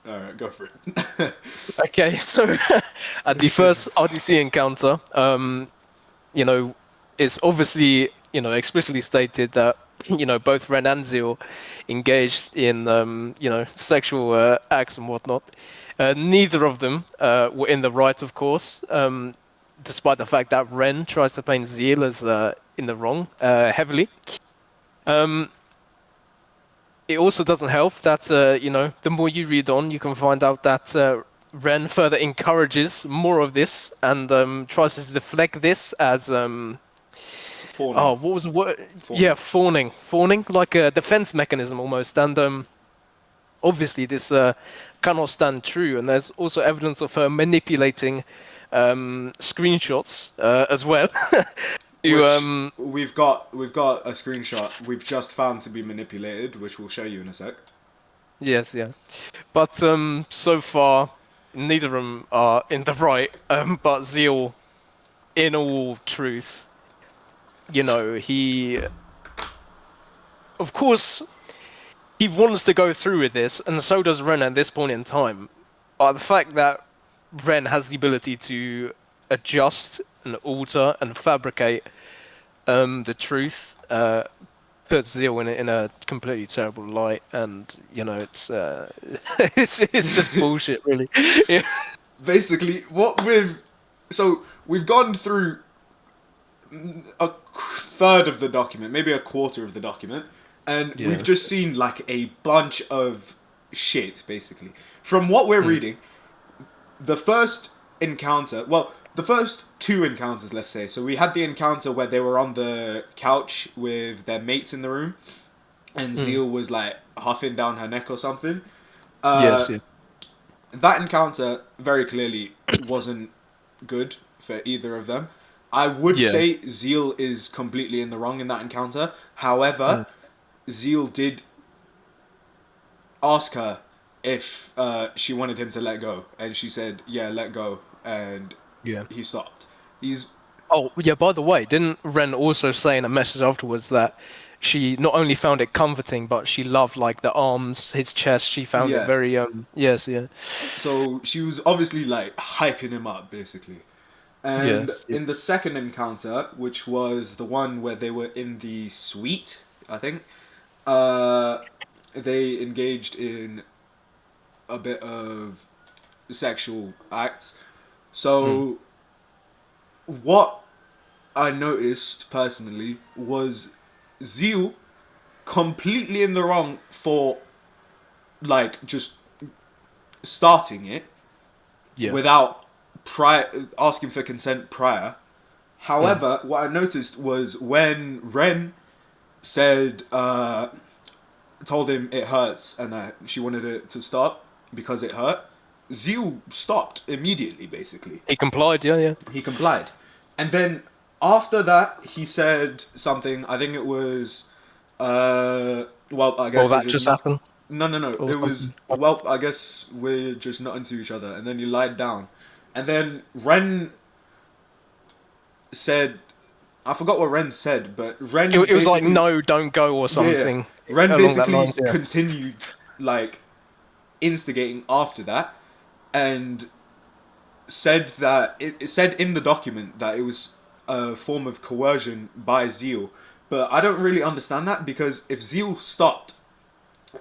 Alright, go for it. Okay, so at the This is first RDC encounter, you know, it's obviously, explicitly stated that, both Ren and Zeal engaged in, sexual acts and whatnot. Neither of them were in the right, of course, despite the fact that Ren tries to paint Zeal as in the wrong heavily. Um, it also doesn't help that, the more you read on, you can find out that Ren further encourages more of this and tries to deflect this as, fawning. oh, what was the word? Yeah, Fawning. fawning, like a defense mechanism almost. And obviously, this cannot stand true. And there's also evidence of her manipulating screenshots as well. to Which we've got a screenshot we've just found to be manipulated, which we'll show you in a sec. Yes, yeah. But so far, neither of them are in the right. But Zeal, in all truth, he, of course, he wants to go through with this, and so does Ren at this point in time. But the fact that Ren has the ability to adjust and alter and fabricate the truth puts Zeal in a completely terrible light, and it's it's just bullshit, really. Yeah. Basically, we've gone through a third of the document, maybe a quarter of the document, and we've Yeah. just seen like a bunch of shit. Basically, from what we're Mm. reading, the first encounter, well, the first two encounters, let's say. So we had the encounter where they were on the couch with their mates in the room, and Mm. Zeal was like huffing down her neck or something. Uh, Yes. Yeah. that encounter very clearly wasn't good for either of them. I would Yeah. say Zeal is completely in the wrong in that encounter. Mm. However, Zeal did ask her if she wanted him to let go, and she said, "Yeah, let go," and Yeah. he stopped. He's Oh, yeah, by the way, didn't Ren also say in a message afterwards that she not only found it comforting, but she loved like the arms, his chest, she found it yeah. very yes, yeah. So she was obviously like hyping him up, basically. And Yes. Yeah. in the second encounter, which was the one where they were in the suite, I think, uh, they engaged in a bit of sexual acts. Mm. So what I noticed personally was Zeal completely in the wrong for like just starting it Yeah. without asking for consent prior. Mm. However, what I noticed was when Ren said told him it hurts and that she wanted it to stop because it hurt, Zeal stopped immediately. Basically, He complied, yeah, yeah. he complied, and then after that he said something. I think it was, well, I Well, guess we're that just just not. happened No, no, no. or It was, something. well, I guess we're just not into each other, and then he lied down, and then Ren said, I forgot what Ren said, but Ren It was like, basically, no, don't go or yeah, yeah. something Ren along that basically lines, yeah. continued like instigating after that, and said that it said in the document that it was a form of coercion by Zeal, but I don't really understand that because if Zeal stopped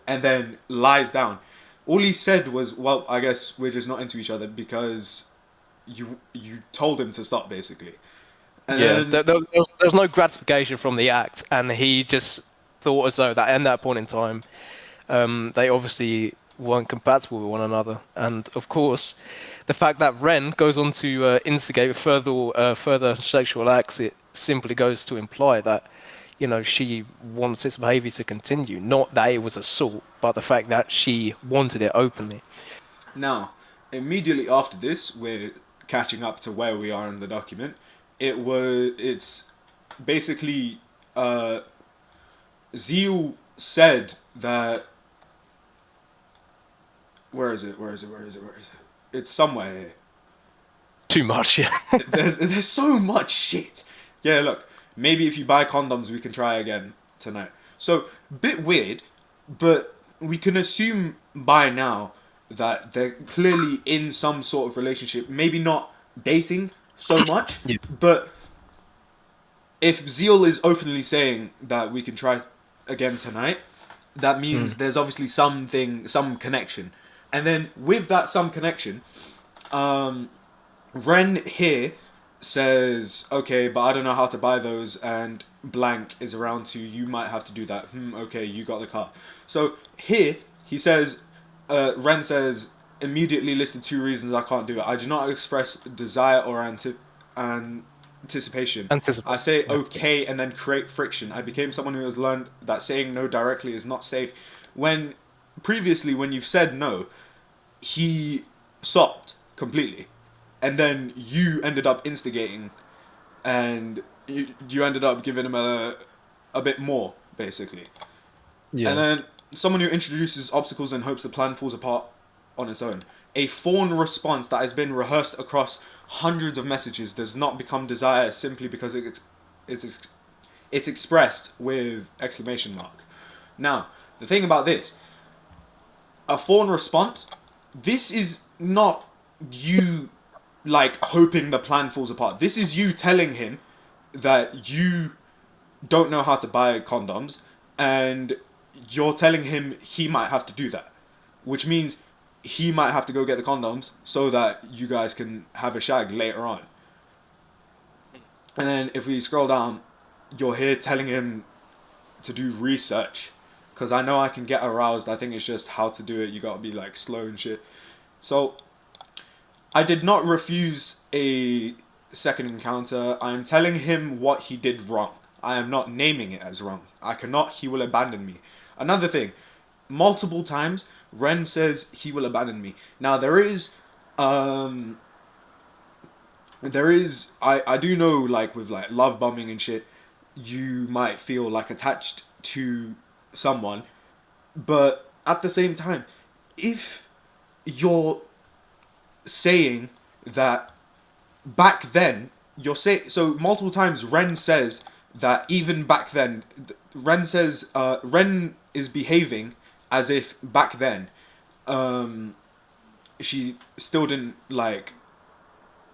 and then lies down, all he said was, "Well, I guess we're just not into each other because you told him to stop, basically." Yeah, And there was no gratification from the act, and he just thought as though that in that point in time, they obviously weren't compatible with one another. And of course, the fact that Ren goes on to instigate further sexual acts, it simply goes to imply that, she wants this behavior to continue. Not that it was assault, but the fact that she wanted it openly. now, immediately after this, we're catching up to where we are in the document. It's basically Zeal said that, where is it? Where is it? Where is it? Where is it? It's somewhere here. Too much, yeah. There's so much shit. Yeah, look. Maybe if you buy condoms, we can try again tonight. So bit weird, but we can assume by now that they're clearly in some sort of relationship. Maybe not dating so much, Yeah. but if Zeal is openly saying that we can try again tonight, that Mm. means there's obviously something, some connection. And then with that some connection, Ren here says, okay, but I don't know how to buy those, and blank is around to, you might have to do that. Okay, you got the car. So here, he says, Ren says, immediately listed two reasons I can't do it. I do not express desire or anticipation. I Anticipate. say Yeah. okay and then create friction. I became someone who has learned that saying no directly is not safe. When previously, when you've said no, he stopped completely, and then you ended up instigating, and you ended up giving him a bit more basically. And Yeah. then someone who introduces obstacles and hopes the plan falls apart on its own. A fawn response that has been rehearsed across hundreds of messages does not become desire simply because it's it's expressed with exclamation mark. Now, the thing about this, a fawn response, this is not you like hoping the plan falls apart. This is you telling him that you don't know how to buy condoms, and you're telling him he might have to do that, which means he might have to go get the condoms so that you guys can have a shag later on. And then if we scroll down, you're here telling him to do research, because I know I can get aroused. I think it's just how to do it. You gotta be like slow and shit. So I did not refuse a second encounter. I am telling him what he did wrong. I am not naming it as wrong. I cannot, he will abandon me. Another thing, multiple times, Ren says he will abandon me. Now um, I do know, like, with like love bombing and shit, you might feel like attached to someone, but at the same time, if you're saying that back then, so multiple times Ren says that even back then, Ren says Ren is behaving as if back then she still didn't like,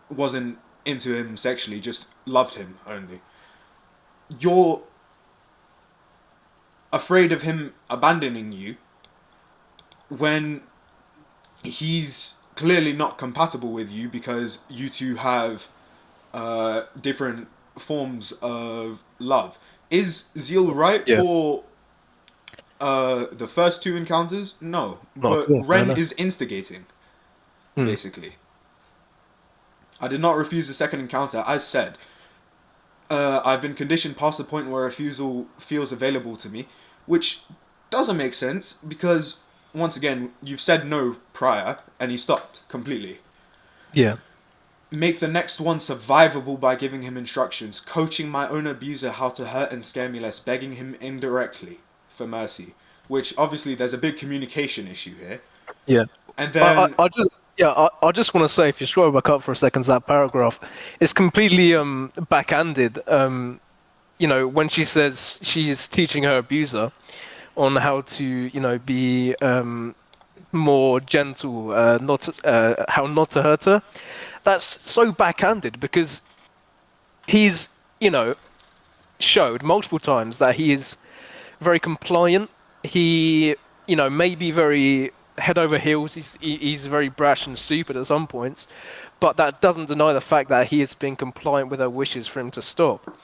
wasn't into him sexually, just loved him only. You're afraid of him abandoning you when he's clearly not compatible with you, because you two have different forms of love. Is Zeal right Yeah. for the first two encounters? No, Not at but all. No, Ren no. is instigating Hmm. basically. I did not refuse the second encounter. I said, I've been conditioned past the point where refusal feels available to me, which doesn't make sense because, once again, you've said no prior and he stopped completely. Yeah. Make the next one survivable by giving him instructions, coaching my own abuser how to hurt and scare me less, begging him indirectly for mercy. Which, obviously, there's a big communication issue here. Yeah. And I, then, I just yeah I just want to say if you scroll back up for a second, that paragraph, it's completely backhanded. When she says she's teaching her abuser on how to be more gentle, not how not to hurt her. That's so backhanded because he's showed multiple times that he is very compliant. He, may be very head over heels. He's very brash and stupid at some points, but that doesn't deny the fact that he has been compliant with her wishes for him to stop.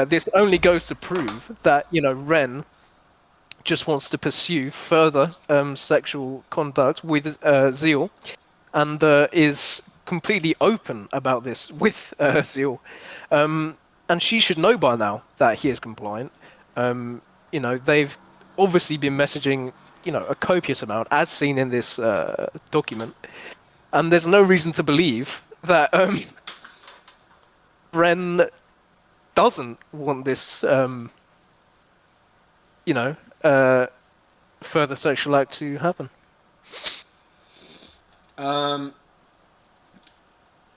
This only goes to prove that Ren just wants to pursue further sexual conduct with Zeal, and is completely open about this with Zeal. And she should know by now that he is compliant. They've obviously been messaging, a copious amount, as seen in this document, and there's no reason to believe that Ren doesn't want this, you know, uh, further sexual act to happen. um,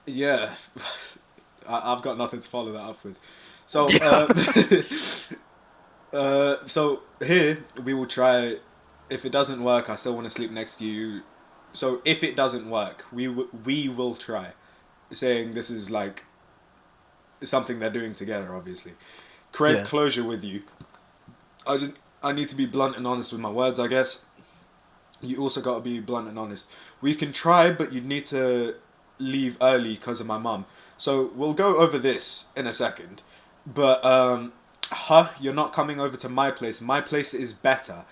yeah, I've got nothing to follow that up with. So, Yeah. so here we will try if it doesn't work, I still want to sleep next to you. So if it doesn't work, we will try. Saying this is like something they're doing together, obviously. Crave Yeah. closure with you. I need to be blunt and honest with my words, I guess. You also got to be blunt and honest. We can try, but you need to leave early because of my mum. So we'll go over this in a second. But, you're not coming over to my place. My place is better.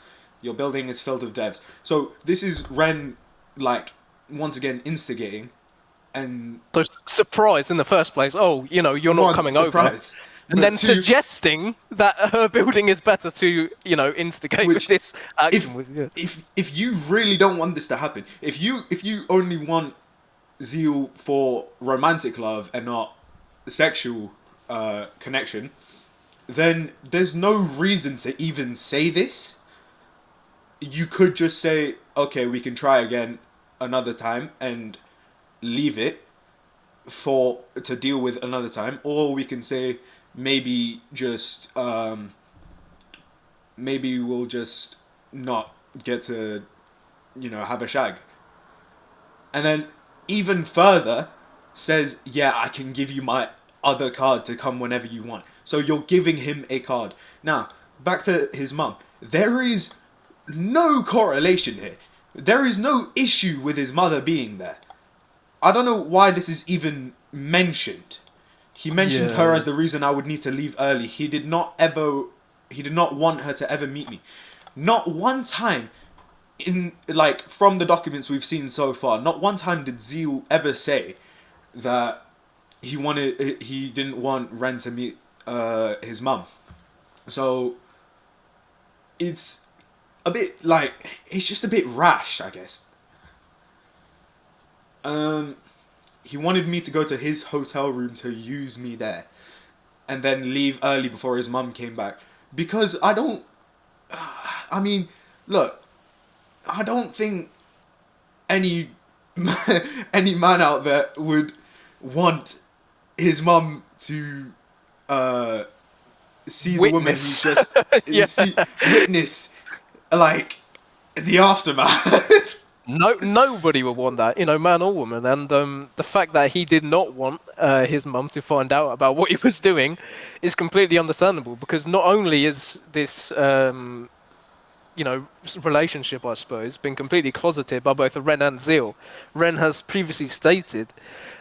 Your building is filled with devs. So this is Ren, like, once again, instigating. And So surprised in the first place. Oh, you're not one, coming over. surprise. And But then two, suggesting that her building is better to, instigate with which this action if with you. if you really don't want this to happen, if you only want zeal for romantic love and not sexual connection, then there's no reason to even say this. You could just say, okay, we can try again another time and leave it for to deal with another time, or we can say maybe just maybe we'll just not get to have a shag. And then even further says, yeah, I can give you my other card to come whenever you want. So you're giving him a card. Now, back to his mum. There is no correlation here. There is no issue with his mother being there. I don't know why this is even mentioned. He mentioned her as the reason I would need to leave early. He did not want her to ever meet me. Not one time from the documents we've seen so far, not one time did Zeal ever say that he didn't want Ren to meet his mum. So it's a bit it's just a bit rash, I guess. He wanted me to go to his hotel room to use me there, and then leave early before his mum came back. Because I don't. I mean, look, I don't think any any man out there would want his mum to see the woman Witness. he just witness the aftermath. No, nobody would want that, man or woman. And the fact that he did not want his mum to find out about what he was doing is completely understandable. Because not only is this, relationship, I suppose, been completely closeted by both Ren and Zeal. Ren has previously stated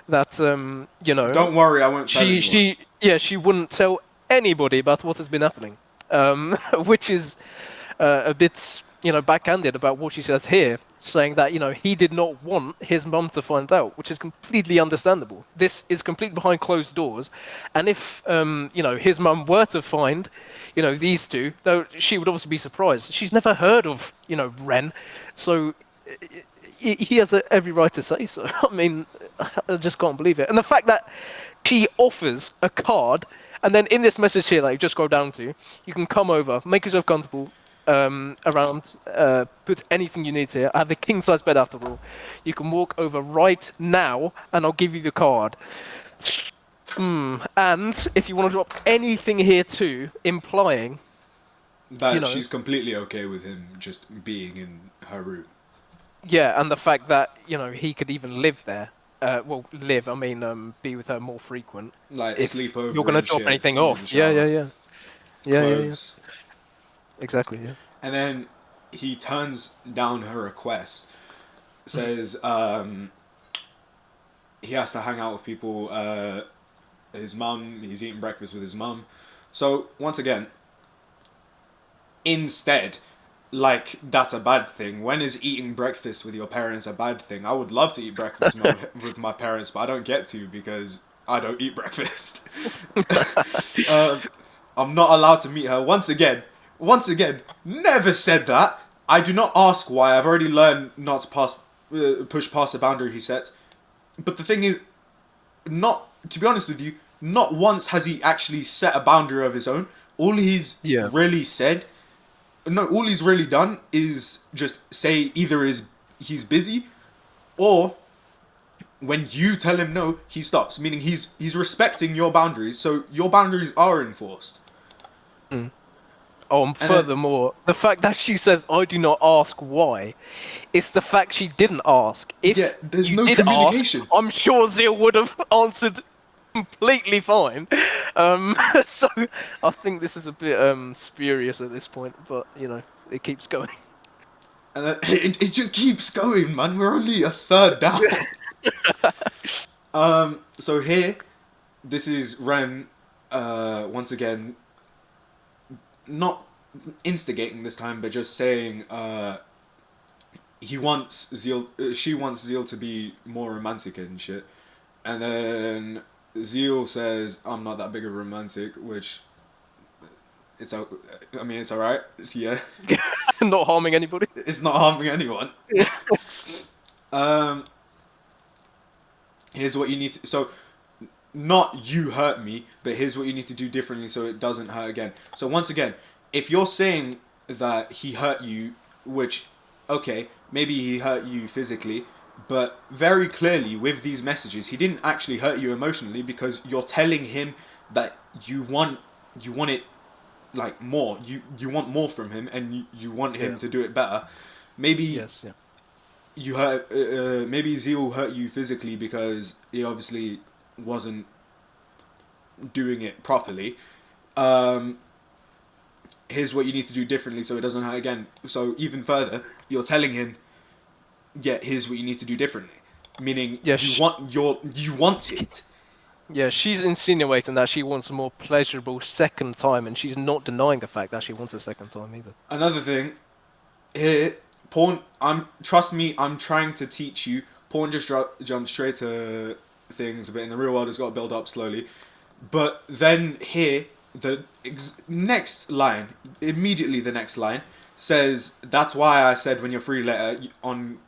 that, Don't worry, I won't tell anyone. she wouldn't tell anybody about what has been happening, which is a bit, backhanded about what she says here, saying that, he did not want his mum to find out, which is completely understandable. This is completely behind closed doors, and if, his mum were to find, these two, though she would obviously be surprised. She's never heard of, Ren, so he has every right to say so. I mean, I just can't believe it. And the fact that she offers a card, and then in this message here that you just scroll down to, you can come over, make yourself comfortable, around, put anything you need here. I have a king-size bed after all. You can walk over right now, and I'll give you the card. And if you want to drop anything here too, implying That she's completely okay with him just being in her room. yeah, and the fact that he could even live there. Live. I mean, be with her more frequent. Like If sleep over you're gonna and drop shit, anything in the off, shower, yeah. clothes. Exactly, yeah. And then he turns down her request. Says he has to hang out with people. His mum. He's eating breakfast with his mum. So once again, instead, that's a bad thing. When is eating breakfast with your parents a bad thing? I would love to eat breakfast with my parents, but I don't get to because I don't eat breakfast. I'm not allowed to meet her. Once again, never said that. I do not ask why. I've already learned not to push past the boundary he sets. But the thing is, to be honest with you, not once has he actually set a boundary of his own. All he's really said, all he's really done is just say either he's busy, or when you tell him no, he stops. Meaning he's respecting your boundaries, so your boundaries are enforced. Oh, and And then, furthermore, the fact that she says, I do not ask why, it's the fact she didn't ask. yeah, If there's you no did ask, communication. I'm sure Zeal would have answered completely fine. So I think this is a bit spurious at this point, but you know, it keeps going. And then, it just keeps going, man. We're only a third down. So here, this is Ren, once again, not instigating this time, but just saying, he wants Zeal, she wants Zeal to be more romantic and shit. And then Zeal says, I'm not that big of a romantic, which I mean, it's alright. Yeah. Not harming anybody. It's not harming anyone. Um, here's what you need to, so not you hurt me, but here's what you need to do differently so it doesn't hurt again. So once again, if you're saying that he hurt you, which, okay, maybe he hurt you physically, but very clearly with these messages, he didn't actually hurt you emotionally because you're telling him that you want it like more. You want more from him and you want him Yeah. to do it better. Maybe Yes. Yeah. you hurt. Maybe Zeal hurt you physically because he obviously wasn't doing it properly. Um, here's what you need to do differently so it doesn't hurt again. So even further, you're telling him, yeah, here's what you need to do differently. Meaning Yeah. you want it. Yeah. She's insinuating that she wants a more pleasurable second time, and she's not denying the fact that she wants a second time either. Another thing here, porn. Trust me. I'm trying to teach you. Porn just jumps straight to things, but in the real world, it's got to build up slowly. But then here, the next line, immediately the next line, says, that's why I said when you're free later on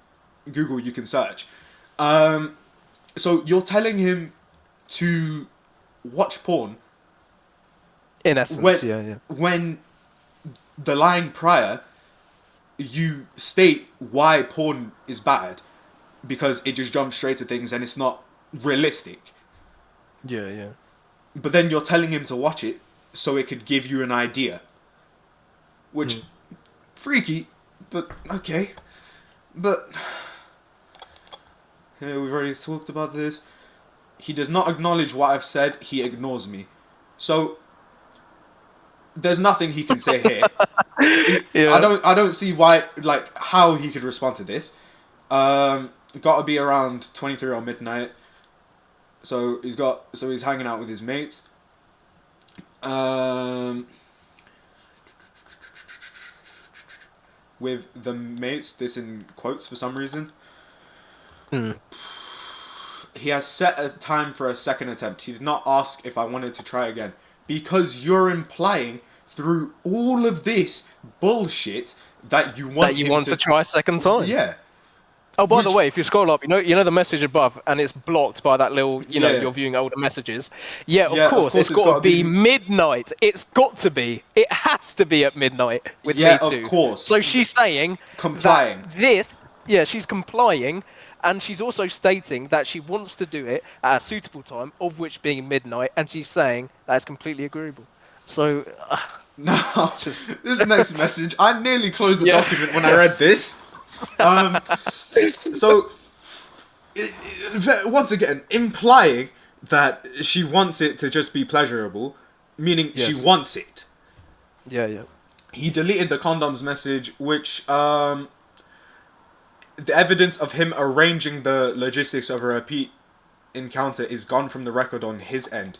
Google you can search. So you're telling him to watch porn In when essence, yeah. Yeah. when the line prior you state why porn is bad because it just jumps straight to things and it's not realistic. Yeah. Yeah. But then you're telling him to watch it so it could give you an idea. Which, Mm. freaky, but okay. But, yeah, we've already talked about this. He does not acknowledge what I've said, he ignores me. So, there's nothing he can say here. Yeah. I don't see why, like, how he could respond to this. Gotta be around 23 or midnight. So he's hanging out with his mates. With the mates, this in quotes for some reason. Mm. He has set a time for a second attempt. He did not ask if I wanted to try again. Because you're implying through all of this bullshit that you want That you him want to try a second time. Yeah. Oh, by the Which, way, if you scroll up, you know the message above, and it's blocked by that little, yeah. you're viewing older messages. Yeah, Yeah, of it's course it's got to gotta be be midnight. It's got to be. It has to be at midnight with Yeah, me of too. course. So she's saying Complying. that this, yeah, she's complying, and she's also stating that she wants to do it at a suitable time, of which being midnight, and she's saying that it's completely agreeable. So, No, it's just, this next message. I nearly closed the yeah. document when I read this. So, once again, implying that she wants it to just be pleasurable, meaning she Yes. wants it. Yeah, yeah. He deleted the condoms message, which the evidence of him arranging the logistics of a repeat encounter is gone from the record on his end.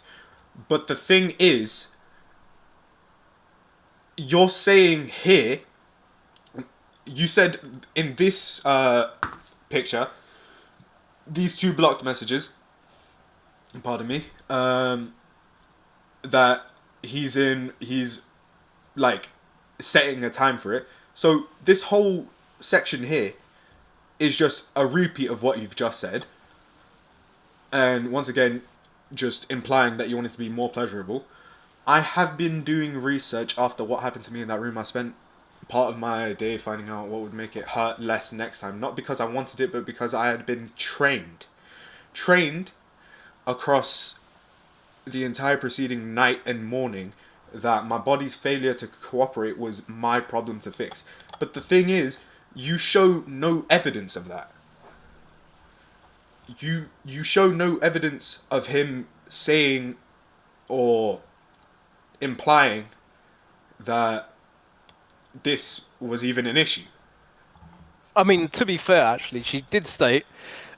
But the thing is, you're saying here, you said in this picture, these two blocked messages, pardon me, that he's like setting a time for it. So this whole section here is just a repeat of what you've just said. And once again, just implying that you want it to be more pleasurable. I have been doing research after what happened to me in that room. I spent part of my day finding out what would make it hurt less next time. Not because I wanted it, but because I had been trained. Trained across the entire preceding night and morning that my body's failure to cooperate was my problem to fix. But the thing is, you show no evidence of that. You show no evidence of him saying or implying that this was even an issue. I mean, to be fair, actually, she did state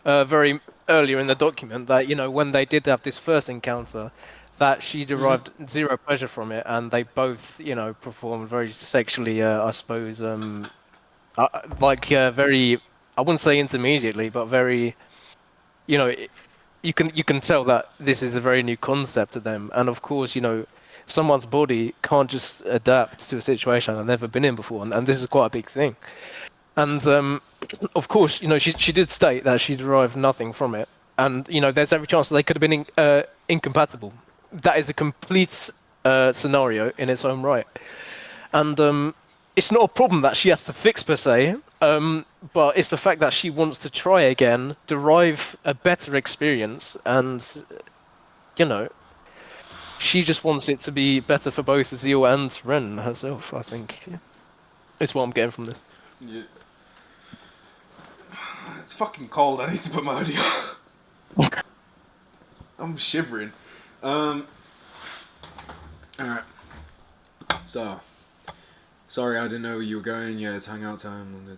very earlier in the document that, when they did have this first encounter, that she derived zero pleasure from it, and they both, performed very sexually, I suppose, very, I wouldn't say intermediately, but very, you know, it, you can tell that this is a very new concept to them, and of course, someone's body can't just adapt to a situation they've never been in before, and this is quite a big thing. And of course, she did state that she derived nothing from it, and there's every chance that they could have been incompatible. That is a complete scenario in its own right, and it's not a problem that she has to fix per se, but it's the fact that she wants to try again, derive a better experience, and you know, she just wants it to be better for both Zeal and Ren herself. I think is what I'm getting from this. Yeah. It's fucking cold. I need to put my hoodie on. I'm shivering. Alright. So, sorry, I didn't know you were going. Yeah, it's hangout time.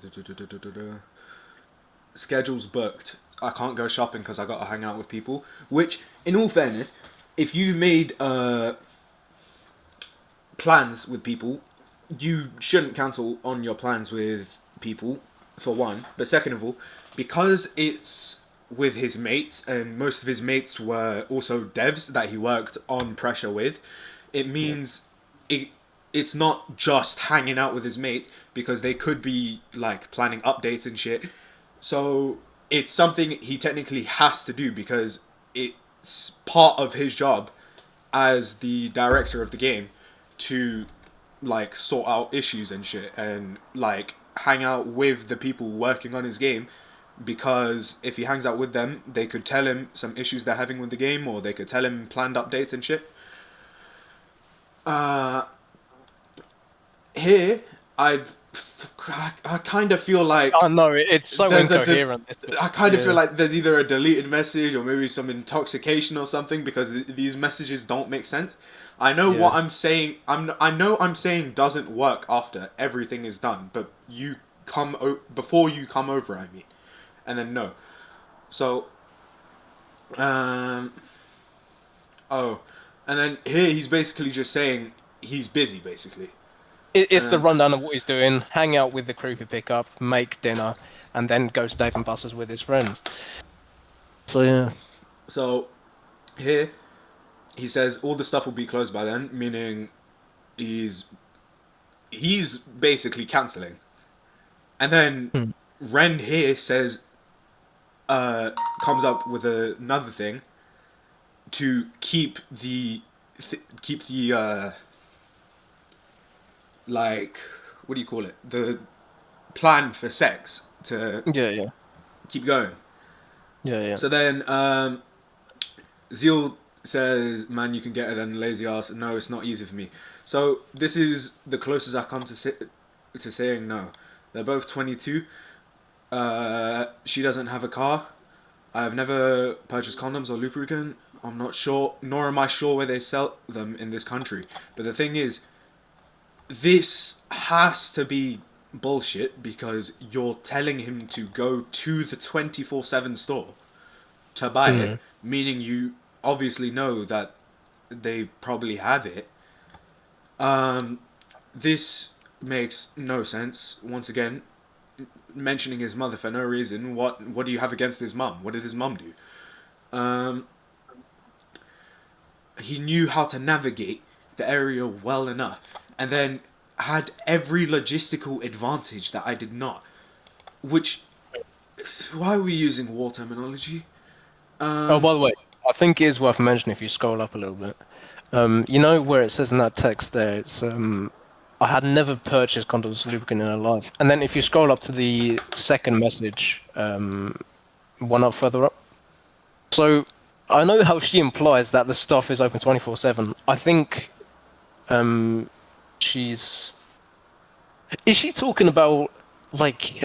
Schedule's booked. I can't go shopping because I got to hang out with people. Which, in all fairness, if you've made plans with people, you shouldn't cancel on your plans with people, for one. But second of all, because it's with his mates, and most of his mates were also devs that he worked on Pressure with, it means it's not just hanging out with his mates, because they could be like planning updates and shit. So it's something he technically has to do because it's part of his job as the director of the game to like sort out issues and shit, and like hang out with the people working on his game, because if he hangs out with them, they could tell him some issues they're having with the game, or they could tell him planned updates and shit. Here, I kind of feel like Oh no, it's so there's incoherent. I kind of Yeah. feel like there's either a deleted message or maybe some intoxication or something, because these messages don't make sense. I know Yeah. what I'm saying. I know I'm saying doesn't work after everything is done, but you before you come over. I mean, and then no. So, um, oh, and then here he's basically just saying he's busy, basically. It's the rundown of what he's doing: hang out with the crew who pick up, make dinner, and then go to Dave and Buster's with his friends. So yeah. So here he says all the stuff will be closed by then, meaning he's he's basically cancelling. And then Hmm. Ren here says, comes up with another thing to keep the like, what do you call it, the plan for sex to Yeah, yeah, keep going. yeah, yeah. So then Zeal says, "Man, you can get it." Then lazy ass, "No, it's not easy for me." So this is the closest I come to saying no. They're both 22. She doesn't have a car. I have never purchased condoms or lubricant. I'm not sure, nor am I sure where they sell them in this country. But the thing is, this has to be bullshit, because you're telling him to go to the 24/7 store to buy Hmm. it, meaning you obviously know that they probably have it. This makes no sense. Once again, mentioning his mother for no reason. What do you have against his mum? What did his mum do? Um, he knew how to navigate the area well enough, and then had every logistical advantage that I did not. Which, why are we using war terminology? Oh, by the way, I think it is worth mentioning if you scroll up a little bit. Where it says in that text there, it's I had never purchased condoms lubricant in my life. And then if you scroll up to the second message, one up further up. So I know how she implies that the stuff is open 24/7. I think Um, she's is she talking about like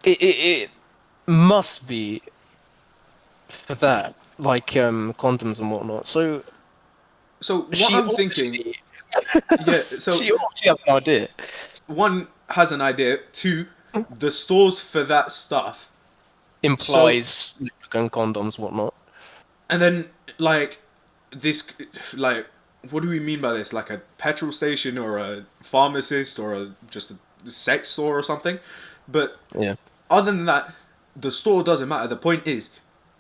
it must be for that like condoms and whatnot. So So what she I'm thinking, obviously yeah. So she obviously has no idea. one has an idea. Two, the stores for that stuff. So Implies lubricant condoms, whatnot. and then like this, like what do we mean by this? Like a petrol station or a pharmacist or just a sex store or something? But Yeah. other than that, the store doesn't matter. The point is,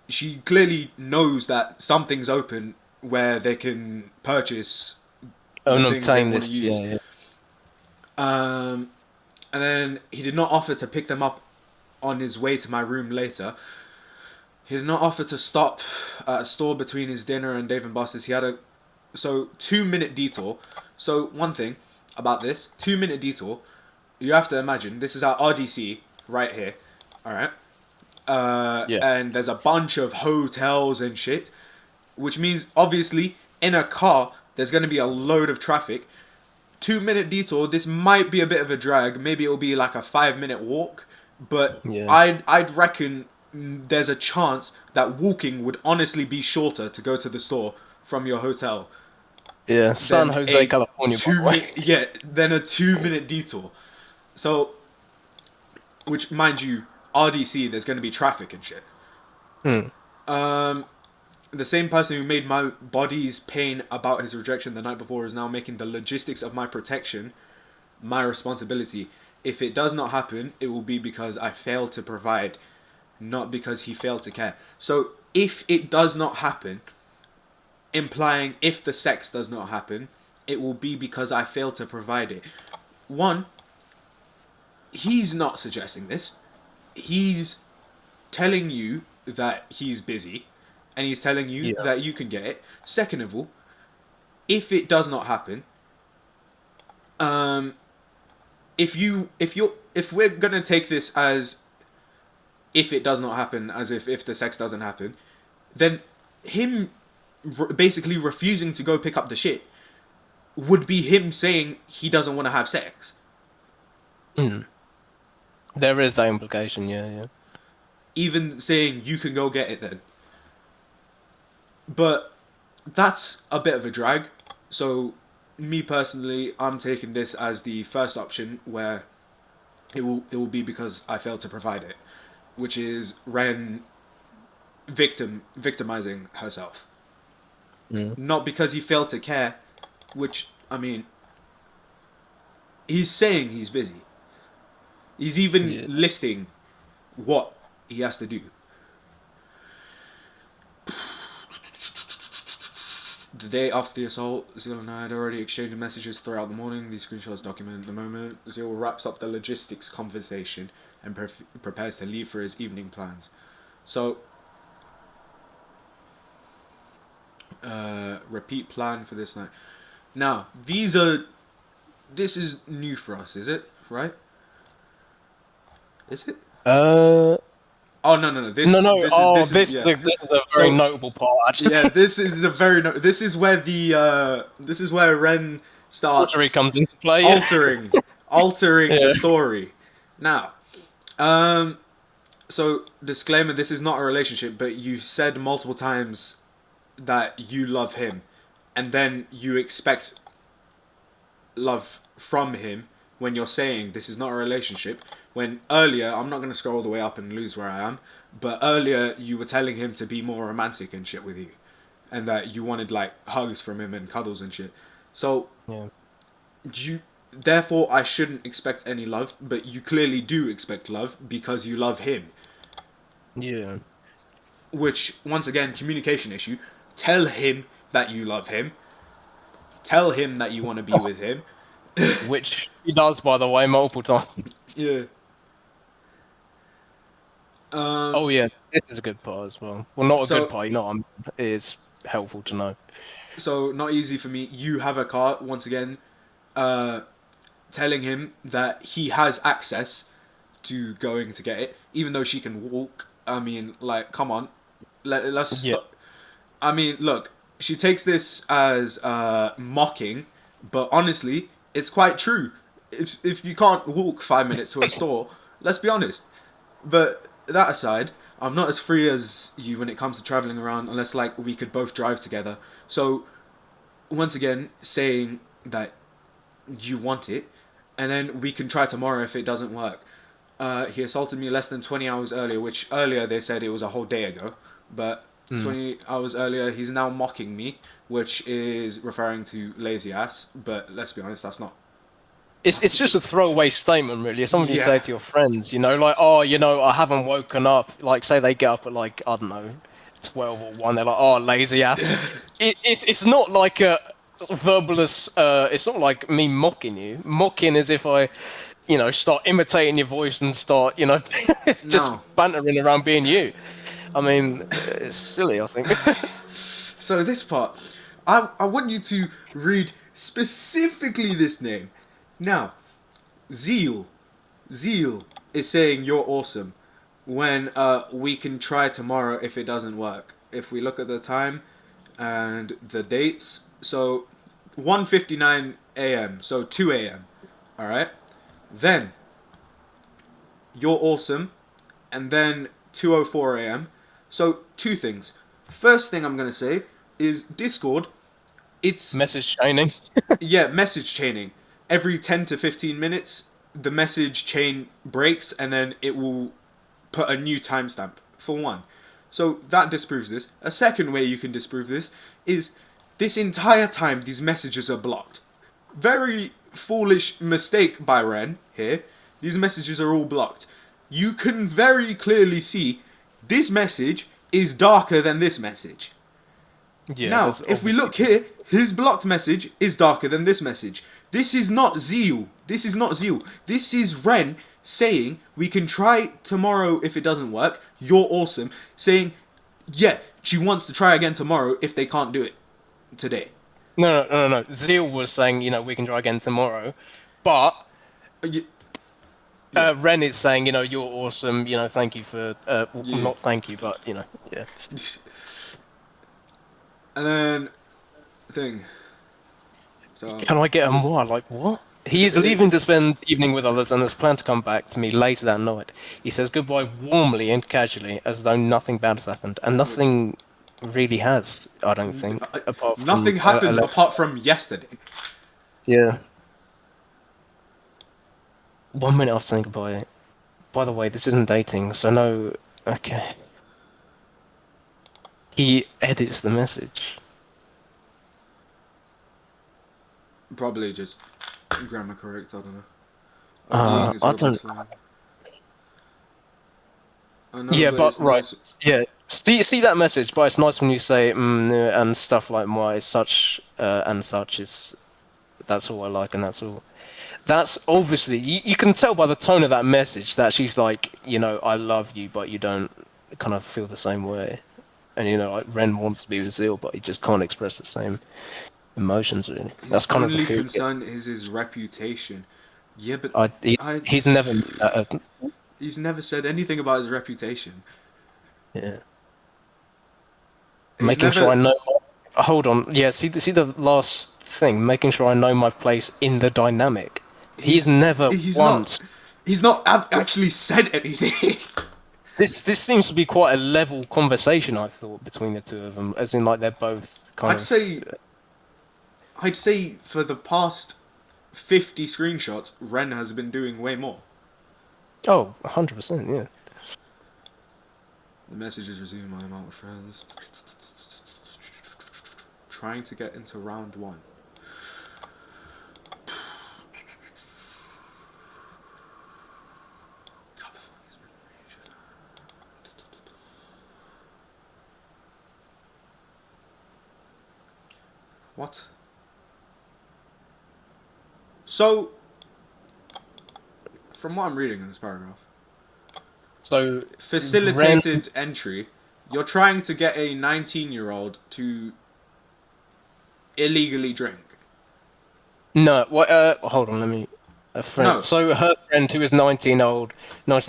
she clearly knows that something's open where they can purchase Oh, the and things they obtain want to this. use. Yeah, yeah. Um, and then he did not offer to pick them up on his way to my room later. He did not offer to stop at a store between his dinner and Dave and Buster's. He had a 2 minute detour. So one thing about this 2 minute detour, you have to imagine this is our RDC right here. All right. Yeah. And there's a bunch of hotels and shit, which means obviously in a car there's going to be a load of traffic. 2 minute detour. This might be a bit of a drag. Maybe it'll be like a 5 minute walk, but Yeah. I'd reckon there's a chance that walking would honestly be shorter to go to the store from your hotel Yeah. San than Jose, a California, by the way. than a 2 minute detour. So, which mind you, RDC there's going to be traffic and shit. Hmm. The same person who made my body's pain about his rejection the night before is now making the logistics of my protection my responsibility. If it does not happen, it will be because I failed to provide, not because he failed to care. So if it does not happen, implying if the sex does not happen, it will be because I failed to provide it. One, he's not suggesting this. He's telling you that he's busy and he's telling you Yeah. that you can get it. Second of all, if it does not happen, um, if we're gonna take this as if it does not happen, as if the sex doesn't happen, then him basically refusing to go pick up the shit would be him saying he doesn't want to have sex. Hmm. There is that implication. Yeah, yeah. Even saying you can go get it then. But that's a bit of a drag. So me personally, I'm taking this as the first option where it will be because I failed to provide it, which is Ren victimizing herself. Mm. Not because he failed to care, which I mean, he's saying he's busy. He's even Yeah. listing what he has to do. The day after the assault, Zeal and I had already exchanged messages throughout the morning. These screenshots document the moment. Zeal wraps up the logistics conversation and prepares to leave for his evening plans. So, repeat plan for this night. Now, this is new for us, is it? Right? Is it? Uh. Oh no. No, no. Oh, This is yeah. this is a very So notable part, yeah, actually. this is a very this is where this is where Ren Watery starts comes into play. Yeah. altering altering the Yeah. story. Now, um, so disclaimer: this is not a relationship, but you said multiple times that you love him, and then you expect love from him when you're saying this is not a relationship. When earlier, I'm not going to scroll all the way up and lose where I am, but earlier you were telling him to be more romantic and shit with you, and that you wanted like hugs from him and cuddles and shit. So Yeah. you therefore I shouldn't expect any love, but you clearly do expect love because you love him. Yeah. Which once again, communication issue. Tell him that you love him. Tell him that you want to be with him. Which he does, by the way, multiple times. Yeah. Um. Oh yeah, this is a good part as well. Well, not a good So part, you know. It's helpful to know. not easy for me. You have a car once again. Uh, telling him that he has access to going to get it, even though she can walk. I mean, like, come on, let's Yeah. stop. I mean, look. she takes this as mocking, but honestly, it's quite true. If you can't walk 5 minutes to a store, let's be honest. But that aside, I'm not as free as you when it comes to traveling around, unless like we could both drive together. So once again, saying that you want it, and then we can try tomorrow if it doesn't work. He assaulted me less than 20 hours earlier, which earlier they said it was a whole day ago, but Mm. 20 hours earlier he's now mocking me, which is referring to lazy ass, but let's be honest, that's not. It's just a throwaway statement, really. It's something you say Yeah. to your friends, you know, like, oh, you know, I haven't woken up. Like, say they get up at like, I don't know, 12 or 1. They're like, oh, lazy ass. It's not like a verbalist. It's not like me mocking you. Mocking is if I, you know, start imitating your voice and start, you know, just No. bantering around being you. I mean, it's silly, I think. So this part, I want you to read specifically this name. Now, zeal. Zeal is saying you're awesome when we can try tomorrow if it doesn't work. If we look at the time and the dates, so 1:59 a.m. so 2 a.m. All right? Then you're awesome and then 2:04 a.m. So two things. First thing I'm going to say is Discord, it's Message chaining. yeah, message chaining. Every 10 to 15 minutes, the message chain breaks and then it will put a new timestamp, for one. So that disproves this. A second way you can disprove this is this entire time these messages are blocked. Very foolish mistake by Ren here. These messages are all blocked. You can very clearly see this message is darker than this message. Yeah, Now, there's if we obviously. look here, his blocked message is darker than this message. This is not zeal. This is not zeal. This is Ren saying we can try tomorrow if it doesn't work. You're awesome. Saying, yeah, she wants to try again tomorrow if they can't do it today. No. Zeal was saying, you know, we can try again tomorrow, but Y- yeah, Ren is saying, you know, you're awesome. You know, thank you for yeah. not thank you, but you know, yeah. And then thing. So Can I get a just more? Like what? He is leaving to spend the evening with others and has planned to come back to me later that night. He says goodbye warmly and casually, as though nothing bad has happened, and which nothing really has. I don't think, apart from nothing a happened letter. apart from yesterday. Yeah. 1 minute after saying goodbye. By the way, this isn't dating, so no. Okay. He edits the message. Probably just grammar correct. I don't know. Deleting his I don't. Roblox line. I know, Yeah, but but it's right. nice. Yeah. See that message, but it's nice when you say and stuff like why it's such and such is that's all I like and that's all. That's obviously you can tell by the tone of that message that she's like, you know, I love you, but you don't kind of feel the same way. And you know, like Ren wants to be with Zeal, but he just can't express the same emotions really. His That's kind of the only feel. concern is his reputation. Yeah, but I He's never. he's never said anything about his reputation. Yeah. He's Making sure never. I know. Hold on. Yeah. See the last thing. Making sure I know my place in the dynamic. He's He's never he's not. once. He's not actually said anything. This seems to be quite a level conversation. I thought between the two of them, as in like they're both kind I'd of. say. I'd say for the past 50 screenshots, Ren has been doing way more. Oh, 100%. Yeah. The messages resume. I'm out with friends. Trying to get into round one. What? So, from what I'm reading in this paragraph, So Ren. facilitated entry. You're trying to get a 19-year-old to illegally drink. No. What? Hold on. Let me. A friend. No, So her friend, who is 19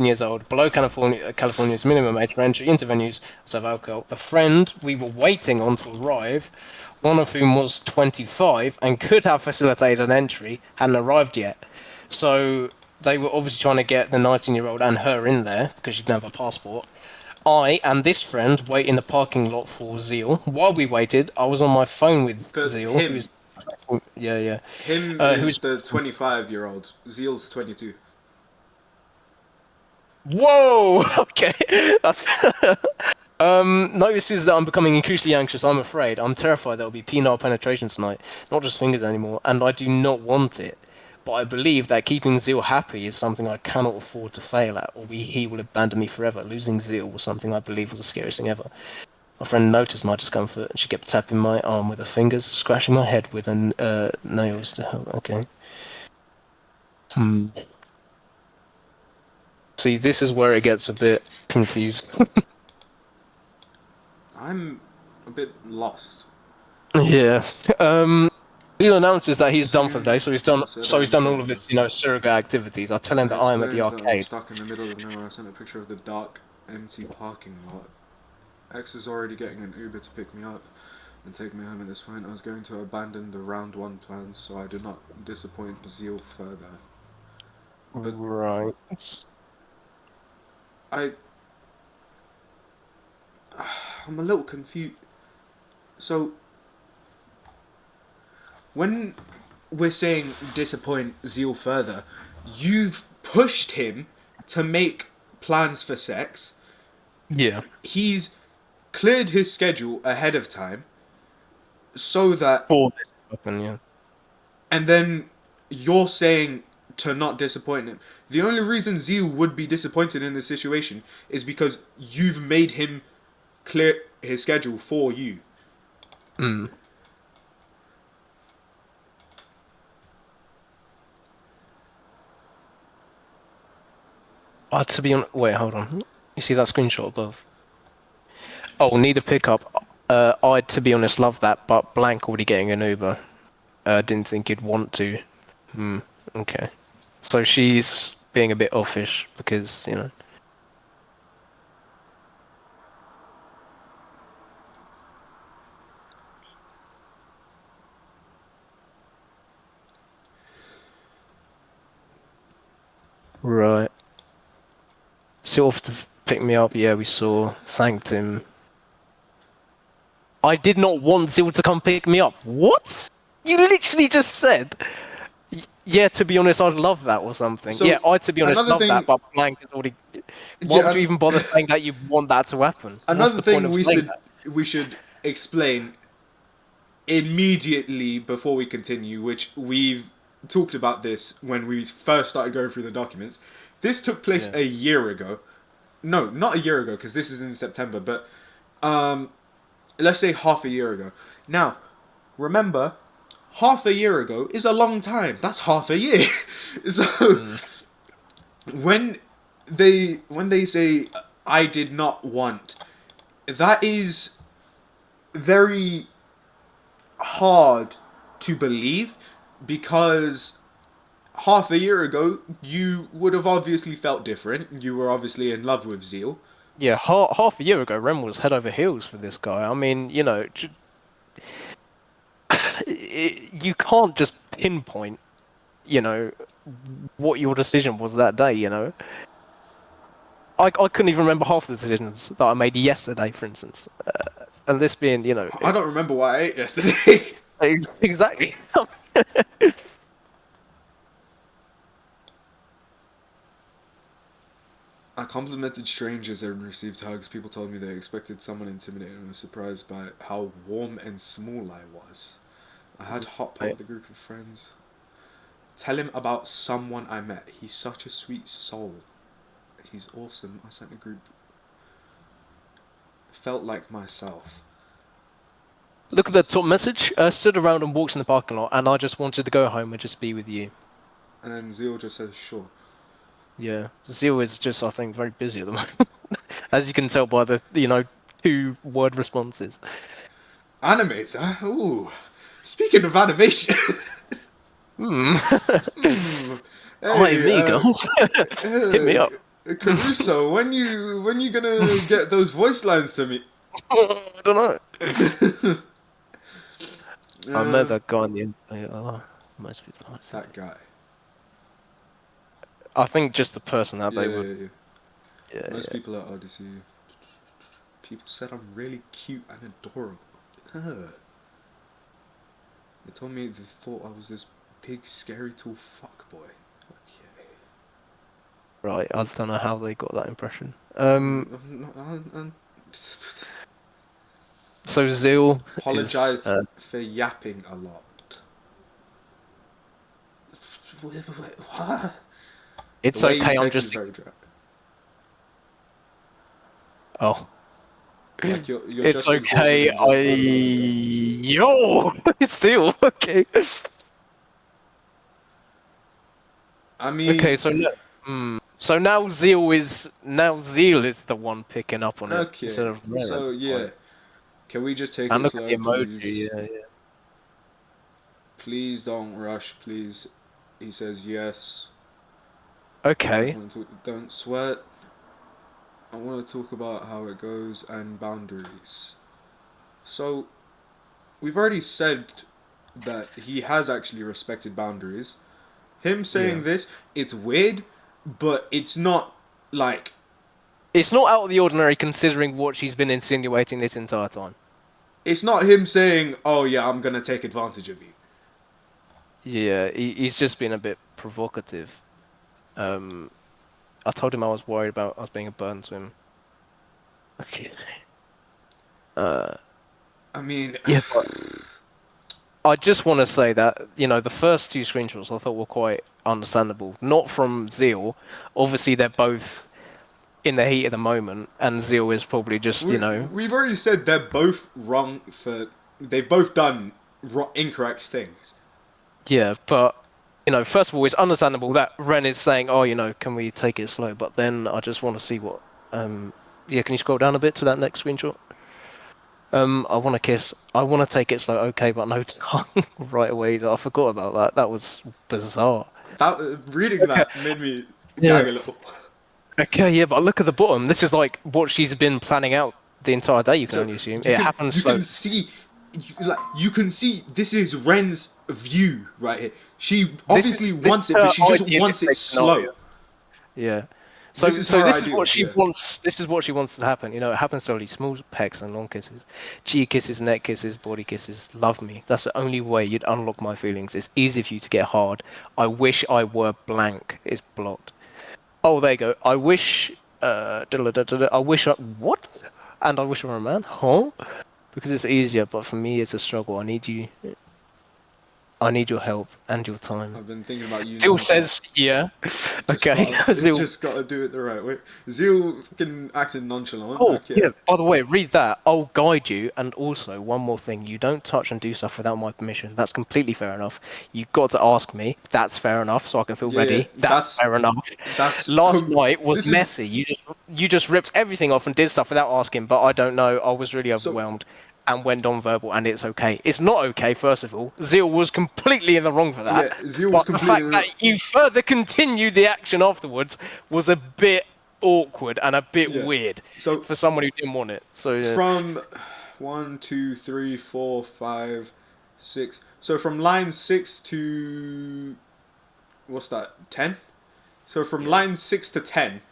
years old, below California's minimum age for entry into venues serve alcohol. The friend we were waiting on to arrive, one of whom was 25 and could have facilitated an entry, hadn't arrived yet. So they were obviously trying to get the 19-year-old and her in there because she didn't have a passport. I and this friend wait in the parking lot for Zeal. While we waited, I was on my phone with but Zeal, who him. is yeah, yeah, Him who is is the 25-year-old. Zeal's 22. whoa. Okay, that's notices that I'm becoming increasingly anxious. I'm afraid. I'm terrified there will be penile penetration tonight, not just fingers anymore, and I do not want it. But I believe that keeping Zeal happy is something I cannot afford to fail at, or he will abandon me forever. Losing Zeal was something I believe was the scariest thing ever. My friend noticed my discomfort, and she kept tapping my arm with her fingers, scratching my head with her nails to help. Okay. Hmm. See, this is where it gets a bit confused. I'm a bit lost. Yeah. Zeal announces that he's done for the Soon, day, said so I he's am done all of changing. his, surrogate activities. I tell him I that I am at the explained that I'm arcade. stuck in the middle of nowhere. I sent a picture of the dark, empty parking lot. X is already getting an Uber to pick me up and take me home at this point. I was going to abandon the round one plans so I do not disappoint Zeal further. But Right. I, I'm a little confused. So when we're saying disappoint Zeal further, you've pushed him to make plans for sex. Yeah. He's cleared his schedule ahead of time so that, For this to happen, yeah. and then you're saying to not disappoint him. The only reason Zeal would be disappointed in this situation is because you've made him clear his schedule for you. Mm. To be on, wait, hold on. You see that screenshot above? Oh, need a pickup. I, to be honest, love that, but blank already getting an Uber. Didn't think he'd want to. Hmm. Okay. So she's being a bit offish because, Right. Sort of to pick me up, yeah, we saw. Thanked him. I did not want Zil to come pick me up. What? You literally just said. Yeah, to be honest, I'd love that or something. Yeah, So I, to be honest, another love that, thing, but blank is already. Why yeah, would you even bother saying that you want that to happen? What's another the point thing of saying that? we should explain immediately before we continue, which we've talked about this when we first started going through the documents. This took place Yeah. a year ago. No, not a year ago because this is in September, but um, let's say half a year ago. Now, remember, half a year ago is a long time. That's half a year. So Mm. when they say I did not want, that is very hard to believe because half a year ago you would have obviously felt different. You were obviously in love with Zeal. Yeah, half a year ago, Rem was head over heels for this guy. I mean, you can't just pinpoint, you know, what your decision was that day, I couldn't even remember half the decisions that I made yesterday, for instance. And this being, I don't remember what I ate yesterday. exactly. I complimented strangers and received hugs. People told me they expected someone intimidating and was surprised by how warm and small I was. I had hot pot Right. with a group of friends. Tell him about someone I met. He's such a sweet soul. He's awesome. I sent a group. Felt like myself. Look at the top message. Stood around and walked in the parking lot, and I just wanted to go home and just be with you. And then Zeal just says, sure. Yeah, Zeal is just, I think, very busy at the moment, as you can tell by the, 2-word responses. Animator? Ooh. Speaking of animation. Hmm. Hmm. Hi, Hey, amigos. Hit me up. Caruso, when you gonna get those voice lines to me? I don't know. I met Um, that guy in the internet. Oh, most people like to that think. guy. I think just the person that Yeah, they would. yeah, yeah. Yeah, Most yeah. people at Odyssey. People said I'm really cute and adorable. Huh. They told me they thought I was this big, scary, tall fuckboy. Okay. Right. I don't know how they got that impression. So Zeal is. Apologized for yapping a lot. What? The It's way you okay. I'm text is just. very dry. Oh. Like you're It's just exhausted okay. and just want to go and get into it. Yo. It's Zeal. Okay. I mean, Okay. So now Zeal is the one picking up on it instead okay. of Ren at So this yeah, point. can we just take And it look at the slow, emoji. please? Yeah. Yeah. Please don't rush, please. He says yes. I just Okay. want to don't sweat. I want to talk about how it goes and boundaries. So we've already said that he has actually respected boundaries. Him Yeah. saying this, it's weird, but it's not like It's not out of the ordinary considering what she's been insinuating this entire time. it's not him saying, "Oh yeah, I'm gonna take advantage of you." Yeah, he's just been a bit provocative. Um, I told him I was worried about us being a burden to him. Okay. Uh, I mean, yeah, but I just want to say that, the first two screenshots I thought were quite understandable. Not from Zeal. Obviously, they're both in the heat of the moment, and Zeal is probably just, we've already said they're both wrong for. They've both done incorrect things. yeah, but, first of all, it's understandable that Ren is saying, oh, can we take it slow? But then I just want to see what. Yeah, can you scroll down a bit to that next screenshot? I want to kiss. I want to take it slow. Okay, but no tongue right away. I forgot about that. That was bizarre. That reading Okay. that made me Yeah. gag a little. Okay. Yeah, but look at the bottom. This is like what she's been planning out the entire day. You can So only assume you it can happens you so. can see, you can see this is Ren's view right here. She obviously This wants is it, but her she just wants it idealistic scenario. slow. Yeah. This So is so her this is what ideal. she Yeah. wants. This is what she wants to happen. It happens slowly. Small pecks and long kisses, cheek kisses, neck kisses, body kisses. Love me. That's the only way you'd unlock my feelings. It's easy for you to get hard. I wish I were blank. It's blocked. Oh, there you go. I wish. I wish I what? And I wish I were a man. Huh? Because it's easier, but for me, it's a struggle. I need you. I need your help and your time. I've been thinking about you Still non-stop. says yeah. Just Okay. gotta, Still. just gotta do it the right way. Zeal fucking acting nonchalant. Oh, Okay. yeah, by the way, read that. I'll guide you. And also, one more thing. You don't touch and do stuff without my permission. That's completely fair enough. You got to ask me. That's fair enough, so I can feel Yeah, ready. That's fair enough. that's Last night was this is messy. You just ripped everything off and did stuff without asking, but I don't know. I was really so overwhelmed and went non-verbal, and it's okay. It's not okay, first of all. Zeal was completely in the wrong for that. yeah. Zeal was But the completely fact that you further continued the action afterwards was a bit awkward and a bit yeah. weird So for someone who didn't want it. So yeah, from 1, 2, 3, 4, 5, 6. So from line 6 to what's that? 10. So from yeah, line 6 to 10,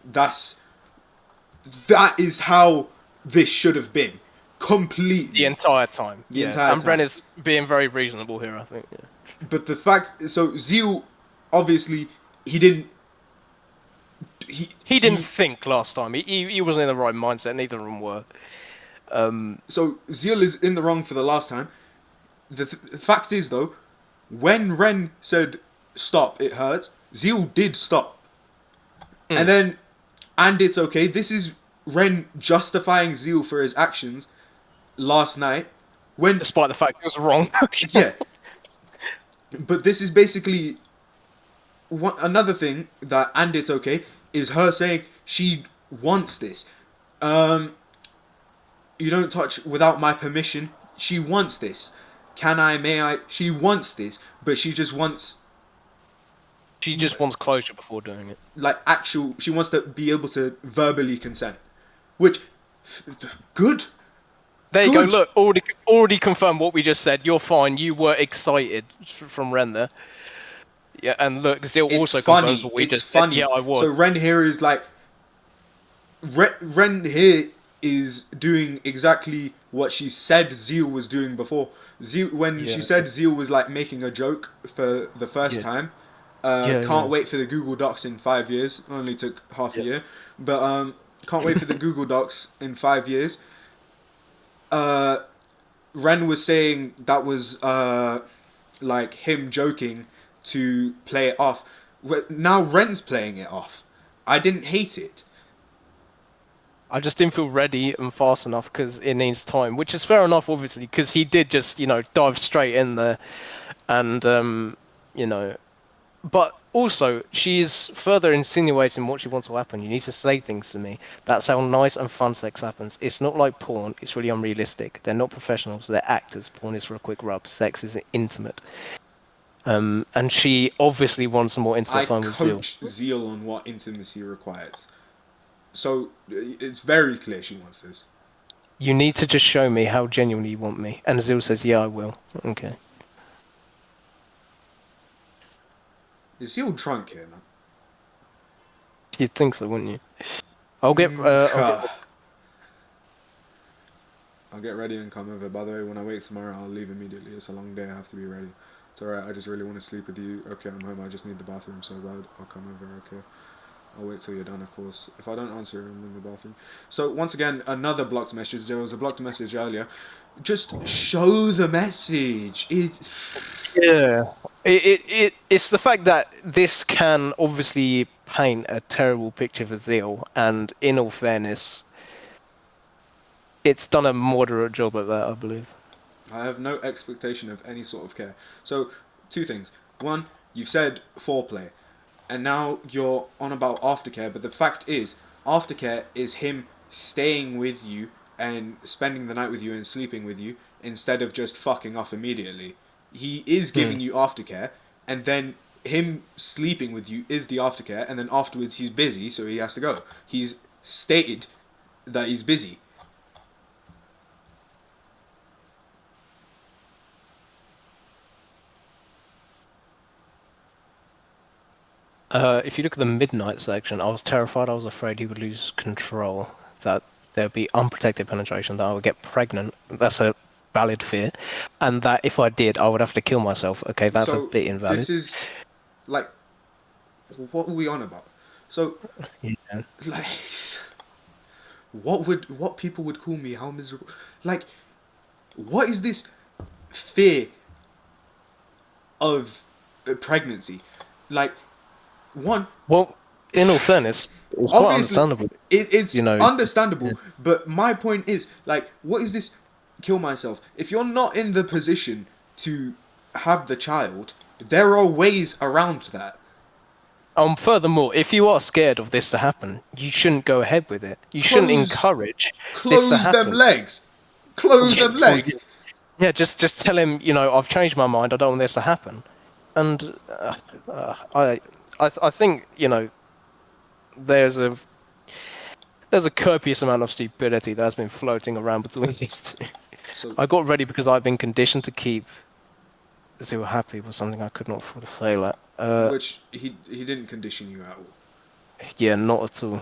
that's that is how this should have been, the completely entire time. the Yeah, entire and Bren time. is being very reasonable here. I think. Yeah. But the fact, so Zeal, obviously, he didn't. He didn't He think last time. He wasn't in the right mindset. Neither of them were. so Zeal is in the wrong for the last time. The fact is though, when Ren said stop, it hurts. Zeal did stop, and then, and it's okay. This is Ren justifying Zeal for his actions last night. When Despite the fact it was wrong. yeah, but this is basically another thing that, and it's okay, is her saying she wants this. Um, you don't touch without my permission. She wants this. Can I? May I? She wants this, but she just wants. She just wants closure before doing it. Like actual, she wants to be able to verbally consent, which good, There you go. good. Look, already confirmed what we just said. You're fine. You were excited from Ren there. Yeah, and look, Zil It's also confirms funny. what we It's just said. Yeah, funny. I was. So Ren here is like Ren here is doing exactly what she said Zeal was doing before. Zeal, when she Yeah, said Zeal was like making a joke for the first yeah, time. yeah, Can't yeah, wait for the Google Docs in 5 years. Only took half a yeah. year, but can't wait for the Google Docs in 5 years. Uh, Ren was saying that was like him joking to play it off. Now Ren's playing it off. I didn't hate it. I just didn't feel ready and fast enough because it needs time, which is fair enough, obviously, because he did just, dive straight in there, and you know, but also she's further insinuating what she wants to happen. You need to say things to me. That's how nice and fun sex happens. It's not like porn. It's really unrealistic. They're not professionals. They're actors. Porn is for a quick rub. Sex is intimate. And she obviously wants some more I intimate time with Zeal. coach Zeal on what intimacy requires. So it's very clear she wants this. You need to just show me how genuinely you want me. And Zeal says, yeah, I will. Okay. Is Zeal drunk here, man? You'd think so, wouldn't you? I'll get. I'll get ready and come over. By the way, when I wake tomorrow, I'll leave immediately. It's a long day. I have to be ready. It's alright. I just really want to sleep with you. Okay, I'm home. I just need the bathroom so bad. I'll come over. Okay. I'll wait till you're done, of course. If I don't answer, I'm in the bathroom. So, once again, another blocked message. There was a blocked message earlier. Just show the message. Yeah. It's the fact that this can obviously paint a terrible picture for Zeal, and in all fairness, it's done a moderate job at that, I believe. I have no expectation of any sort of care. So, two things. One, you've said foreplay, and now you're on about aftercare, but the fact is, aftercare is him staying with you and spending the night with you and sleeping with you instead of just fucking off immediately. He is giving you aftercare, and then him sleeping with you is the aftercare, and then afterwards he's busy, so he has to go. He's stated that he's busy. If you look at the midnight section, I was terrified. I was afraid he would lose control. That there'd be unprotected penetration. That I would get pregnant. That's a valid fear, and that if I did, I would have to kill myself. Okay, that's a So bit invalid. this is like, what are we on about? So Yeah. like, what people would call me how miserable? Like, what is this fear of pregnancy? Like, one, Well, in all fairness, it's quite obviously understandable. it's You know. Yeah. understandable, but my point is like, what is this? Kill myself. If you're not in the position to have the child, there are ways around that. Furthermore, if you are scared of this to happen, you shouldn't go ahead with it. You shouldn't Close, encourage this to close them happen. legs. Close Yeah, them well, yeah, legs. yeah, just tell him, I've changed my mind. I don't want this to happen. And I think, there's a there's a copious amount of stupidity that's been floating around between these two. So, I got ready because I've been conditioned to keep Zero happy was something I could not afford to fail at. which he didn't condition you at all. Yeah, not at all.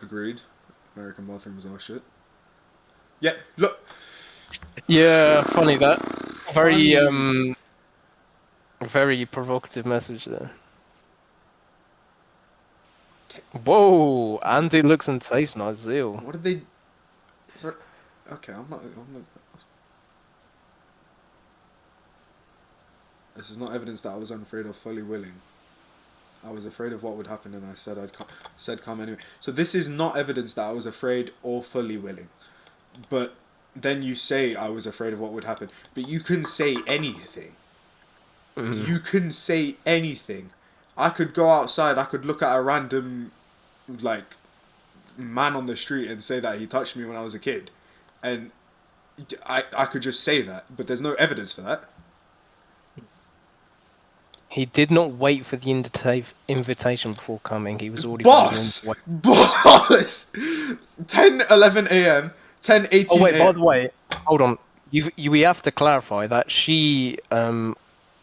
Agreed. American bathrooms are shit. Yeah, look. Yeah, funny that. Very Funny. very provocative message there. Whoa, and it looks and tastes nice, Zeal. What did they? Sorry. Okay, I'm not. This is not evidence that I was unafraid of fully willing. I was afraid of what would happen, and I said said come anyway. So this is not evidence that I was afraid or fully willing. But then you say I was afraid of what would happen. But you can say anything. You can say anything. I could go outside. I could look at a random, like, man on the street and say that he touched me when I was a kid, and I could just say that, but there's no evidence for that. He did not wait for the invitation before coming. He was already put his normal Boss! way. Boss! 10:11 a.m., Oh 10:18 wait, by a.m. the way, hold on. We have to clarify that she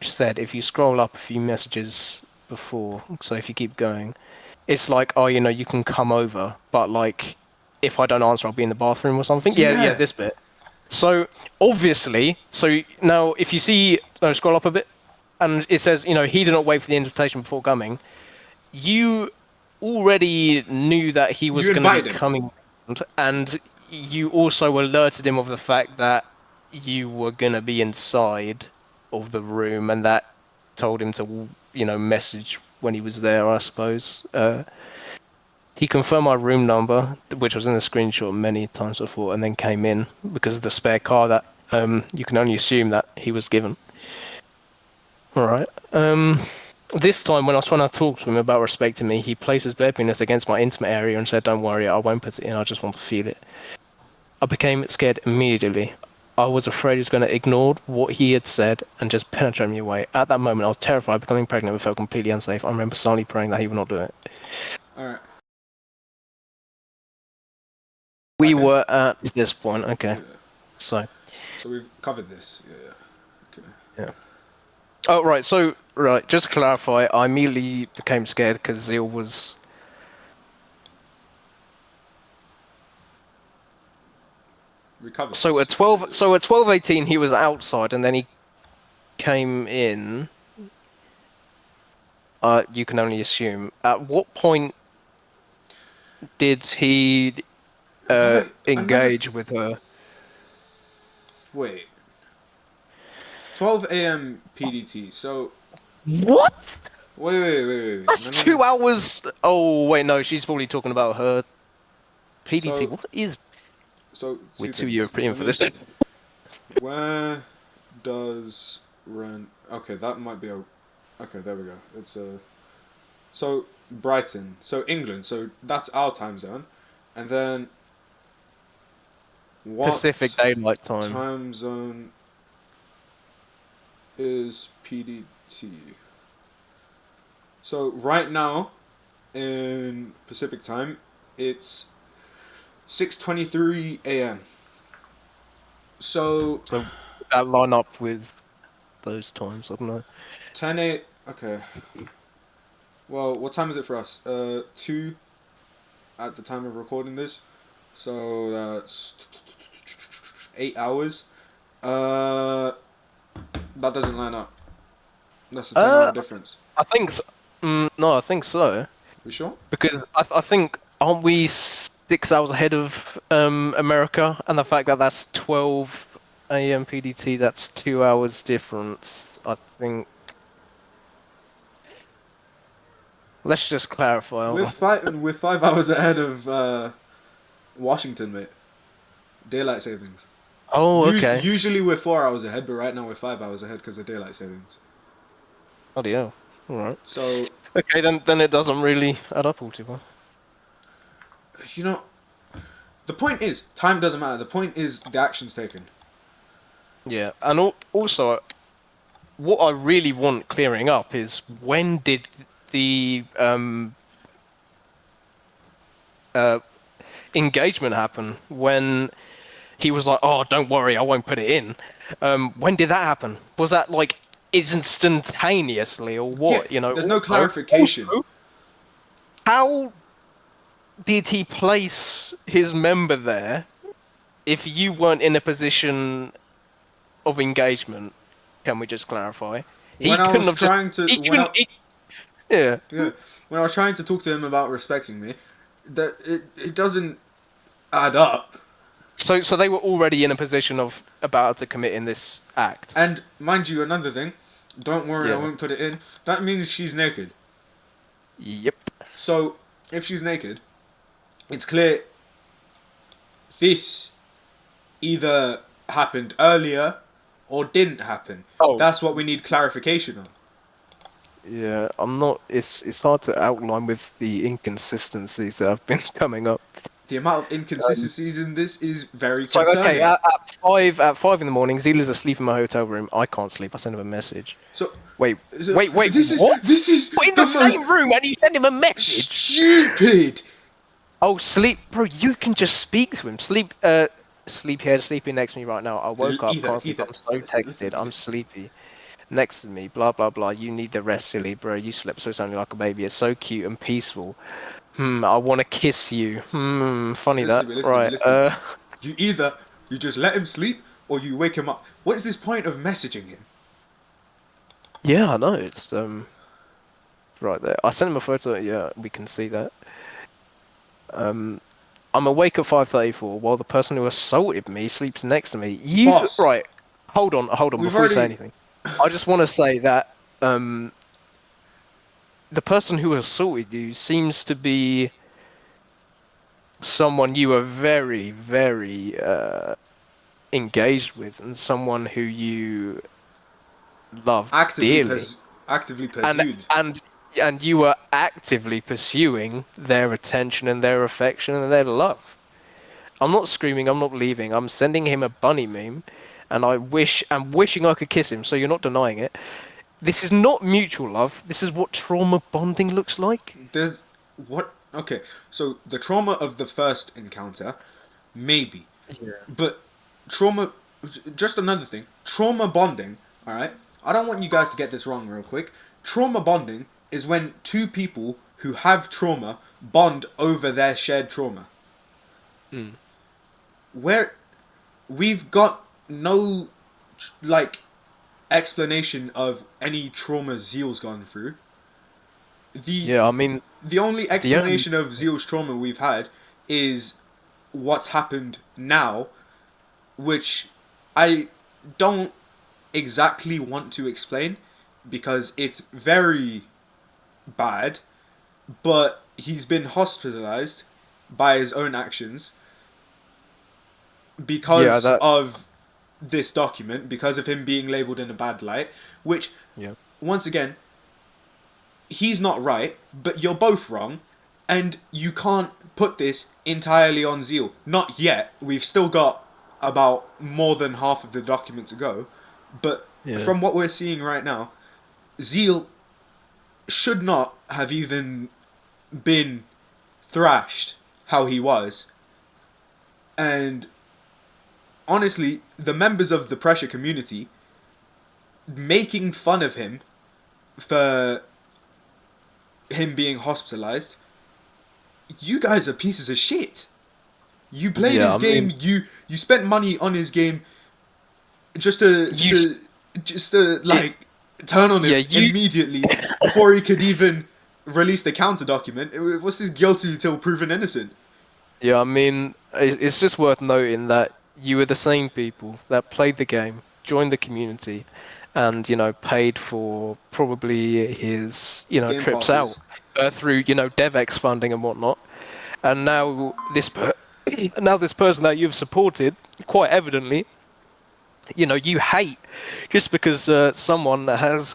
said if you scroll up a few messages before, so if you keep going, it's like, oh, you can come over, but like if I don't answer, I'll be in the bathroom or something. Yeah, yeah, Yeah. this bit. So obviously, so now if you see, no, scroll up a bit, and it says, he did not wait for the invitation before coming. You already knew that he was You going to be invited him. coming, and you also alerted him of the fact that you were going to be inside of the room, and that told him to, message when he was there, I suppose. He confirmed my room number, which was in the screenshot many times before, and then came in because of the spare car that you can only assume that he was given. All right. This time, when I was trying to talk to him about respecting me, he placed his bare penis against my intimate area and said, "Don't worry, I won't put it in. I just want to feel it." I became scared immediately. I was afraid he was going to ignore what he had said and just penetrate me away. At that moment, I was terrified of becoming pregnant and felt completely unsafe. I remember silently praying that he would not do it. Alright. We Back in? were at this point. Okay. Yeah. So, So we've covered this. Yeah. Okay. yeah. Oh, right. So, right. Just to clarify, I immediately became scared because Zeal was. We covered So at this. 12. So at 12:18, he was outside, and then he came in. You can only assume. At what point did he Right. Another. engage with her? Wait. 12 a.m. PDT. So. What? Wait. That's No, no, no. 2 hours. Oh wait, no, she's probably talking about her PDT. So. What is? So, We're two too things. European Let for me. this. Where does Ren. Okay, that might be a. Okay, there we go. It's a. So, Brighton. So, England. So, that's our time zone. And then. Pacific What Daylight Time. time zone is PDT? So, right now, in Pacific time, it's 6:23 a.m. So, So that line up with those times. I don't know. 10 a. Okay. Well, what time is it for us? 2 at the time of recording this. So that's 8 hours. Uh, that doesn't line up. That's a 10 hour Uh, difference. I think so. No, I think so. You sure? Because I think aren't we 6 hours ahead of America? And the fact that that's 12 a.m. PDT, that's 2 hours difference. I think. Let's just clarify. Hold on. We're 5 hours ahead of Washington, mate. Daylight savings. Oh, okay. Usually we're 4 hours ahead, but right now we're 5 hours ahead because of daylight savings. Oh, yeah. All right. So Okay, then it doesn't really add up all too well. you know, the point is time doesn't matter. The point is the actions taken. Yeah, and also, what I really want clearing up is when did the uh, engagement happen? When he was like, "Oh, don't worry, I won't put it in." When did that happen? Was that like instantaneously or Yeah, what? there's no Also, clarification. how did he place his member there if you weren't in a position of engagement? Can we just clarify? He When I couldn't was have just. trying to He when couldn't. I Yeah. yeah when I was trying to talk to him about respecting me, that it doesn't add up. So they were already in a position of about to commit in this act. And mind you, another thing, don't worry, I Yeah. won't put it in. That means she's naked. Yep. So if she's naked, it's clear this either happened earlier or didn't happen. Oh. That's what we need clarification on. Yeah. I'm not. It's hard to outline with the inconsistencies that have been coming up. The amount of Um, inconsistencies in this is very so okay, concerning. at 5 in the morning, Zeal is asleep in my hotel room. I can't sleep. I send him a message. So, Wait, so this is what? this is What, in the the most same room, and you send him a message? stupid. Oh, sleep, bro. You can just speak to him. Sleep here, sleeping next to me right now. I woke up, Either, can't sleep. either. I'm so Listen, listen, texted. I'm listen. sleepy. Next to me, blah blah blah. You need the rest, silly bro. You slept so soundly like a baby. It's so cute and peaceful. I want to kiss you. Funny Listen that. to me, listen to me, Right. listen to me. You either you just let him sleep or you wake him up. What is this point of messaging him? Yeah, I know. It's right there. I sent him a photo. Yeah, we can see that. Um, I'm awake at 5:34 while the person who assaulted me sleeps next to me. You Boss, right? Hold on. we've Before you say already. anything, I just want to say that um, the person who assaulted you seems to be someone you are very, very engaged with, and someone who you love actively dearly, pers- actively and pursued. and and you are actively pursuing their attention and their affection and their love. I'm not screaming, I'm not leaving. I'm sending him a bunny meme, and I'm wishing I could kiss him. So you're not denying it. This is not mutual love. This is what trauma bonding looks like. There's what? Okay, so the trauma of the first encounter, maybe, Yeah. but trauma. Just another thing. Trauma bonding. All right. I don't want you guys to get this wrong, real quick. Trauma bonding is when two people who have trauma bond over their shared trauma. Mm. Where we've got no like explanation of any trauma Zeal's gone through. The Yeah, I mean, the only the only explanation of Zeal's trauma we've had is what's happened now, which I don't exactly want to explain because it's very bad, but he's been hospitalized by his own actions yeah because that of this document, because of him being labeled in a bad light, which, yeah once again, he's not right, but you're both wrong, and you can't put this entirely on Zeal. Not yet. We've still got about more than half of the document to go, but yeah from what we're seeing right now, Zeal should not have even been thrashed how he was. And honestly, the members of the pressure community making fun of him for him being hospitalized, you guys are pieces of shit. You played yeah. his I mean, game. You spent money on his game just to just you to just to it like turn on yeah him you immediately before he could even release the counter document. What's this guilty till proven innocent? Yeah, I mean, it's just worth noting that you were the same people that played the game, joined the community, and, paid for probably his, Game trips out passes. through, DevEx funding and whatnot. And now now this person that you've supported, quite evidently, you hate just because someone has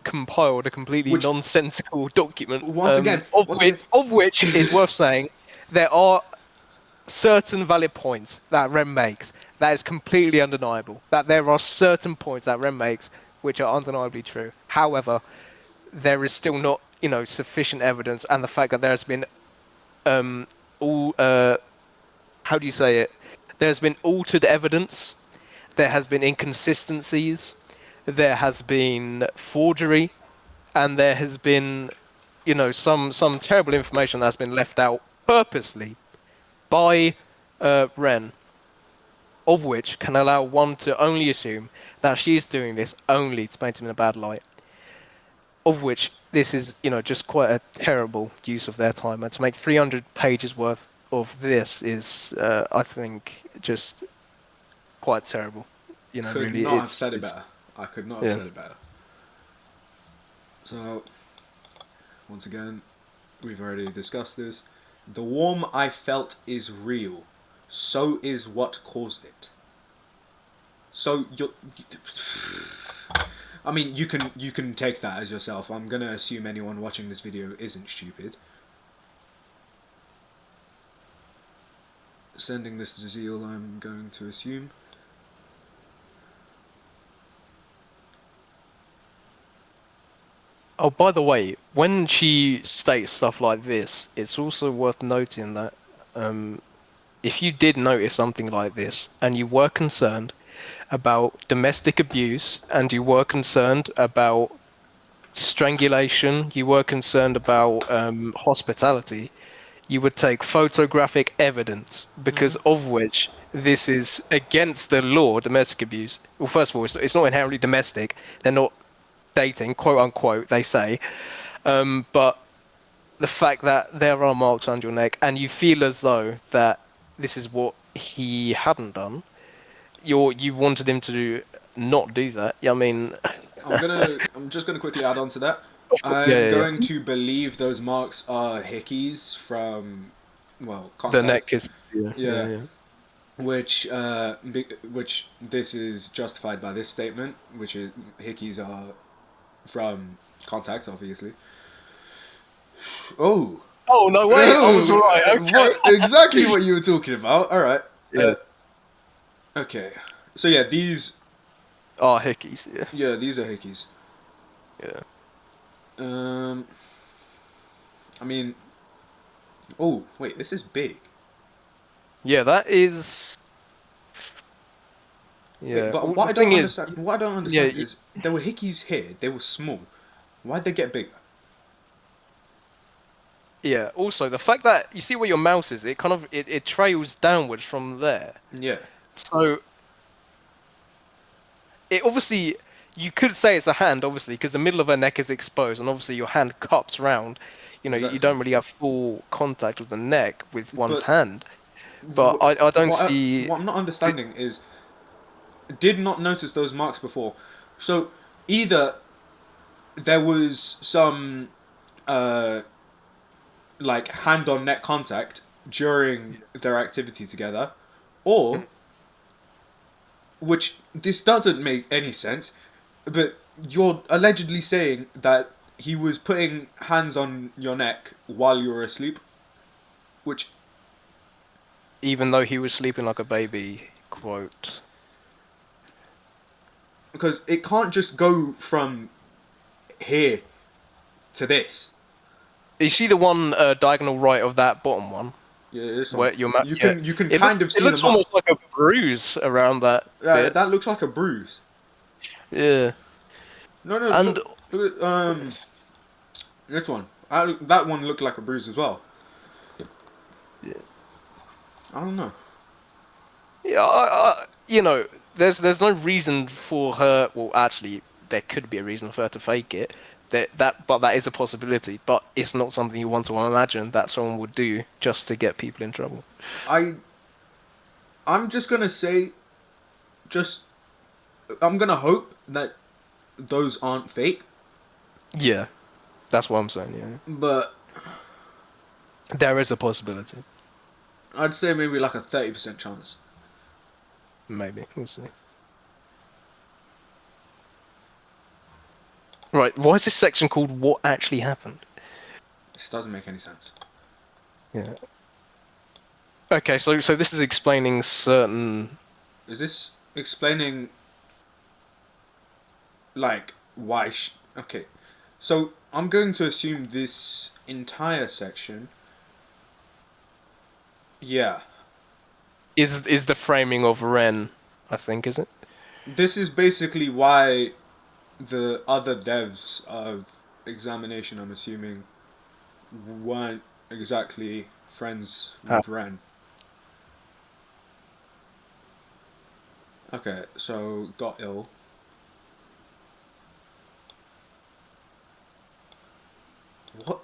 compiled a completely Which nonsensical document, once again, of which is worth saying there are certain valid points that Rem makes that is completely undeniable. That there are certain points that Rem makes which are undeniably true. However, there is still not, sufficient evidence, and the fact that there has been all how do you say it? There's been altered evidence. There has been inconsistencies. There has been forgery, and there has been, some terrible information that's been left out purposely by Ren, of which can allow one to only assume that she's doing this only to paint him in a bad light. Of which this is, just quite a terrible use of their time. And to make 300 pages worth of this is, I think, just quite terrible. could Really, not have it's, said it better. I could not have yeah. said it better. So, once again, we've already discussed this. The warmth I felt is real. So is what caused it. So I mean, you can take that as yourself. I'm gonna assume anyone watching this video isn't stupid. sending this to Zeal, I'm going to assume. Oh, by the way, when she states stuff like this, it's also worth noting that if you did notice something like this and you were concerned about domestic abuse and you were concerned about strangulation, you were concerned about hospitality, you would take photographic evidence because of which this is against the law, domestic abuse. Well, first of all, it's not inherently domestic. They're not dating, quote unquote, they say. But the fact that there are marks on your neck and you feel as though that this is what he hadn't done, you wanted him to not do that. Yeah, I mean, I'm just gonna quickly add on to that. of course, I'm yeah. going to believe those marks are hickeys from, well, The neck contact. is, Yeah, yeah. which this is justified by this statement, which is hickeys are from contact, obviously. Oh, Oh no way! I was right. Okay. what exactly what you were talking about? All right. Yeah. Okay. So yeah, Oh, hickeys. Yeah. these are hickeys. Yeah. Um, I mean, oh wait, this is big. Yeah, that is. Wait, Yeah. but Well, the thing is, what I don't yeah, understand is there were hickeys here. They were small. Why'd they get bigger? yeah. Also, the fact that you see where your mouse is, it kind of it trails downwards from there. Yeah, So it obviously you could say it's a hand, obviously, because the middle of her neck is exposed, and obviously your hand cups round. You know, you exactly. don't really have full contact with the neck with one's But hand. But I don't see. what I'm not The, understanding is did not notice those marks before. So either there was some uh like hand on neck contact during their activity together, or which this doesn't make any sense, but you're allegedly saying that he was putting hands on your neck while you were asleep, which even though he was sleeping like a baby, quote. because it can't just go from here to this. Is she the one diagonal right of that bottom one? Yeah, this one. Where your map? You Yeah, can kind of it see the looks mark. almost like a bruise around that bit. That looks like a bruise. Yeah, No, no, and look at this one. That one looked like a bruise as well. yeah, I don't know. yeah, you know, there's no reason for her. Well, actually, there could be a reason for her to fake it. But that is a possibility. But it's not something you want to imagine that someone would do just to get people in trouble. I I'm just gonna say, just I'm gonna hope that those aren't fake, Yeah, that's what I'm saying. Yeah, but there is a possibility. I'd say maybe like a 30% chance. Maybe we'll see. Right, why is this section called "What Actually Happened"? This doesn't make any sense. Yeah. Okay, so this is explaining certain. Is this explaining like why? Okay, so I'm going to assume this entire section. Yeah, Is the framing of Ren, I think, is it? this is basically why the other devs of examination, I'm assuming, weren't exactly friends Ah. with Ren. Okay, so got ill. What?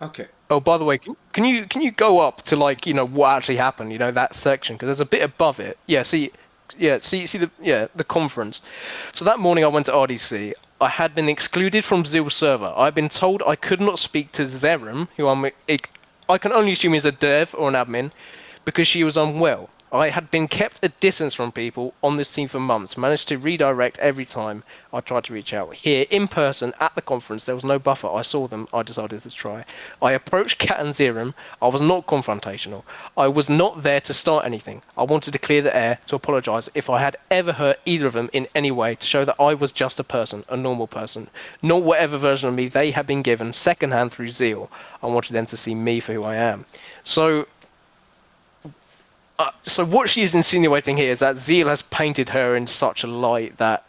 Okay. Oh, by the way, can you go up to like what actually happened? You know that section because there's a bit above it. See the conference. So that morning I went to RDC. I had been excluded from zeal server. I've been told I could not speak to Zerum, who I can only assume is a dev or an admin, because she was unwell. I had been kept a distance from people on this team for months, managed to redirect every time I tried to reach out. Here, in person, at the conference, there was no buffer. I saw them, I decided to try. I approached Kat and Zerum. I was not confrontational. I was not there to start anything. I wanted to clear the air, to apologise if I had ever hurt either of them in any way, to show that I was just a person, a normal person, not whatever version of me they had been given secondhand through zeal. I wanted them to see me for who I am. So what she is insinuating here is that Zeal has painted her in such a light that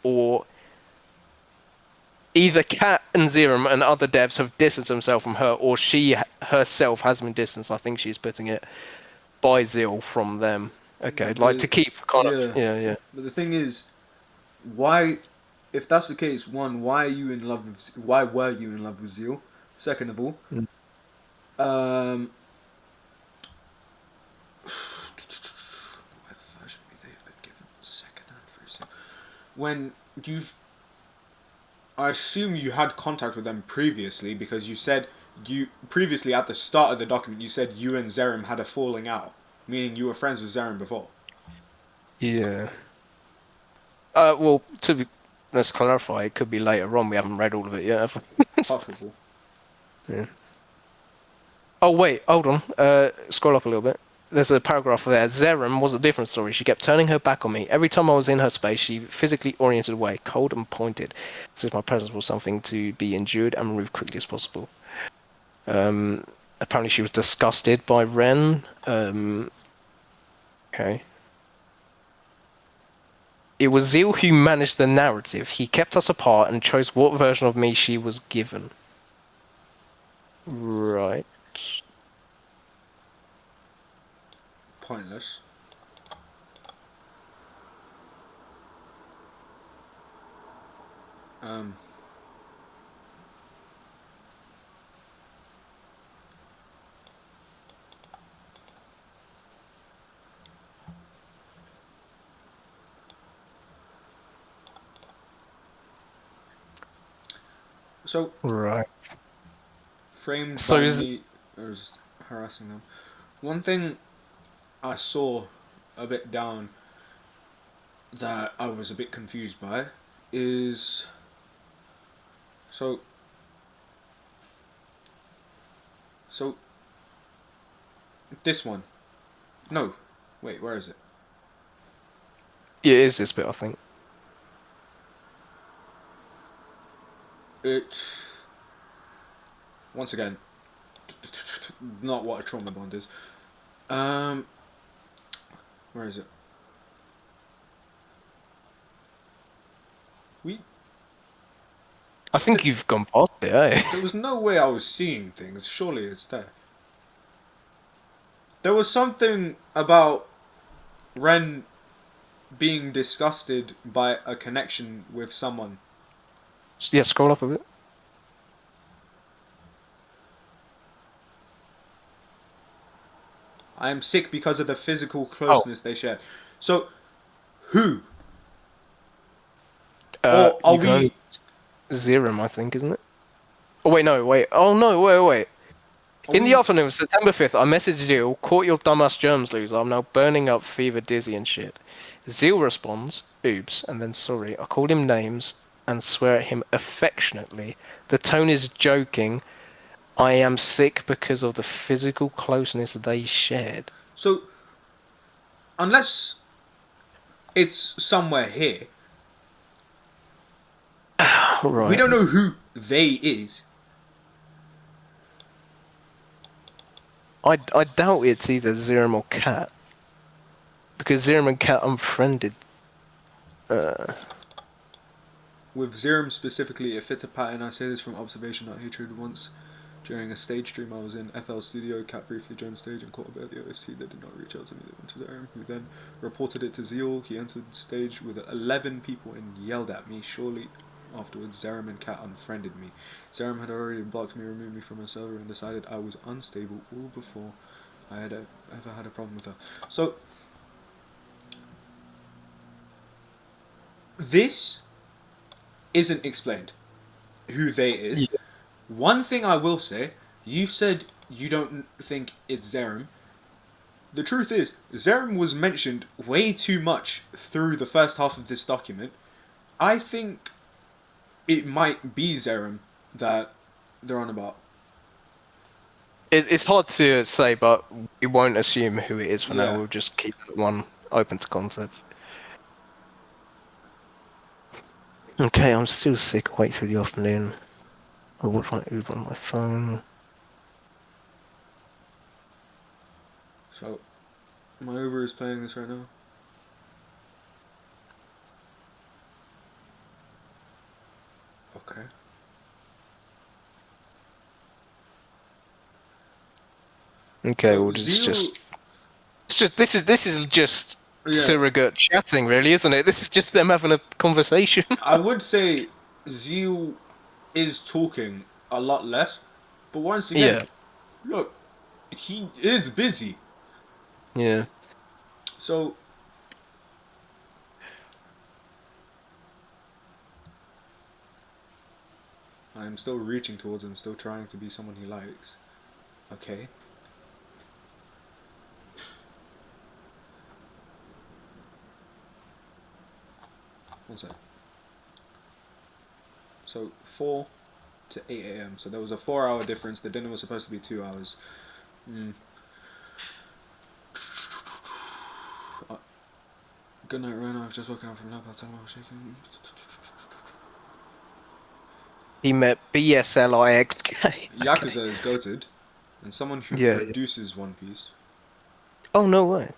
or either Kat and Zerum and other devs have distanced themselves from her, or she herself has been distanced. I think she's putting it by Zeal from them. Okay, But like to keep kind of yeah, yeah. but the thing is, why, if that's the case, one, why are you in love with? Why were you in love with Zeal? Second of all, Mm. um, what version they have been given second hand for Zeal? When you, I assume you had contact with them previously because you said you previously at the start of the document you said you and Zerum had a falling out, meaning you were friends with Zerum before. Yeah. Well, let's clarify. It could be later on. We haven't read all of it yet. Possible. Yeah. Oh wait, hold on. Scroll up a little bit. There's a paragraph there. Zerum was a different story. She kept turning her back on me. Every time I was in her space, she physically oriented away, cold and pointed, as if my presence was something to be endured and removed quickly as possible. Apparently she was disgusted by Ren. Okay. It was Zeal who managed the narrative. He kept us apart and chose what version of me she was given. Right. Pointless. Um, so Right. framed So by is me as harassing them. One thing I saw a bit down that I was a bit confused by is so so this one. No, wait, where is it? yeah, it is this bit, I think. It once again not what a trauma bond is. Um, where is it? We I think you've gone past it, eh? There was no way I was seeing things. Surely it's there. There was something about Ren being disgusted by a connection with someone. Yeah, scroll up a bit. I am sick because of the physical Oh, closeness they share. So, who? Or are you can we? only Zerum, I think, isn't it? Oh wait, no, wait. Oh no, wait. Are In the we? afternoon, September 5th, I messaged you, caught your dumbass germs, loser. I'm now burning up, fever, dizzy, and shit. Zeal responds, oops, and then sorry. I called him names and swear at him affectionately. The tone is joking. I am sick because of the physical closeness they shared. So, unless it's somewhere here, we Right. don't know who they is. I doubt it's either Zerum or Cat. Because Zerum and Cat unfriended. With Zerum specifically, it fits a pattern. I say this from observation, not hatred. Once during a stage stream I was in FL Studio, Cat briefly joined stage and caught a bit of the OST that did not reach out to me. They went to Zerum, who then reported it to Zeal. He entered stage with 11 people and yelled at me. Shortly afterwards, Zerum and Cat unfriended me. Zerum had already blocked me, removed me from her server, and decided I was unstable all before I had ever had a problem with her. So, this isn't explained. Who they is. Yeah. One thing I will say, you said you don't think it's Zerum. the truth is, Zerem was mentioned way too much through the first half of this document. I think it might be Zerem that they're on about. It's hard to say, but we won't assume who it is for now. Yeah. We'll just keep one open to concept. Okay, I'm still sick. Wait through the afternoon. I'll watch my Uber on my phone. So, my Uber is playing this right now. Okay. Okay, So well, Zeal, it's just this is just yeah, surrogate chatting, really, isn't it? This is just them having a conversation. I would say Zeal is talking a lot less, but once again, Yeah, look, he is busy. yeah. So I'm still reaching towards him, still trying to be someone he likes. Okay. One sec. So 4 to 8 a.m. So there was a 4 hour difference. The dinner was supposed to be 2 hours. Mm. Good night, Rona. I've just woken up from a nap. I'll tell him I was shaking. He met BSLIXK. Okay. Yakuza is goated, and someone who Yeah, yeah. produces One Piece. Oh, no way.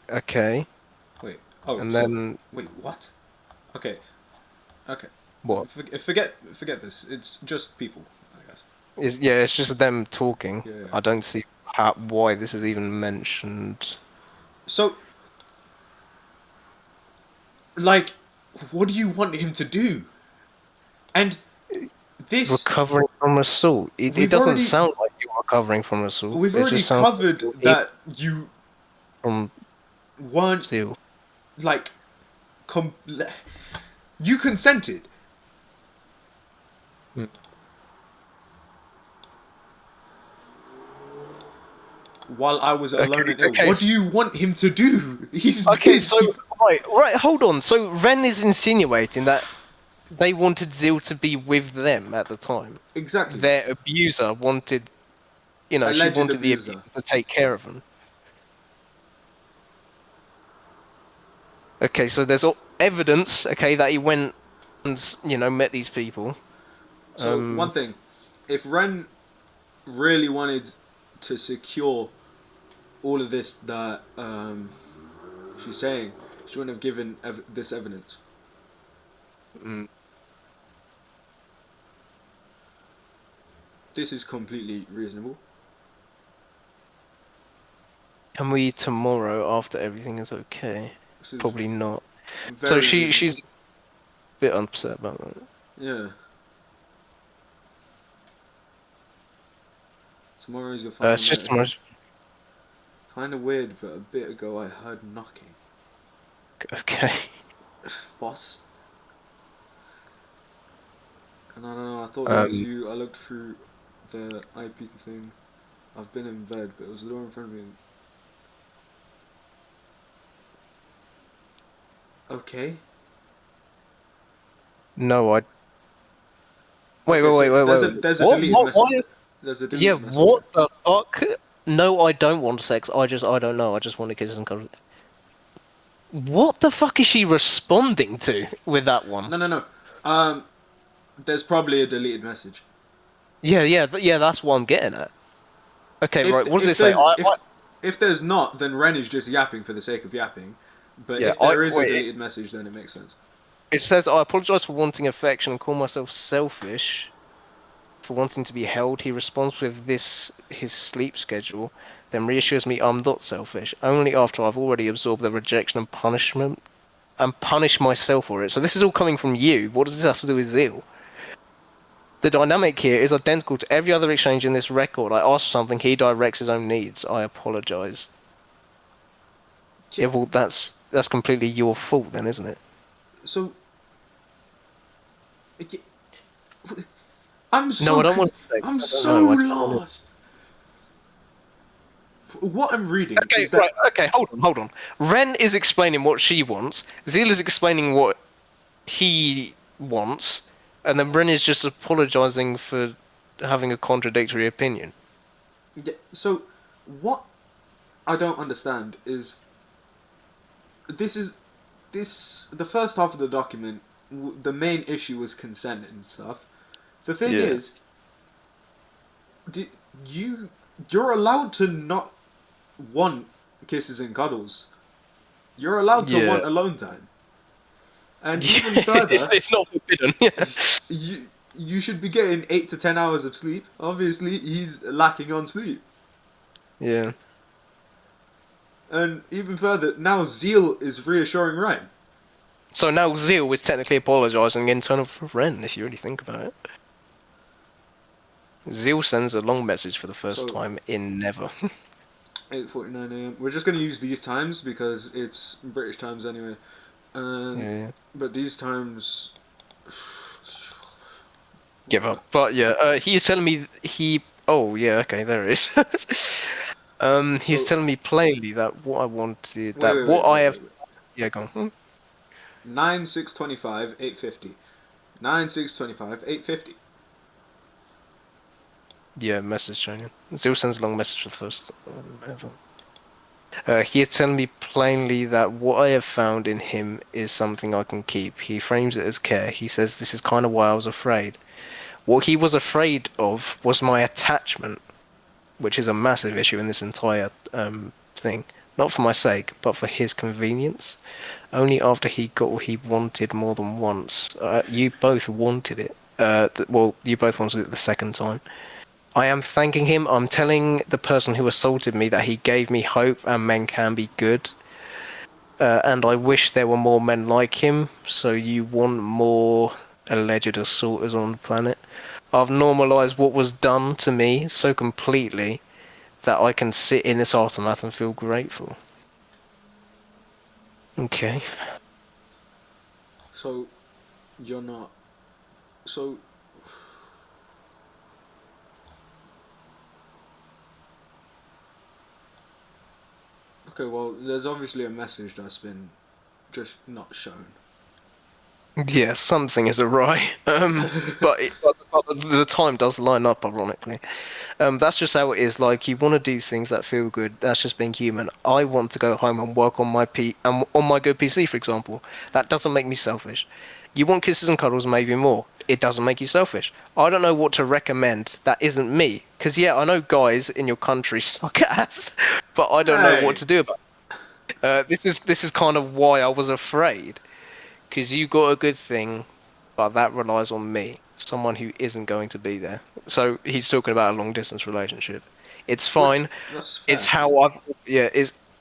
Okay. Wait. Oh, And so then wait. What? Okay. Okay. what? Forget this. It's just people, I guess. Yeah, it's just them talking. Yeah. Yeah. I don't see why this is even mentioned. So, like, what do you want him to do? And this, Recovering from assault. It we've doesn't already sound like you're recovering from assault. we've It already just sounds like covered you're healing that you from weren't zeal. like com- you consented. Mm. While I was alone Okay, and ill. okay, What do you want him to do? He's okay, so busy. right, hold on. So Ren is insinuating that they wanted Zeal to be with them at the time. Exactly. Their abuser wanted, she Alleged wanted the abuser. abuser to take care of them. Okay, so there's evidence, okay, that he went and, met these people. So one thing, if Ren really wanted to secure all of this that she's saying, she wouldn't have given this evidence. Mm. This is completely reasonable. Can we tomorrow after everything is okay? This is Probably not. So very she's reasonable. a bit upset about that. Yeah. Tomorrow is your final It's just night. tomorrow's. Kind of weird, but a bit ago I heard knocking. Okay. Boss. And I don't know, I thought it was Um, you. I looked through the IP thing. I've been in bed, but it was the door in front of me. Okay. no, I. Wait, Okay, wait, so wait, wait, there's a wait. there's a What? deleted What? message. Why? There's a Yeah, deleted message. what the fuck? No, I don't want sex. I don't know. I just want to kiss and cuddle. What the fuck is she responding to with that one? No, no, no. Um, there's probably a deleted message. Yeah, yeah, yeah. That's what I'm getting at. Okay, If right. What does if it say? there's if there's not, then Ren is just yapping for the sake of yapping. But Yeah, if there is a wait. deleted message, then it makes sense. It says I apologize for wanting affection and call myself selfish for wanting to be held. He responds with his sleep schedule, then reassures me I'm not selfish. Only after I've already absorbed the rejection and punishment and punish myself for it. So this is all coming from you. What does this have to do with zeal? The dynamic here is identical to every other exchange in this record. I ask for something, he directs his own needs. I apologize. Yeah, Yeah, well, that's completely your fault then, isn't it? so, yeah, I'm No, I so don't want to say. I'm I don't so know. I just want to. lost. What I'm reading Okay, is right. that Okay, hold on. Ren is explaining what she wants. Zeal is explaining what he wants, and then Ren is just apologizing for having a contradictory opinion. yeah, so what I don't understand is this is this the first half of the document. The main issue was consent and stuff. The thing Yeah. is, do, you're allowed to not want kisses and cuddles. You're allowed to Yeah. want alone time. And Yeah, even further, it's not forbidden. Yeah. you should be getting 8 to 10 hours of sleep. Obviously, he's lacking on sleep. Yeah. And even further, now Zeal is reassuring Ryan. So now Zeal is technically apologizing in turn for Ren, if you really think about it. Zeal sends a long message for the first So time in Never. 8:49 a.m. We're just gonna use these times because it's British times anyway. Um, Yeah. but these times, Give up. But yeah, he is telling me he. Oh yeah, okay, there it is. He's so telling me plainly that what I wanted, wait, that wait, what wait, I wait, have. wait, wait. Yeah, go on. 9/6/25 8:50. 9/6/25 8:50. Yeah, message changing. Zeal sends a long message for the first ever. He is telling me plainly that what I have found in him is something I can keep. He frames it as care. He says this is kind of why I was afraid. What he was afraid of was my attachment, which is a massive issue in this entire thing. Not for my sake, but for his convenience. Only after he got what he wanted more than once. You both wanted it. Well, you both wanted it the second time. I am thanking him. I'm telling the person who assaulted me that he gave me hope and men can be good. And I wish there were more men like him. So you want more alleged assaulters on the planet? I've normalized what was done to me so completely that I can sit in this aftermath and feel grateful. Okay. So you're not. So okay. Well, there's obviously a message that's been just not shown. Yeah, something is awry. But the time does line up, ironically. That's just how it is. Like you want to do things that feel good. That's just being human. I want to go home and work on my on my good PC, for example. That doesn't make me selfish. You want kisses and cuddles, maybe more. It doesn't make you selfish. I don't know what to recommend. That isn't me. Because yeah, I know guys in your country suck ass, but I don't know what Hey, to do about it. This is kind of why I was afraid. Because you got a good thing, but that relies on me, someone who isn't going to be there. So he's talking about a long distance relationship. It's which fine. that's It's fair. how I've yeah.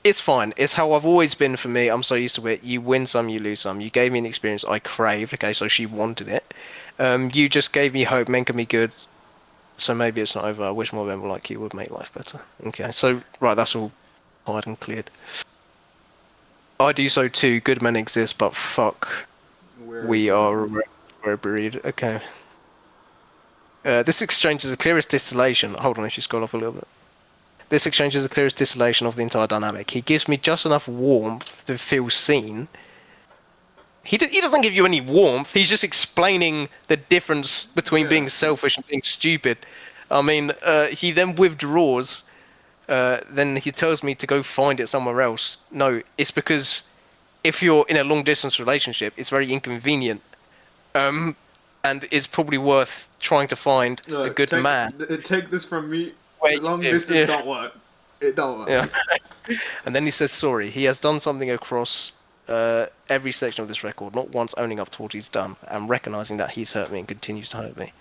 It's fine. It's how I've always been for me. I'm so used to it. You win some, you lose some. You gave me an experience I craved. Okay, so she wanted it. You just gave me hope, making me good. So maybe it's not over. I wish more men were like you would make life better. Okay, so right, that's all tied and cleared. I do so too. Good men exist, but fuck, We're a we breed. are a breed. Okay. This exchange is the clearest distillation. Hold on, if you scroll up a little bit. This exchange is the clearest distillation of the entire dynamic. He gives me just enough warmth to feel seen. He doesn't give you any warmth. He's just explaining the difference between Yeah. being selfish and being stupid. I mean, he then withdraws. Then he tells me to go find it somewhere else. No, it's because if you're in a long distance relationship, it's very inconvenient. Um, and it's probably worth trying to find a Look, good man take this from me. where The you long live. distance Yeah, don't work. It don't work. yeah. And then he says sorry. He has done something across every section of this record, not once owning up to what he's done and recognizing that he's hurt me and continues to hurt me.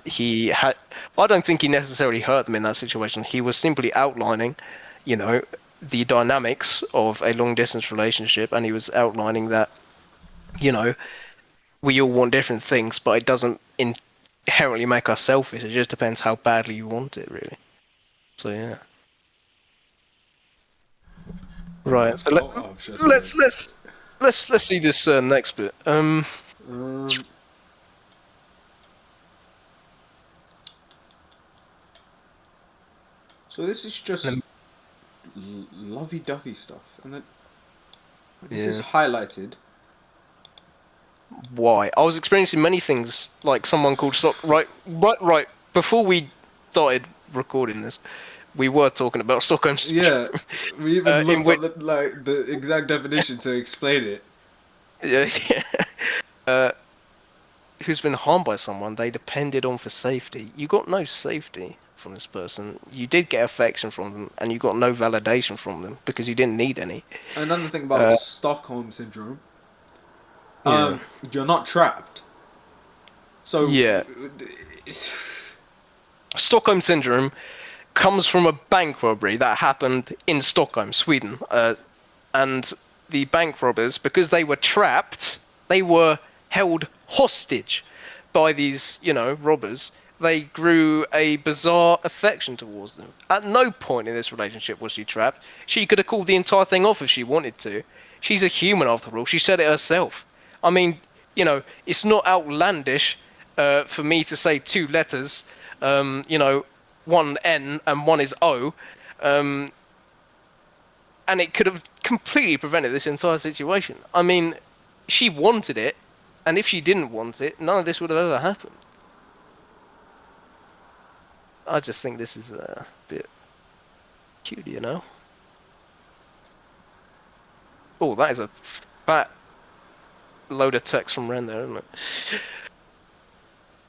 He had. I don't think he necessarily hurt them in that situation. He was simply outlining, you know, the dynamics of a long distance relationship, and he was outlining that, you know, we all want different things, but it doesn't inherently make us selfish. It just depends how badly you want it, really. So yeah. Right. That's So what I've just read. let's see this next bit. Um, So this is And just then, lovey-dovey stuff, and then this is yeah. highlighted. Why? I was experiencing many things, like someone called Stock. Right. Before we started recording this, we were talking about Stockholm Yeah, syndrome, we even in looked which, up the exact definition to explain it. yeah, uh, who's been harmed by someone they depended on for safety. You got no safety from this person. You did get affection from them, and you got no validation from them because you didn't need any. Another thing about Uh, Stockholm syndrome, yeah, you're not trapped. So, yeah. Stockholm syndrome comes from a bank robbery that happened in Stockholm, Sweden. And the bank robbers, because they were trapped, they were held hostage by these, robbers. They grew a bizarre affection towards them. At no point in this relationship was she trapped. She could have called the entire thing off if she wanted to. She's a human after all. She said it herself. I mean, it's not outlandish for me to say two letters, one N and one is O, and it could have completely prevented this entire situation. I mean, she wanted it, and if she didn't want it, none of this would have ever happened. I just think this is a bit cute. Oh, that is a fat load of text from Ren there, isn't it?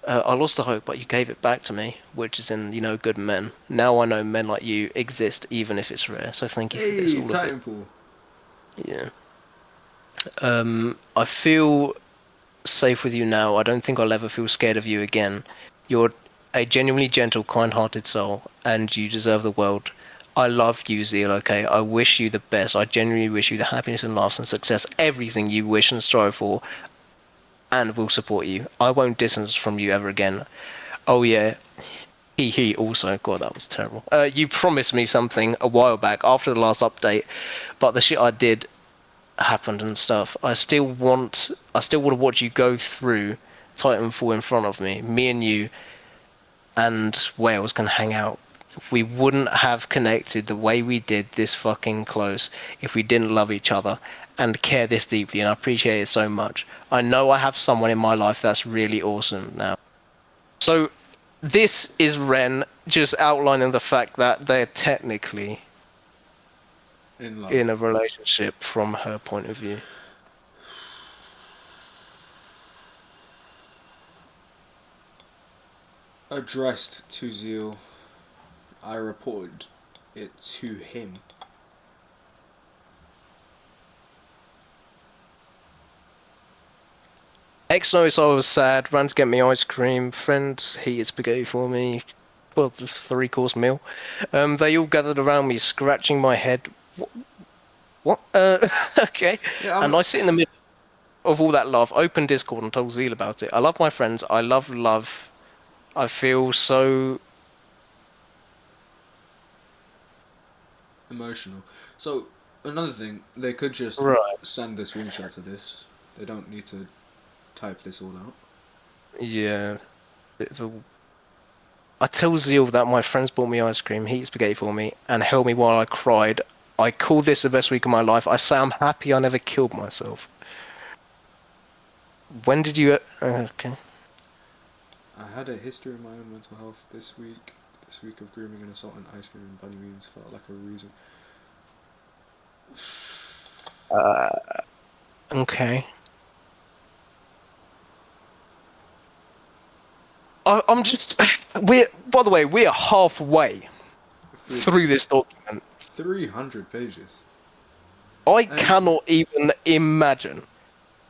I lost the hope, but you gave it back to me, which is in, good men. Now I know men like you exist, even if it's rare. So thank you for this, Hey, all of this. Titanfall. Yeah. I feel safe with you now. I don't think I'll ever feel scared of you again. You're a genuinely gentle, kind-hearted soul, and you deserve the world. I love you, Zeal, okay? I wish you the best. I genuinely wish you the happiness and laughs and success, everything you wish and strive for, and will support you. I won't distance from you ever again. Oh, yeah. He also. God, that was terrible. You promised me something a while back after the last update, but the shit I did happened and stuff. I still want to watch you go through Titanfall in front of me. Me and you and Wales can hang out. We wouldn't have connected the way we did this fucking close if we didn't love each other and care this deeply, and I appreciate it so much. I know I have someone in my life that's really awesome now. So this is Ren just outlining the fact that they're technically In love. in a relationship from her point of view. Addressed to Zeal. I reported it to him. X noticed I was sad, ran to get me ice cream, friend heated spaghetti for me, well, the three-course meal. They all gathered around me, scratching my head. What? Okay. Yeah, And I sit in the middle of all that love, opened Discord and told Zeal about it. I love my friends, I love love. I feel so... emotional. So another thing, they could just Right. send the screenshots of this. They don't need to type this all out. Yeah. Bit of a... I tell Zeal that my friends bought me ice cream, heated spaghetti for me, and held me while I cried. I call this the best week of my life. I say I'm happy I never killed myself. When did you... okay. I had a history of my own mental health this week. This week of grooming and assault and ice cream and bunny memes felt like a reason. Okay. I'm just... We're... By the way, we are halfway Through through this document. 300 pages. I And cannot even imagine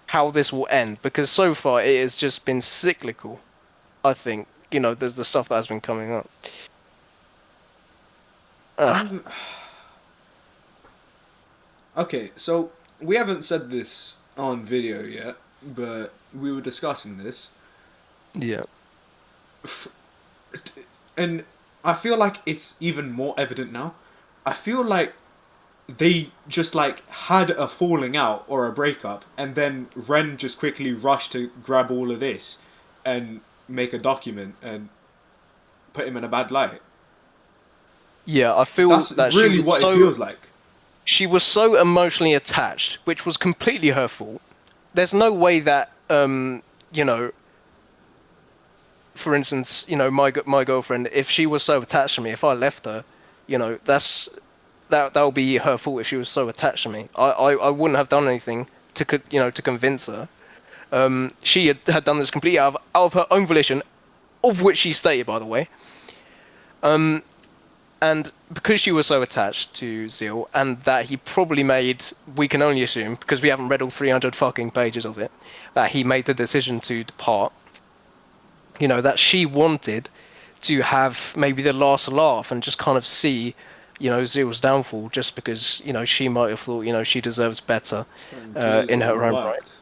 how this will end, because so far it has just been cyclical, I think. There's the stuff that has been coming up. Ugh. I'm okay, so we haven't said this on video yet, but we were discussing this. Yeah. And I feel like it's even more evident now. I feel like they just like had a falling out or a breakup, and then Ren just quickly rushed to grab all of this and make a document and put him in a bad light. Yeah, I feel That's that really what it feels like. she was so emotionally attached, which was completely her fault. There's no way that you know, for instance, my girlfriend, if she was so attached to me, if I left her, that would be her fault if she was so attached to me. I wouldn't have done anything to convince her. She had done this completely out of her own volition, of which she stated, by the way. And because she was so attached to Zeal, and that he probably made, we can only assume, because we haven't read all 300 fucking pages of it, that he made the decision to depart. That she wanted to have maybe the last laugh and just kind of see, Zeal's downfall, just because, she might have thought, she deserves better And clearly in it her own right. worked.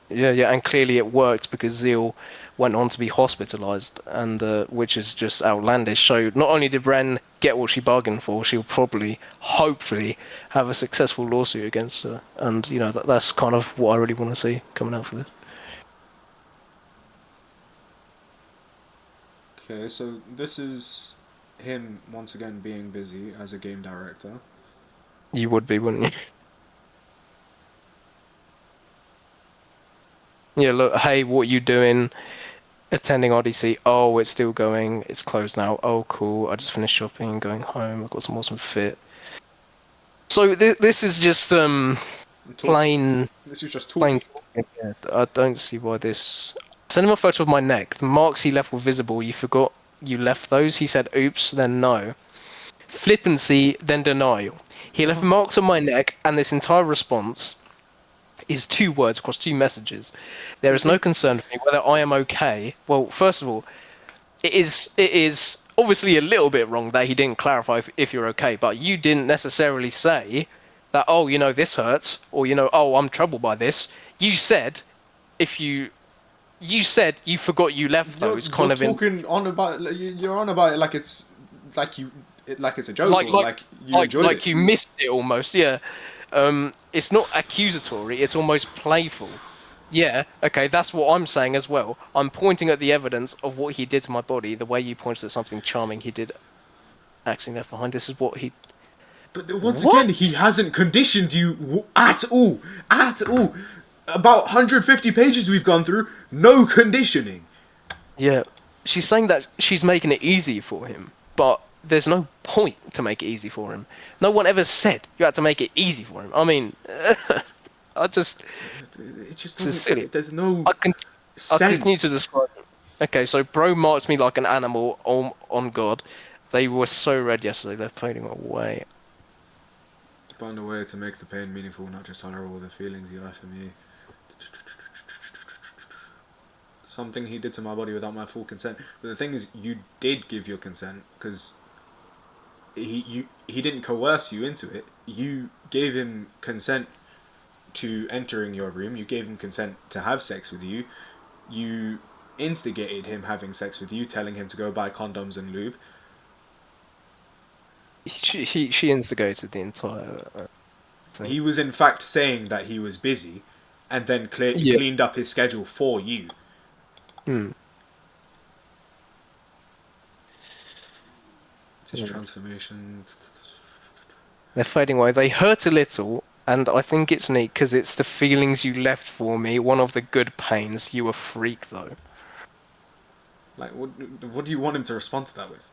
Yeah, yeah, and clearly it worked because Zeal went on to be hospitalized, and which is just outlandish. So not only did Ren get what she bargained for, she'll probably, hopefully, have a successful lawsuit against her, and that's kind of what I really want to see coming out for this. Okay, so this is him once again being busy as a game director. You would be, wouldn't you? Yeah, look, hey, what you doing? Attending RDC. Oh, it's still going. It's closed now. Oh, cool. I just finished shopping, going home. I've got some awesome fit. So this is just Talk. plain This is just plain talking. talking. Yeah, I don't see why this. Send him a photo of my neck. The marks he left were visible. You forgot you left those. He said, "Oops." Then no. Flippancy. Then denial. He left marks on my neck, and this entire response is two words across two messages. There The is no thing, concern for me whether I am okay. Well, first of all, it is obviously a little bit wrong that he didn't clarify if you're okay, but you didn't necessarily say that, oh, this hurts, or oh, I'm troubled by this. You said if you said you forgot you left those you're kind of in talking on about you're on about it like it's like like it's a joke like or like like you enjoyed it. like you missed it almost, yeah. It's not accusatory, it's almost playful. Yeah, okay, that's what I'm saying as well. I'm pointing at the evidence of what he did to my body, the way you pointed at something charming he did accidentally left behind. This is what he. But once again, he What? hasn't conditioned you at all. At all. About 150 pages we've gone through, no conditioning. Yeah, she's saying that she's making it easy for him, but there's no point to make it easy for him. No one ever said you had to make it easy for him. I mean, I just. It just Sincerely, doesn't. There's no I can. I continue to sense. describe him. Okay, so bro marked me like an animal on God. They were so red yesterday, they're fading away. Find a way to make the pain meaningful, not just tolerable. The feelings you left for me. Something he did to my body without my full consent. But the thing is, you did give your consent because he didn't coerce you into it. You gave him consent to entering your room. You gave him consent to have sex with you. You instigated him having sex with you, telling him to go buy condoms and lube. She instigated the entire thing. He was in fact saying that he was busy, and then Yeah. cleaned up his schedule for you. Hmm. It's his transformation. They're fading away. They hurt a little, and I think it's neat because it's the feelings you left for me. One of the good pains. You a freak, though. Like, what do you want him to respond to that with?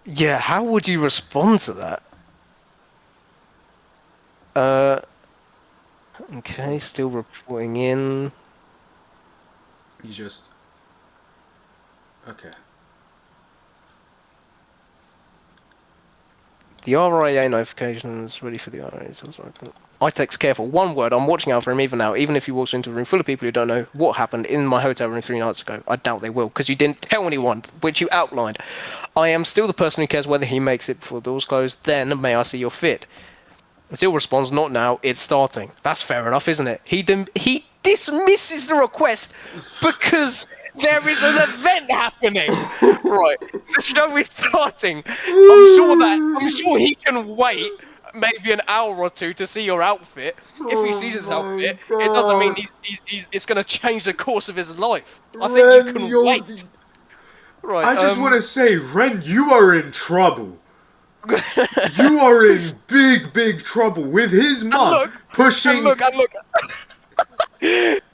Yeah, how would you respond to that? Uh, okay, So still reporting in. he just okay. The RIA notifications ready for the RIA. I text careful. One word. I'm watching out for him even now. Even if he walks into a room full of people who don't know what happened in my hotel room 3 nights ago, I doubt they will because you didn't tell anyone, which you outlined. I am still the person who cares whether he makes it before the doors close. Then may I see your fit? And still responds, not now. It's starting. That's fair enough, isn't it? He dismisses the request because there is an event happening. Right. The show is starting. I'm sure he can wait maybe an hour or two to see your outfit. If he sees his Oh outfit, my it doesn't mean god. it's going to change the course of his life. I think you Ren, can you're. wait. Right. I just want to say, Ren, you are in trouble. You are in big, big trouble with his And mum look, and pushing. look, and look.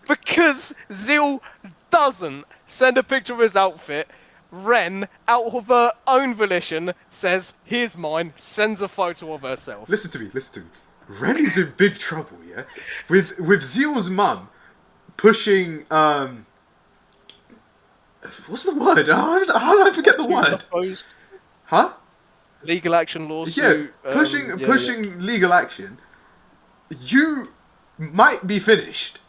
Because Zeal doesn't send a picture of his outfit, Ren, out of her own volition, says, "Here's mine," sends a photo of herself. Listen to me, listen to me. Ren is in big trouble, yeah? With Zeal's mum pushing, what's the word? How did I forget the Lawsuit, I word? suppose. Huh? Legal action Yeah, lawsuit. Yeah, yeah. pushing legal action. You might be finished.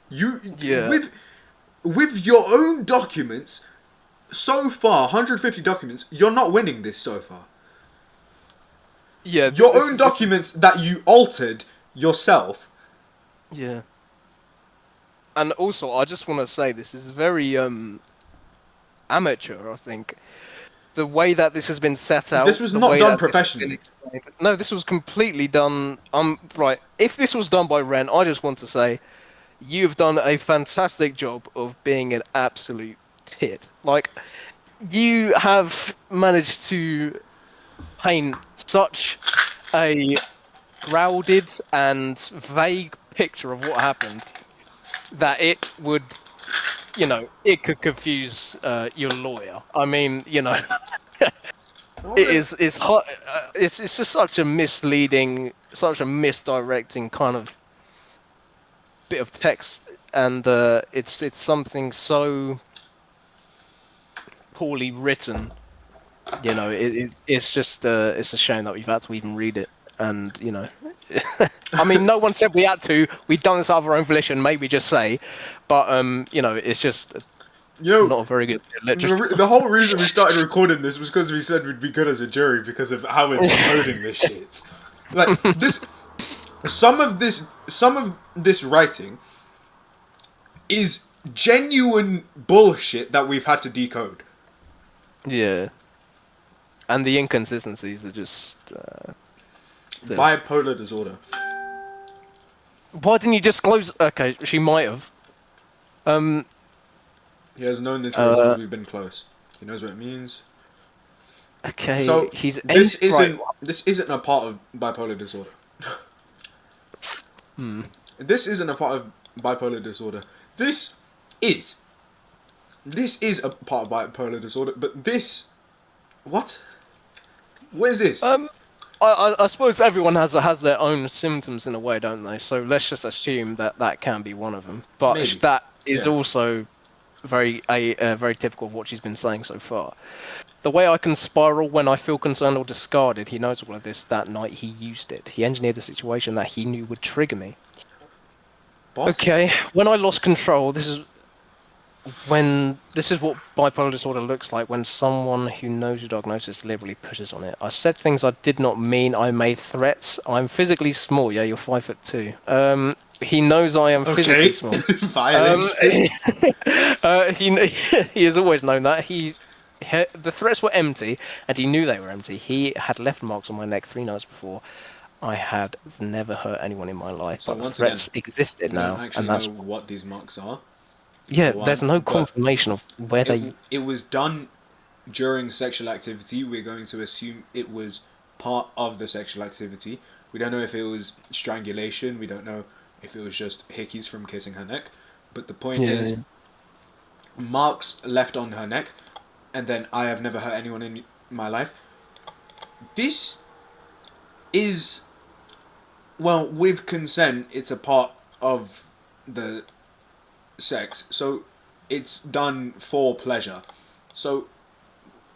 You Yeah. with your own documents so far, 150 documents, you're not winning this so far. Yeah, Your this own is this is documents that you altered yourself. yeah. And also, I just want to say this is very amateur, I think. The way that this has been set This out, was the not way done that this has been professionally. explained. No, this was completely done. Right. If this was done by Ren, I just want to say you've done a fantastic job of being an absolute tit. Like, you have managed to paint such a crowded and vague picture of what happened that it would, it could confuse your lawyer. I mean, Well, it is it's hot. It's just such a misleading, such a misdirecting kind of bit of text, and it's something so poorly written. It's just it's a shame that we've had to even read it, and I mean, no one said we had to. We've done this out of our own volition, maybe just say, but it's just you know, not a very good literature. the whole reason we started recording this was because we said we'd be good as a jury because of how we're decoding this shit. Like this, some of this writing is genuine bullshit that we've had to decode. Yeah, and the inconsistencies are just. Silly. Bipolar disorder. Why didn't you disclose? Okay, she might have. He has known this for as long Uh. as we've been close. He knows what it means. Okay, So he's right. this isn't a part of bipolar disorder. Hmm. This isn't a part of bipolar disorder. Is this is a part of bipolar disorder, but this what? What is this? I suppose everyone has their own symptoms in a way, don't they? So let's just assume that that can be one of them. But Maybe. that is Yeah. also very typical of what she's been saying so far. The way I can spiral when I feel concerned or discarded, he knows all of this. That night he used it. He engineered a situation that he knew would trigger me. Boss? Okay, when I lost control, this is what bipolar disorder looks like when someone who knows your diagnosis deliberately pushes on it. I said things I did not mean. I made threats. I'm physically small. Yeah, you're 5'2". He knows I am physically small. Violation. He has always known that. The threats were empty, and he knew they were empty. He had left marks on my neck 3 nights before. I had never hurt anyone in my life, So but the once again, threats existed we don't now, actually and that's know what these marks are. yeah. For There's one, no but confirmation of where they. it was done during sexual activity. We're going to assume it was part of the sexual activity. We don't know if it was strangulation. We don't know if it was just hickeys from kissing her neck. But the point Yeah, is, marks left on her neck, and then I have never hurt anyone in my life. This is, well, with consent, it's a part of the sex, so it's done for pleasure. So,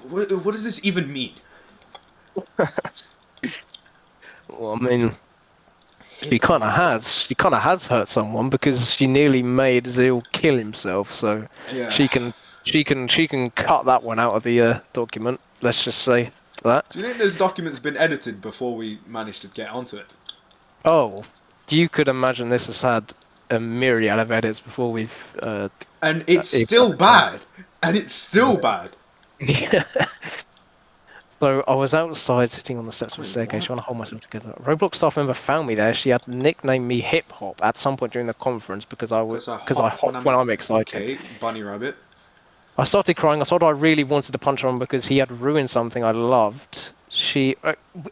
what does this even mean? well, I mean, she kind of has. She kind of has hurt someone because she nearly made Zeal kill himself. So Yeah. she can cut that one out of the document. Let's just say that. Do you think this document's been edited before we managed to get onto it? Oh, you could imagine this has had a myriad of edits before we've. And it's Even still got the bad. And it's still bad. Yeah. So I was outside sitting on the steps of a Wait, staircase what? trying to hold myself together. A Roblox staff member found me there. She had nicknamed me Hip Hop at some point during the conference because I hop when I'm excited. Okay, bunny rabbit. I started crying. I told her I really wanted to punch her on because he had ruined something I loved. she?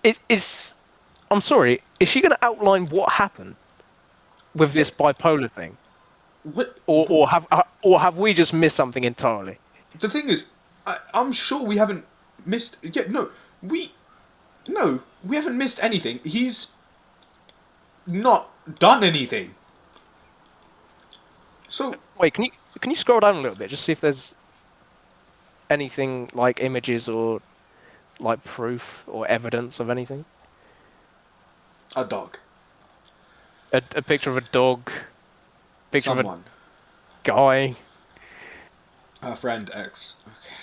It's. I'm sorry. Is she going to outline what happened with Yeah. this bipolar thing, What? or have we just missed something entirely? The thing is, I'm sure we haven't missed. Yeah, no, we haven't missed anything. He's not done anything. So Wait, can you scroll down a little bit just see if there's anything like images or like proof or evidence of anything? a dog, A picture of a dog, picture of a someone, guy. her friend X. Okay.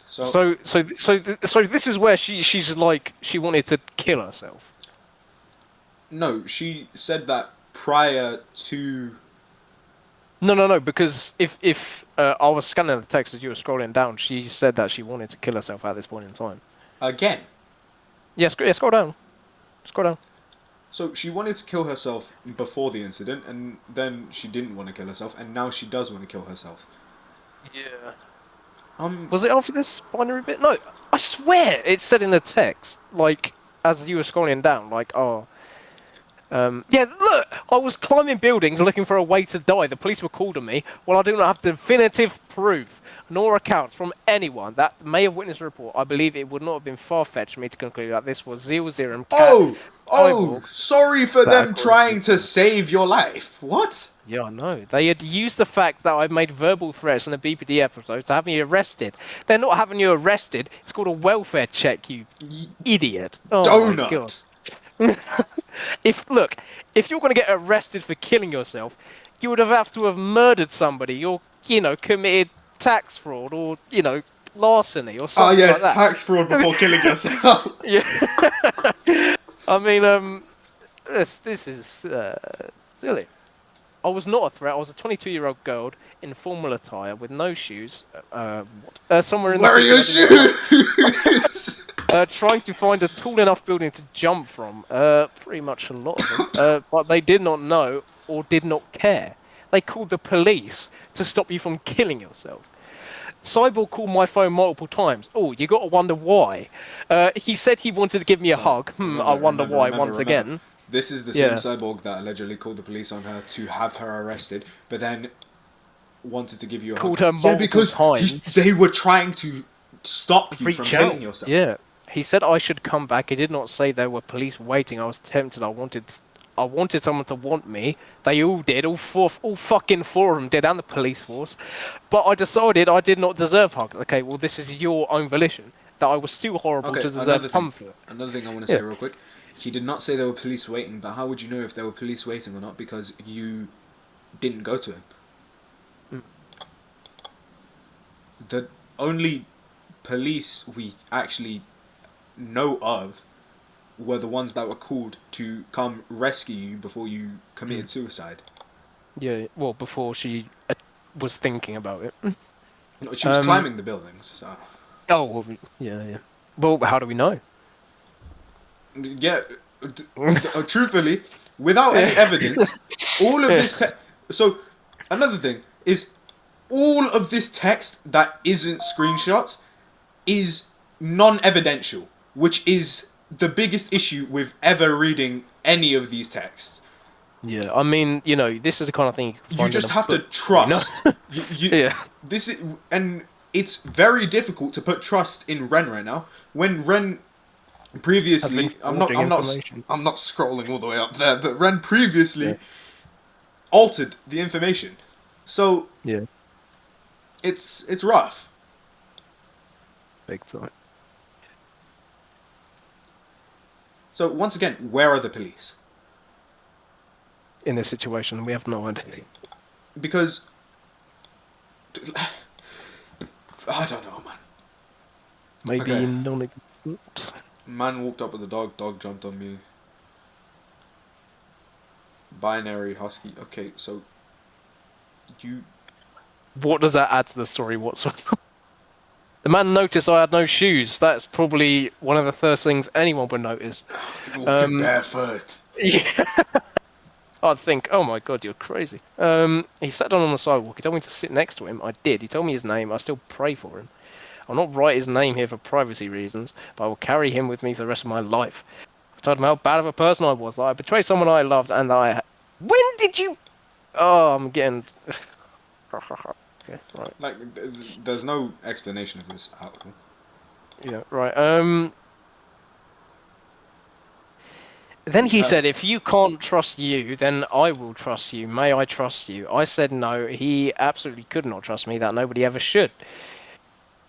So So this is where she's like she wanted to kill herself. no, she said that prior to. No, because if I was scanning the text as you were scrolling down, she said that she wanted to kill herself at this point in time. Again. Yeah, scroll down. Scroll down. So she wanted to kill herself before the incident, and then she didn't want to kill herself, and now she does want to kill herself. Yeah. Um. Was it after this binary bit? No, I swear it said in the text, like as you were scrolling down, like yeah, look, I was climbing buildings looking for a way to die. The police were called on me. Well, I do not have definitive proof nor accounts from anyone that may have witnessed the report. I believe it would not have been far-fetched for me to conclude that this was zeal, zerum, cat, Oh, cyborg sorry for that them according trying to save your life. What? Yeah, I know. They had used the fact that I made verbal threats in a BPD episode to have me arrested. They're not having you arrested. It's called a welfare check, you idiot. Oh my god. Donut. If you're going to get arrested for killing yourself, you would have to have murdered somebody or, committed tax fraud or, larceny or Ah, something like yes, that. tax fraud before killing yourself. Yeah. I mean, this is silly. I was not a threat. I was a 22-year-old girl in formal attire with no shoes. Somewhere in the Where are city. your I didn't know. shoes? Trying to find a tall enough building to jump from. Pretty much a lot of them. But they did not know or did not care. They called the police to stop you from killing yourself. Cyborg called my phone multiple times. Oh, you got to wonder why. He said he wanted to give me a hug. I wonder why once again. This is the Yeah. same cyborg that allegedly called the police on her to have her arrested, but then wanted to give you a Called hug. her multiple times. They were trying to stop you Reach from out. killing yourself. Yeah. He said I should come back. He did not say there were police waiting. I was tempted. I wanted someone to want me. They all did. All fucking four of them did, and the police force. But I decided I did not deserve hug. Okay, well this is your own volition. That I was too horrible Okay, to deserve comfort. Another thing I want to say real quick. He did not say there were police waiting, but how would you know if there were police waiting or not? Because you didn't go to him. Mm. The only police we actually know of were the ones that were called to come rescue you before you committed suicide. Yeah. Well, before she was thinking about it. No, she was climbing the buildings, so... Oh, well, yeah. Well, how do we know? Yeah, truthfully, without any evidence, all of this so, another thing is, all of this text that isn't screenshots is non-evidential, which is the biggest issue with ever reading any of these texts. Yeah, I mean, this is the kind of thing you can find You just in a have to book, trust. Yeah. This is, and it's very difficult to put trust in Ren right now. When Ren previously, I'm not scrolling all the way up there, but Ren previously altered the information, so Yeah. it's rough. Big time. So once again, where are the police? In this situation, we have no idea. Because I don't know, man. Maybe Okay. non-existent. Man walked up with the dog. Dog jumped on me. Binary husky. Okay, so you. What does that add to the story whatsoever? The man noticed I had no shoes. That's probably one of the first things anyone would notice. Walking barefoot. Yeah. I'd think, oh my god, you're crazy. He sat down on the sidewalk. He told me to sit next to him. I did. He told me his name. I still pray for him. I'll not write his name here for privacy reasons, but I will carry him with me for the rest of my life. I told him how bad of a person I was, that I betrayed someone I loved, and that I... When did you... Oh, I'm getting... Okay, right. Like, there's no explanation of this article. Yeah, right. Then You he have said, if you can't trust you, then I will trust you. May I trust you? I said no. He absolutely could not trust me, that nobody ever should.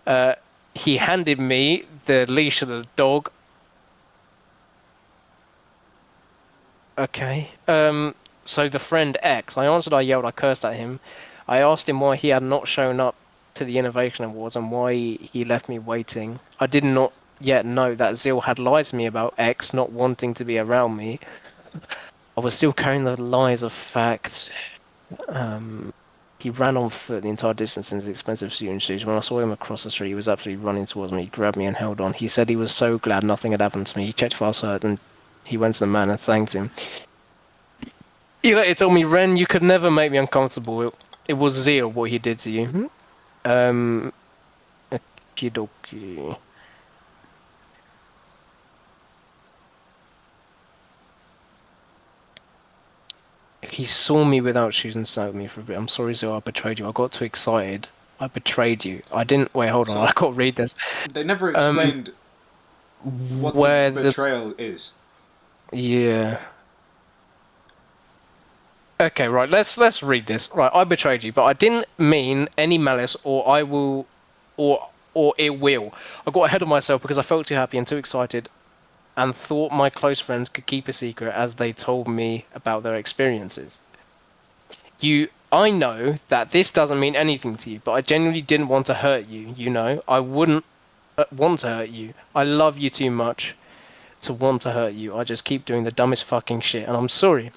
Uh, he handed me the leash of the dog. Okay. So the friend X, I answered, I yelled, I cursed at him. I asked him why he had not shown up to the Innovation Awards and why he left me waiting. I did not yet know that Zeal had lied to me about X not wanting to be around me. I was still carrying the lies of fact. He ran on foot the entire distance in his expensive suit and shoes. When I saw him across the street, he was absolutely running towards me. He grabbed me and held on. He said he was so glad nothing had happened to me. He checked if I was hurt, and he went to the man and thanked him. He later told me, Ren, you could never make me uncomfortable. It was Zeal what he did to you. Um, okidoki. He saw me without shoes and sat with me for a bit. I'm sorry, Zeal, I betrayed you. I got too excited. I betrayed you. I didn't... Wait, hold on. so I got to read this. they never Um, explained what the where the... betrayal is. Yeah. Okay, right. Let's read this. Right, I betrayed you, but I didn't mean any malice, or I will, or it will. I got ahead of myself because I felt too happy and too excited, and thought my close friends could keep a secret as they told me about their experiences. I know that this doesn't mean anything to you, but I genuinely didn't want to hurt you. You know, I wouldn't want to hurt you. I love you too much to want to hurt you. I just keep doing the dumbest fucking shit, and I'm sorry.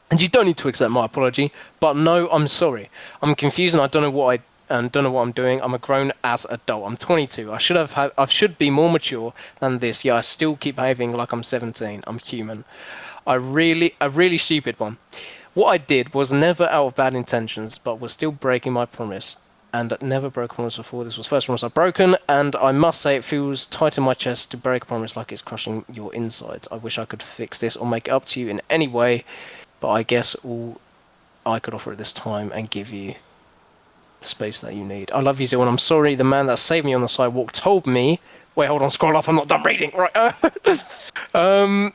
And you don't need to accept my apology, but no, I'm sorry. I'm confused and I don't know what I'm doing. I'm a grown ass adult. I'm 22. I should be more mature than this. Yeah, I still keep behaving like I'm 17. I'm human. A really stupid one. What I did was never out of bad intentions, but was still breaking my promise. And never broke a promise before. This was the first promise I've broken, and I must say it feels tight in my chest to break a promise like it's crushing your insides. I wish I could fix this or make it up to you in any way. But I guess all I could offer at this time and give you the space that you need. I love you, Zil, and I'm sorry. The man that saved me on the sidewalk told me... Wait, hold on, scroll up. I'm not done reading. Right. Um.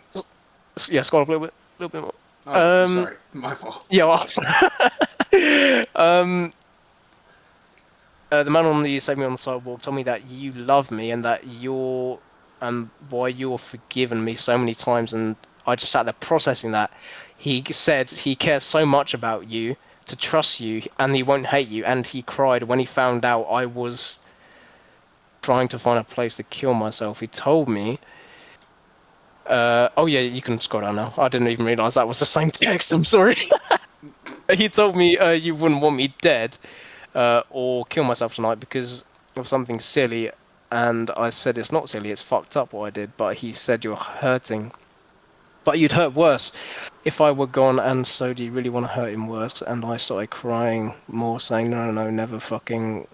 Yeah, scroll up a little bit more. Oh, sorry, my fault. Yeah. Well, the man on the saved me on the sidewalk told me that you love me and that and why you're forgiven me so many times, and I just sat there processing that. He said he cares so much about you, to trust you, and he won't hate you, and he cried when he found out I was trying to find a place to kill myself. He told me... oh yeah, you can scroll down now. I didn't even realise that was the same text, I'm sorry. He told me you wouldn't want me dead or kill myself tonight because of something silly, and I said it's not silly, it's fucked up what I did, but he said you're hurting. But you'd hurt worse if I were gone, and so do you really want to hurt him worse? And I started crying more, saying, no, never fucking...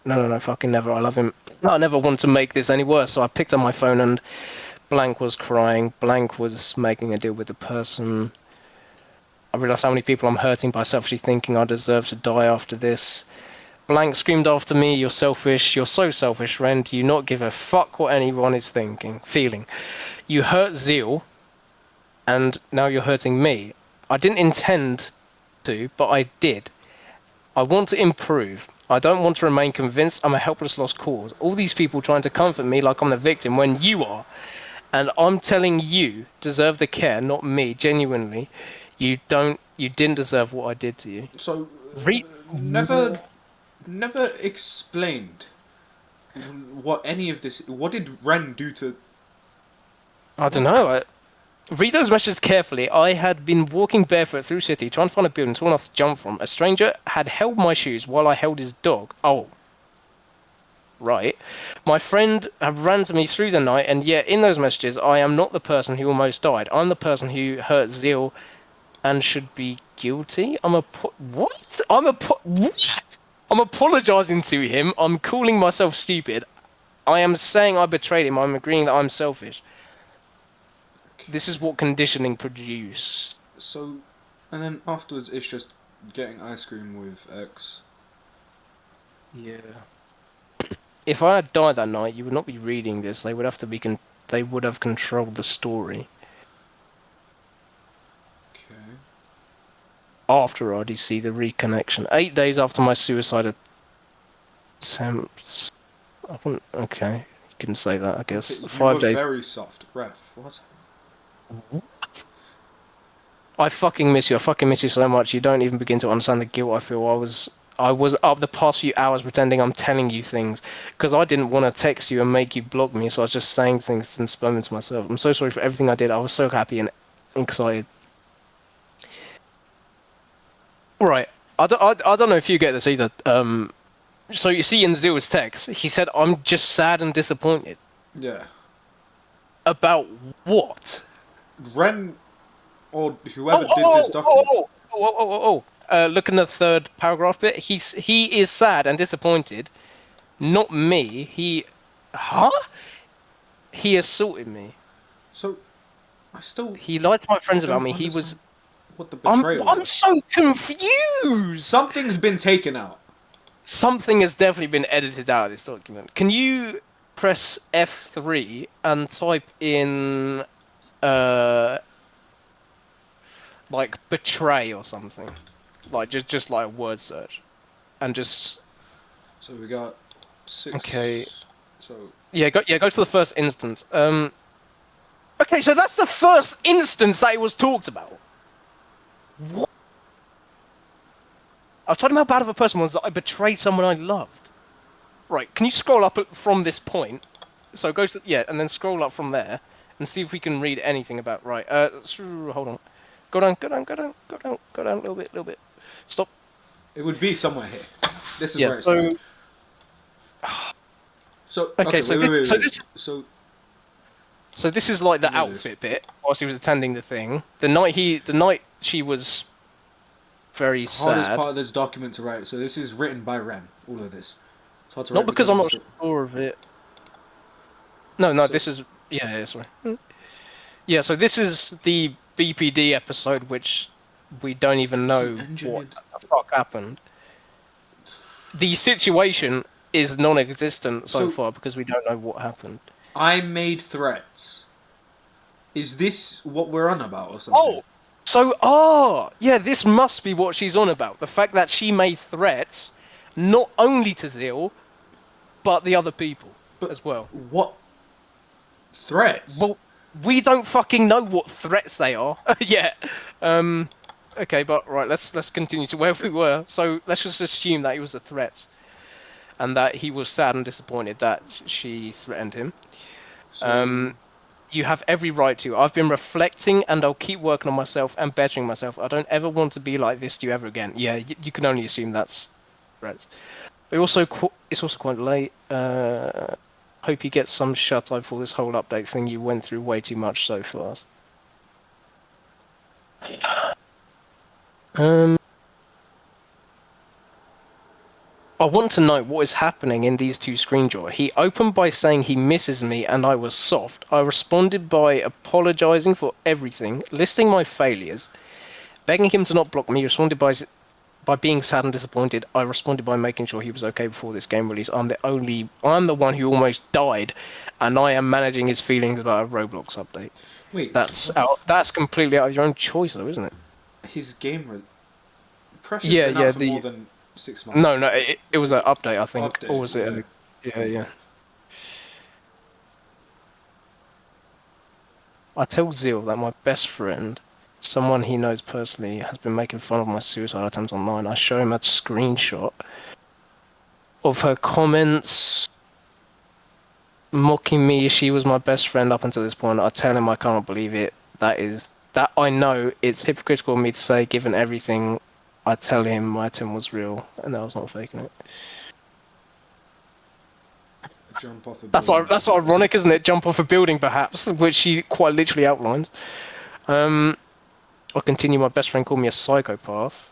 No, fucking never, I love him. I never want to make this any worse, so I picked up my phone and Blank was crying. Blank was making a deal with the person. I realised how many people I'm hurting by selfishly thinking I deserve to die after this. Blank screamed after me, you're selfish, you're so selfish, Ren, do you not give a fuck what anyone is feeling? You hurt Zeal, and now you're hurting me. I didn't intend to, but I did. I want to improve. I don't want to remain convinced I'm a helpless lost cause. All these people trying to comfort me like I'm the victim when you are. And I'm telling you, deserve the care, not me, genuinely. You didn't deserve what I did to you. So, Re- never explained what any of this... What did Ren do to... I don't know. Read those messages carefully. I had been walking barefoot through city, trying to find a building tall enough to jump from. A stranger had held my shoes while I held his dog. Oh. Right. My friend had ran to me through the night, and yet in those messages, I am not the person who almost died. I'm the person who hurt Zeal and should be guilty. What? What? I'm apologizing to him. I'm calling myself stupid. I am saying I betrayed him. I'm agreeing that I'm selfish. This is what conditioning produce. So, and then afterwards, it's just getting ice cream with X. Yeah. If I had died that night, you would not be reading this. They would have to be. They would have controlled the story. Okay. After RDC, the reconnection. 8 days after my suicide attempts. I wouldn't. Okay, you can say that. I guess Okay, you 5 days. were very soft. Ref, what? I fucking miss you. I fucking miss you so much. You don't even begin to understand the guilt I feel. I was up the past few hours pretending I'm telling you things because I didn't want to text you and make you block me. So I was just saying things and spamming to myself. I'm so sorry for everything I did. I was so happy and excited. Right. I don't know if you get this either. So you see in Zeal's text, he said, "I'm just sad and disappointed." Yeah. About what? Ren, or Oh, whoever oh, did this oh, document. oh, oh, oh, oh, oh. Look in the third paragraph bit. He is sad and disappointed. Not me. Huh? He assaulted me. So, I still He lied to my friends about don't me. He was. understand what the I'm. betrayal I'm was. so confused. Something's been taken out. Something has definitely been edited out of this document. Can you press F3 and type in like betray or something, like just like a word search, and just So we got okay. 6. So, Go to the first instance. Okay, so that's the first instance that it was talked about. What? I've told him how bad of a person was that I betrayed someone I loved. Right, can you scroll up from this point? So go to and then scroll up from there and see if we can read anything about right. Hold on. Go down, go down, go down, go down, go down a little bit. Stop. it would be somewhere here. This is Yeah. where it started. So, Okay, okay, so wait, wait, wait, wait. so this is like the Here it is. outfit bit whilst he was attending the thing. The night she was very Hardest sad. part of this document to write. So this is written by Ren. All of this. It's hard to Not write because because I'm of not this. sure of it. No, So, this is sorry. Yeah, so this is the BPD episode, which we don't even he know what engineered. the fuck happened. The situation is non-existent so So far because we don't know what happened. I made threats. Is this what we're on about or something? Oh, yeah, this must be what she's on about. The fact that she made threats, not only to Zeal, but the other people But as well. what threats? Well, we don't fucking know what threats they are yet. Okay, but right, let's continue to where we were. So let's just assume that it was the threats, and that he was sad and disappointed that she threatened him. So You have every right to. I've been reflecting, and I'll keep working on myself and bettering myself. I don't ever want to be like this to you ever again. Yeah, you can only assume that's threats. It's also quite late. Hope you get some shut eye for this whole update thing. You went through way too much so fast. Um, I want to know what is happening in these two screenshots. He opened by saying he misses me and I was soft. I responded by apologizing for everything, listing my failures, begging him to not block me. Responded by being sad and disappointed. I responded by making sure he was okay before this game release. I'm the one who almost died, and I am managing his feelings about a Roblox update. wait, That's completely out of your own choice, though, isn't it? his game pressure's Yeah, been yeah. out for more than 6 months. No. It was an update, I think, Update, or was it? yeah. Yeah. I tell Zeal that my best friend, someone he knows personally, has been making fun of my suicide attempts online. I show him a screenshot of her comments mocking me. She was my best friend up until this point. I tell him I can't believe it. That I know it's hypocritical of me to say, given everything. I tell him my attempt was real and that I was not faking it. Jump off a building. That's ironic, isn't it? Jump off a building, perhaps, which she quite literally outlines. I'll continue. My best friend called me a psychopath.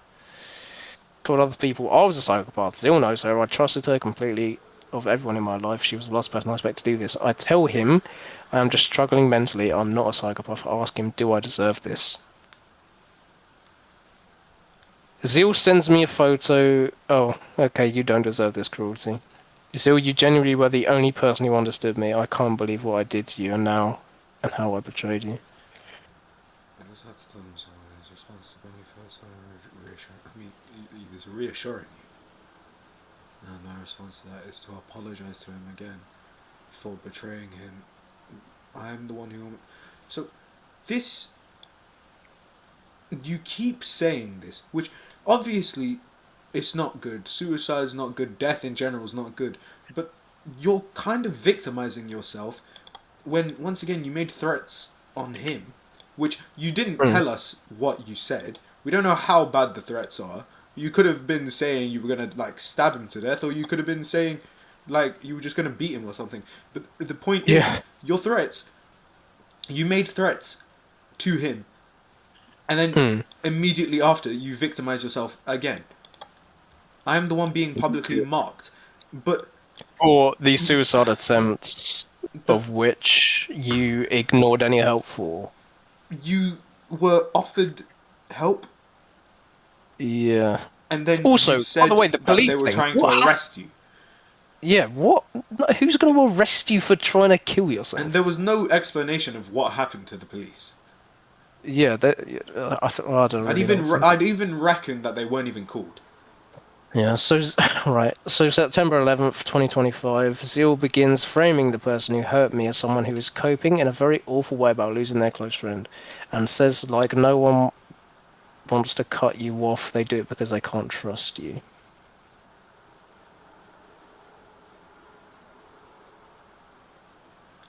told other people I was a psychopath. Zeal knows her. I trusted her completely. Of everyone in my life, she was the last person I expect to do this. I tell him I am just struggling mentally. I'm not a psychopath. I ask him, do I deserve this? Zeal sends me a photo. Oh, okay, you don't deserve this cruelty. Zeal, you genuinely were the only person who understood me. I can't believe what I did to you and now, and how I betrayed you. I just had to tell him so. His response to when he first reassuring. I mean, he was reassuring you. And my response to that is to apologize to him again for betraying him. I am the one who. So, this. You keep saying this, which obviously it's not good. Suicide is not good. Death in general is not good. But you're kind of victimizing yourself when, once again, you made threats on him, which you didn't Hmm. tell us what you said. We don't know how bad the threats are. You could have been saying you were gonna like stab him to death, or you could have been saying like you were just gonna beat him or something. But the point is, Yeah. your threats. You made threats to him, and then Hmm. immediately after you victimize yourself again. I am the one being publicly mocked, but For the suicide attempts but of which you ignored any help for. you were offered help, Yeah. and then you Also, by the said way, the that they police were thing. trying to arrest you, Yeah, what? Who's going to arrest you for trying to kill and yourself? there was no explanation of what happened to the police. Yeah, I don't really know what's I'd even reckon that they weren't even called. Yeah, so, right. So September 11th, 2025, Zeal begins framing the person who hurt me as someone who is coping in a very awful way about losing their close friend, and says, like, no one wants to cut you off, they do it because they can't trust you.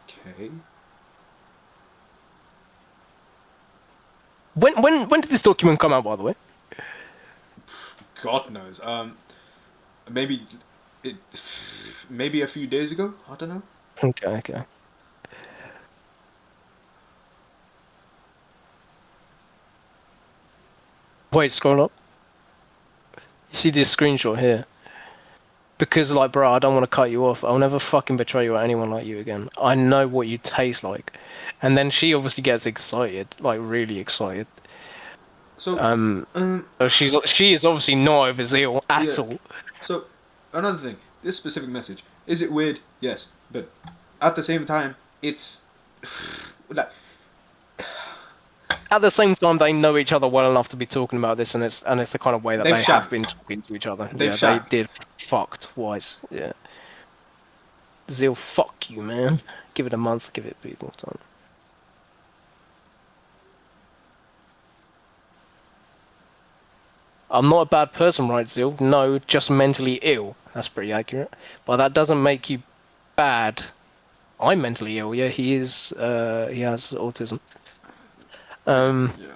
Okay, When did this document come out, by the way? God knows. Maybe it, maybe a few days ago. I don't know. Okay, okay. Wait, scroll up. You see this screenshot here? Because, like, bro, I don't want to cut you off. I'll never fucking betray you or anyone like you again. I know what you taste like. And then she obviously gets excited, like, really excited. So, Um, um, so she is obviously not over zeal at yeah. all. So, another thing. This specific message is it weird? Yes, but at the same time, it's like At the same time, they know each other well enough to be talking about this, and it's the kind of way that they've they have shagged. been talking to each other. They've Yeah, they shagged. did fuck twice. Yeah, zeal, fuck you, man. Give it a month. Give it people time. I'm not a bad person, right, Zeal? No, just mentally ill. That's pretty accurate. But that doesn't make you bad. I'm mentally ill. Yeah, he is. He has autism. Um, Yeah.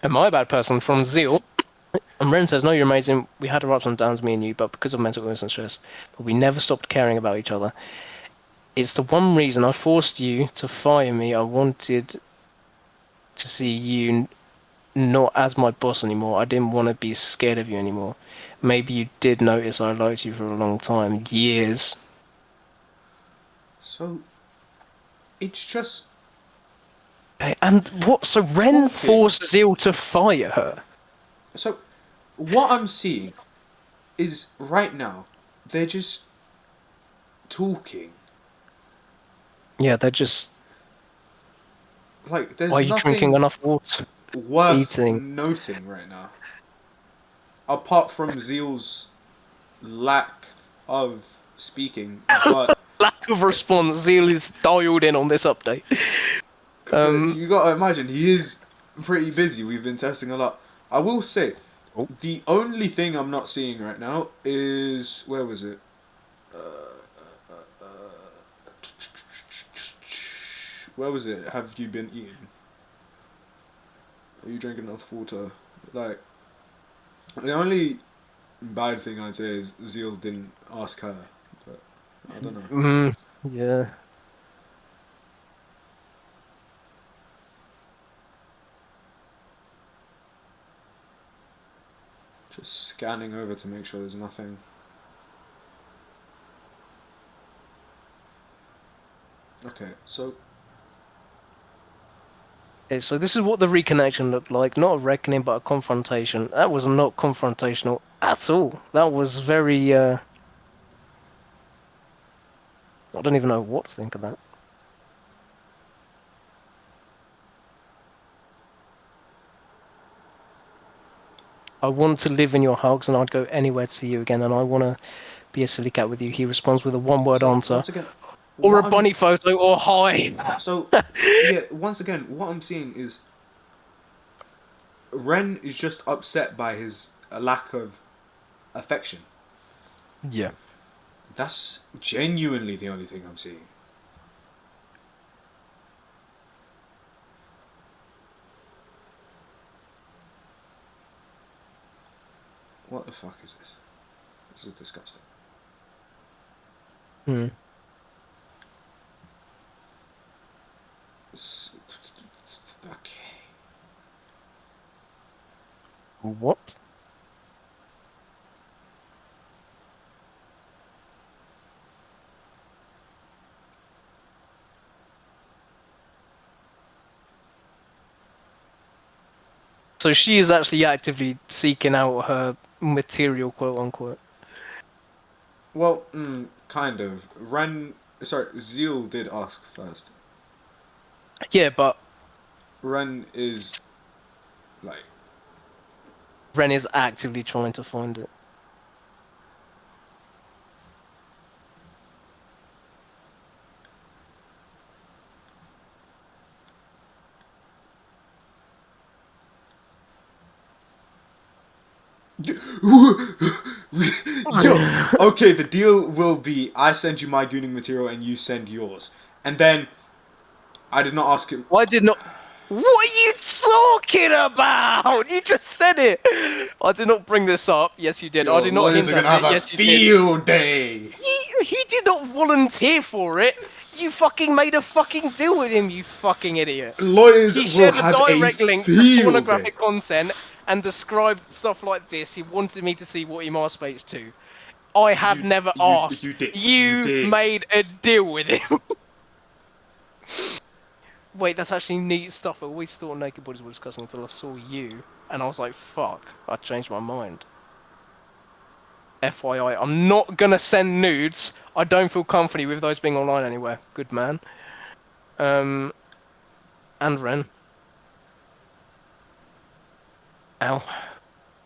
am I a bad person? From Zeal. And Ren says, no, you're amazing. We had our ups and downs, me and you, but because of mental illness and stress, but we never stopped caring about each other. It's the one reason I forced you to fire me. I wanted to see you not as my boss anymore. I didn't want to be scared of you anymore. Maybe you did notice I liked you for a long time. Years. So it's just And what? So Ren talking. forced Zeal to fire her? So what I'm seeing is right now they're just talking. Yeah, they're just. Like Are there's you drinking nothing enough water? worth Eating. noting right now, apart from Zeal's lack of speaking. Lack of response. Zeal is dialed in on this update. But Um. you gotta imagine he is pretty busy. We've been testing a lot. I will say, Oh. the only thing I'm not seeing right now is where was it? Where was it? Have you been eating? Are you drinking enough water? Like the only bad thing I'd say is Zeal didn't ask her, but I don't know. Yeah. Just scanning over to make sure there's nothing. Okay, so Okay, so this is what the reconnection looked like. Not a reckoning, but a confrontation. That was not confrontational at all. That was very, I don't even know what to think of that. I want to live in your hugs and I'd go anywhere to see you again and I want to be a silly cat with you. He responds with a one-word so answer. once again, Or a what I'm bunny photo or hi. so yeah, once again, what I'm seeing is Ren is just upset by his lack of affection. Yeah. That's genuinely the only thing I'm seeing. What the fuck is this? This is disgusting. Hmm. Okay. What? So she is actually actively seeking out her material, quote unquote. Well, kind of. Zeal did ask first. Yeah, but Ren is like, Ren is actively trying to find it. yo, okay, the deal will be I send you my gooning material and you send yours. And then I did not ask him. I did not. What are you talking about? You just said it. I did not bring this up. Yes, you did. I Yo, did not lawyers hint are at gonna have it. a Yes, you did. field day. He did not volunteer for it. You fucking made a fucking deal with him, you fucking idiot. Lawyers He will shared a have a direct link to field day. pornographic content and described stuff like this. He wanted me to see what he masturbates to. I have You, never you, asked. you did. You You did. made a deal with him. Wait, that's actually neat stuff. I always thought naked bodies were disgusting until I saw you, and I was like, fuck, I changed my mind. FYI, I'm not gonna send nudes. I don't feel comfortable with those being online anywhere. Good man. And Ren. Ow.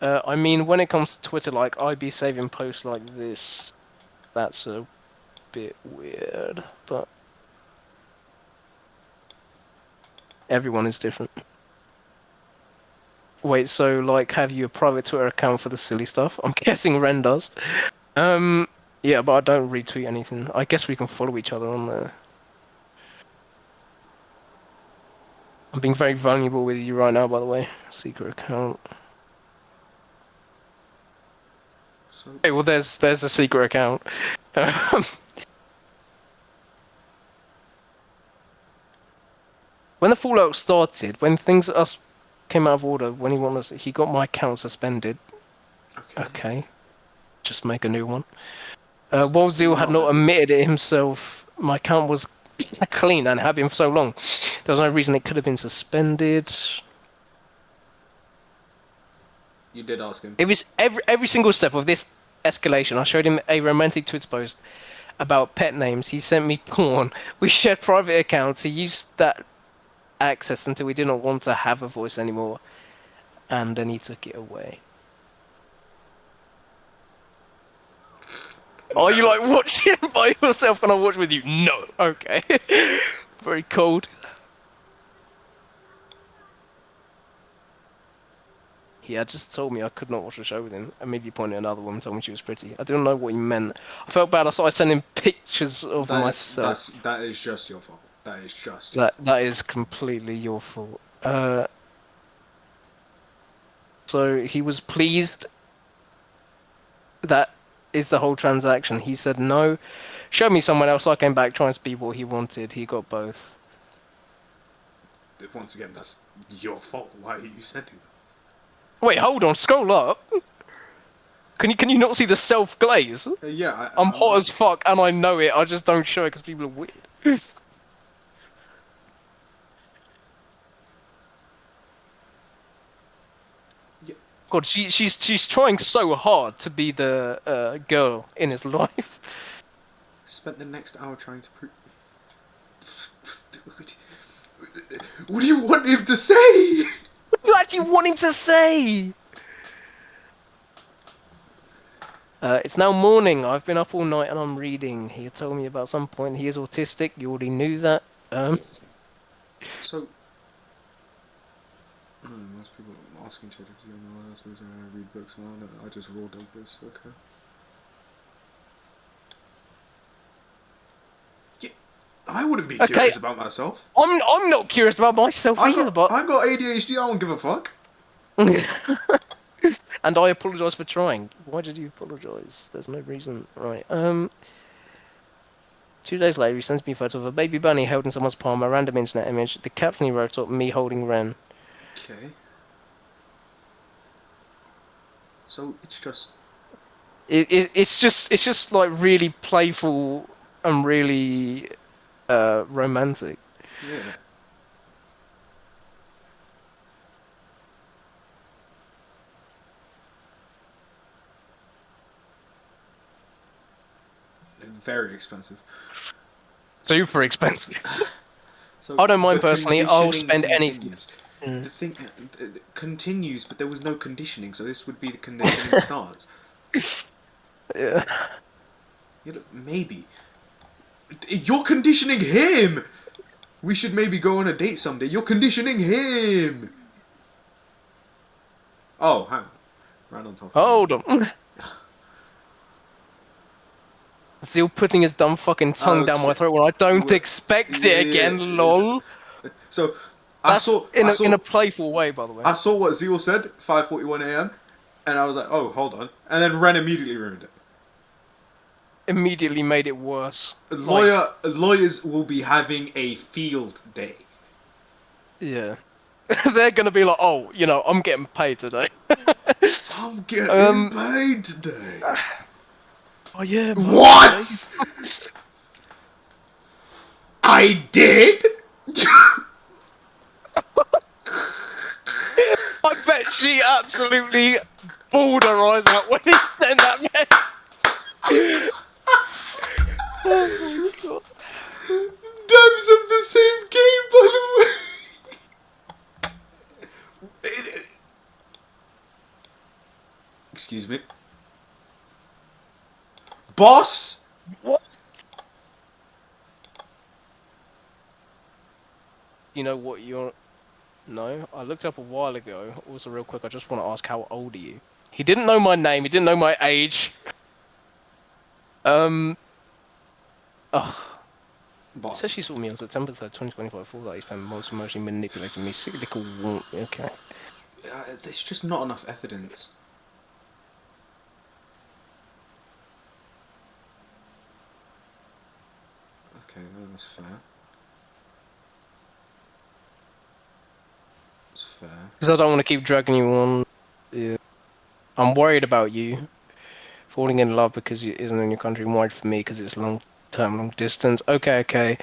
I mean, when it comes to Twitter, like, I'd be saving posts like this. That's a bit weird, but everyone is different. Wait, so, like, have you a private Twitter account for the silly stuff? I'm guessing Ren does. Yeah, but I don't retweet anything. I guess we can follow each other on there. I'm being very vulnerable with you right now, by the way. Secret account. So, Okay, well, there's a secret account. When the fallout started, when things us came out of order, when he got my account suspended. okay. Okay, just make a new one. It's While Zeal had not not that. admitted it himself, my account was clean and had been for so long. There was no reason it could have been suspended. You did ask him. It was every single step of this escalation. I showed him a romantic Twitter post about pet names. He sent me porn. We shared private accounts. He used that access until we did not want to have a voice anymore, and then he took it away. Are you like watching by yourself? Can I watch with you? No. Okay. Very cold. He had just told me I could not watch the show with him. Immediately pointed at another woman, told me she was pretty. I didn't know what he meant. I felt bad. I started sending pictures of myself. That is just your fault. That is just your fault. That is completely your fault. So he was pleased. That is the whole transaction. He said no. Showed me someone else. I came back trying to be what he wanted. He got both. Once again, that's your fault. Why are you sending that? Wait, hold on. Scroll up. Can you not see the self glaze? Yeah, I'm hot as fuck and I know it. I just don't show it because people are weird. yeah. God, she's trying so hard to be the girl in his life. Spent the next hour trying to prove. What do you want him to say? What do you actually want him to say? It's now morning. I've been up all night and I'm reading. He told me about some point he is autistic. You already knew that. So, most people asking ChatGPT on the last reason I read books, man. I just rolled up this. Okay. Yeah, I wouldn't be Okay, curious about myself. I'm not curious about myself either, but I got ADHD. I don't give a fuck. and I apologise for trying. Why did you apologise? There's no reason. Right. 2 days later, he sends me a photo of a baby bunny held in someone's palm, a random internet image. The caption he wrote up, me holding Ren. Okay. So it's just. It's just like really playful and really romantic. Yeah. Very expensive. Super expensive. So I don't mind the personally. I'll conditioning spend anything. continues. The thing continues, but there was no conditioning, so this would be the conditioning starts. Yeah. You know, maybe you're conditioning him. We should maybe go on a date someday. You're conditioning him. Oh, hang on. Right on top. Hold on. Zeal putting his dumb fucking tongue down my Okay. throat when I don't Well, expect yeah, it yeah, again. yeah. Lol. So That's in a playful way, by the way. I saw what Zeal said, 5:41 a.m., and I was like, oh, hold on, and then Ren immediately ruined it. Immediately made it worse. Like, Lawyers will be having a field day. yeah. They're gonna be like, oh, you know, I'm getting paid today. I'm getting um. paid today. Oh yeah. What? I did? I bet she absolutely bawled her eyes out when he sent that message. Oh my god. Devs of the same game, by the way. Excuse me. Boss? What? You know what you're... No, I looked up a while ago. Also, real quick, I just want to ask, how old are you? He didn't know my name. He didn't know my age. Oh. It says Boss. she saw me on September 3rd, 2025. For that, he spent months emotionally manipulating me. Cyclical warmth. Okay. There's just not enough evidence. Okay, that's fair. That's fair. Because I don't want to keep dragging you on. Yeah. I'm worried about you falling in love because it isn't in your country. I'm worried for me because it's long term, long distance. Okay, okay.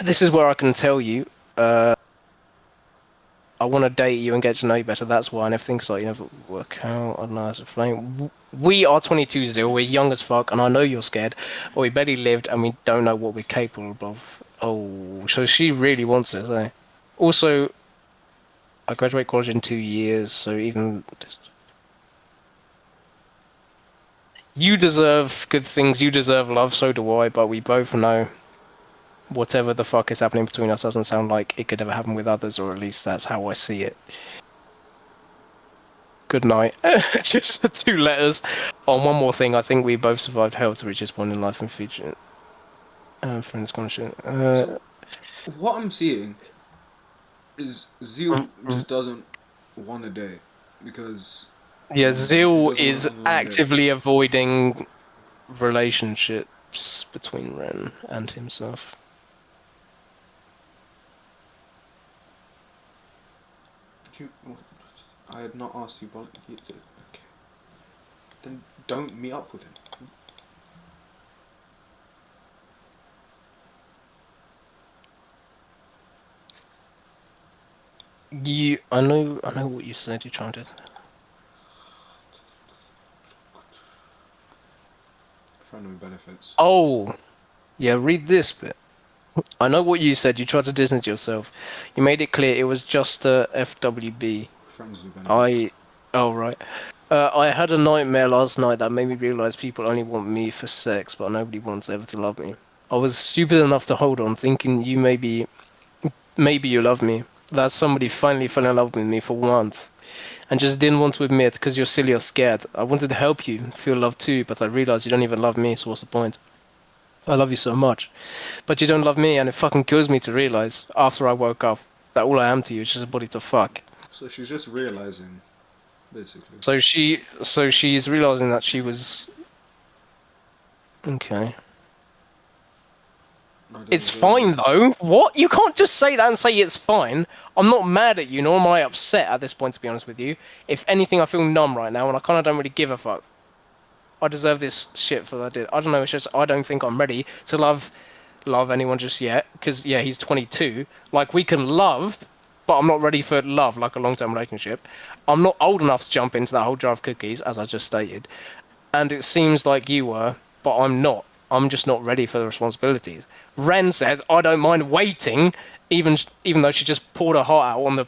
This is where I can tell you. I want to date you and get to know you better. That's why. And if things like you never work out, I don't know how to explain. We are 22 Zil. We're young as fuck, and I know you're scared. But we barely lived, and we don't know what we're capable of. Oh, so she really wants this, eh? Also, I graduate college in 2 years, so even just... You deserve good things. You deserve love. So do I. But we both know whatever the fuck is happening between us doesn't sound like it could ever happen with others, or at least that's how I see it. Good night. Just the 2 letters. Oh, one more thing. I think we both survived hell to reach this point in life and feature. Friends, conscious. So, what I'm seeing is Zeal just doesn't want a date because Yeah, he Zeal doesn't is want a date. actively avoiding relationships between Ren and himself. I had not asked you, but okay. then don't meet up with him. I know what you said. You're trying to. Friend with benefits. Oh, yeah. Read this bit. I know what you said. You tried to distance yourself. You made it clear it was just a FWB. Friends with benefits. I. Oh right. I had a nightmare last night that made me realize people only want me for sex, but nobody wants ever to love me. I was stupid enough to hold on, thinking maybe you love me. That somebody finally fell in love with me for once, and just didn't want to admit because you're silly or scared. I wanted to help you feel love too, but I realized you don't even love me, so what's the point? I love you so much, but you don't love me, and it fucking kills me to realize after I woke up that all I am to you is just a body to fuck. So she's just realizing, basically. So she's realizing that she was okay. I don't It's deserve fine this. though. What? You can't just say that and say it's fine. I'm not mad at you, nor am I upset at this point, to be honest with you. If anything, I feel numb right now, and I kind of don't really give a fuck. I deserve this shit for what I did. I don't know. It's just I don't think I'm ready to love anyone just yet. Because yeah, he's 22. Like we can love, but I'm not ready for love, like a long-term relationship. I'm not old enough to jump into that whole jar of cookies, as I just stated. And it seems like you were, but I'm not. I'm just not ready for the responsibilities. Ren says I don't mind waiting, even though she just poured her heart out on the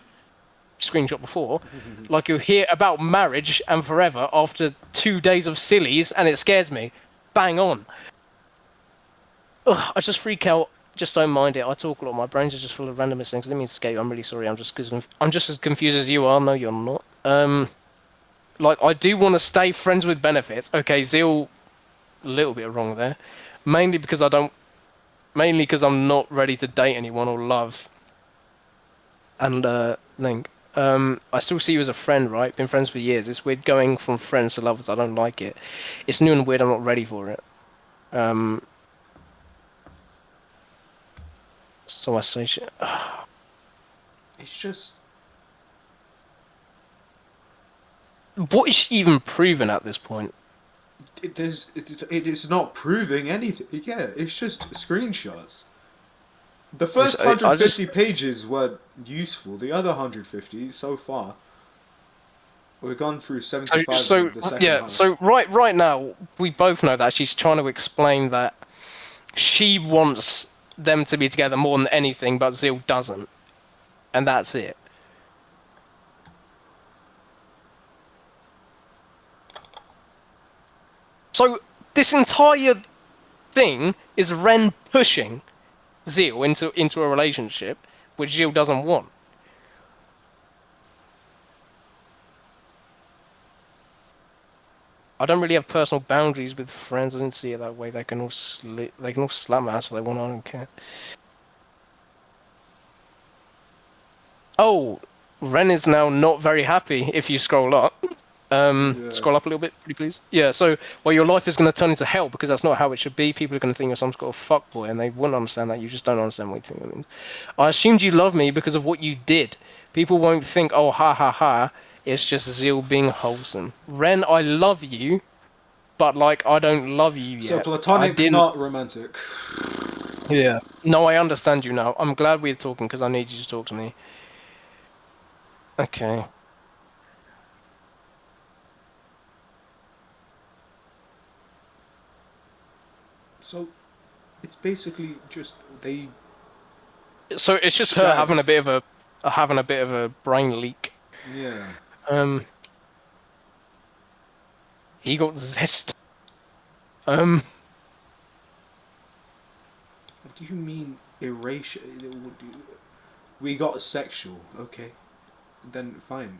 screenshot before. Like you hear about marriage and forever after 2 days of sillies, and it scares me. Bang on. Ugh, I just freak out. Just don't mind it. I talk a lot. My brains are just full of randomest things. I didn't mean to scare you. I'm really sorry. I'm just as confused as you are. No, you're not. Like I do want to stay friends with benefits. Okay, Zeal, a little bit wrong there. Mainly because I don't. Mainly because I'm not ready to date anyone or love. And Link. I still see you as a friend, right? Been friends for years. It's weird going from friends to lovers. I don't like it. It's new and weird. I'm not ready for it. Um, so I say, It's just. what is she even proving at this point? It is not proving anything. Yeah, it's just screenshots. The It's, first I just 150 pages were useful. The other 150 so far, we've gone through 75 so of the second yeah. half. So right now we both know that she's trying to explain that she wants them to be together more than anything, but Zeal doesn't, and that's it. So this entire thing is Ren pushing Zeal into a relationship which Zeal doesn't want. I don't really have personal boundaries with friends. I didn't see it that way. They can all slap my ass if they want. I don't care. Oh, Ren is now not very happy if you scroll up. Yeah. Scroll up a little bit, pretty please. Yeah, so, well, your life is going to turn into hell because that's not how it should be. People are going to think you're some sort of fuckboy, and they wouldn't understand that. You just don't understand what you think it means. I assumed you love me because of what you did. People won't think, oh, ha ha ha. It's just Zeal being wholesome. Ren, I love you, but, like, I don't love you So yet. I platonic, didn't. not romantic. Yeah. No, I understand you now. I'm glad we're talking because I need you to talk to me. Okay. So it's basically just they So it's just her having shagged. a bit of a brain leak. Yeah. Um, he got zest. Um, What do you mean erasure? We got sexual. Okay, then fine.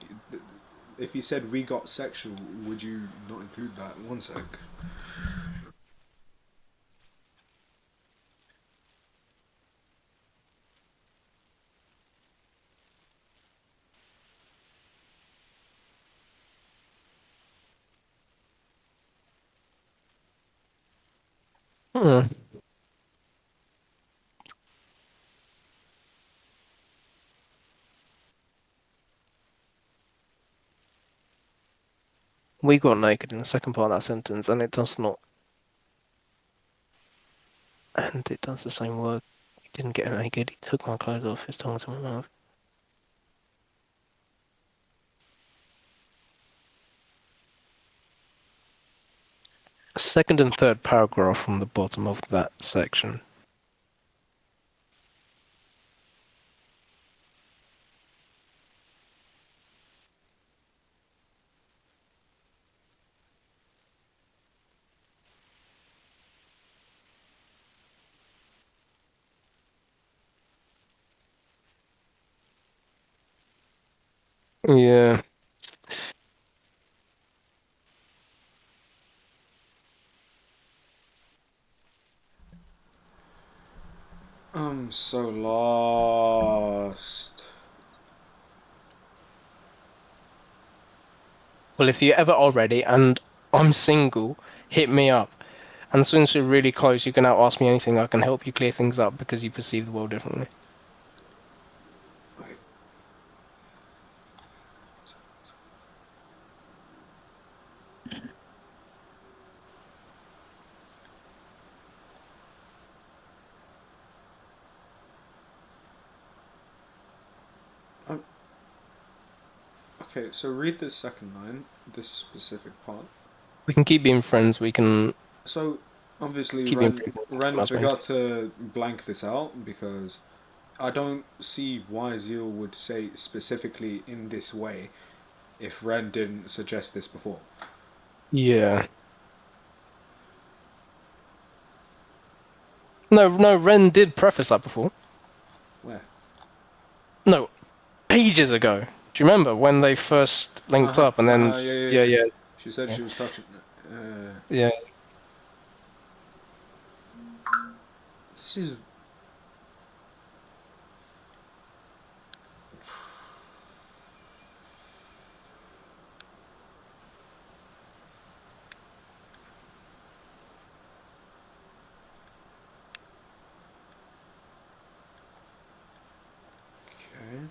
If you said we got sexual, would you not include that? One sec. hmm. We got naked in the second part of that sentence, and it does not. And it does the same word. He didn't get naked. He took my clothes off. His tongue was in my mouth. Second and third paragraph from the bottom of that section. Yeah. I'm so lost. Well, if you ever are ready, and I'm single, hit me up. And since we're really close, you can now ask me anything. I can help you clear things up because you perceive the world differently. Wait. Um, okay, so read this second line, this specific part. We can keep being friends. We can So obviously keep being Ren friends. Ren That's fine. forgot to blank this out because I don't see why Zeal would say specifically in this way if Ren didn't suggest this before. Yeah. No, no, Ren did preface that before. Where? No, ages ago. Do you remember when they first linked up and then? Yeah, yeah, Yeah, yeah. yeah, She said yeah. she was touching. Yeah. This is okay.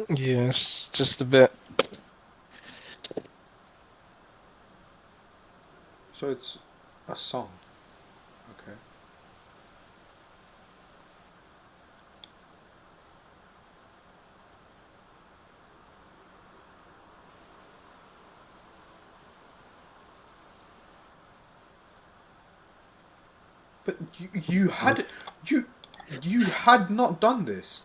Yes, just a bit. So it's a song. Okay. But you you had not done this.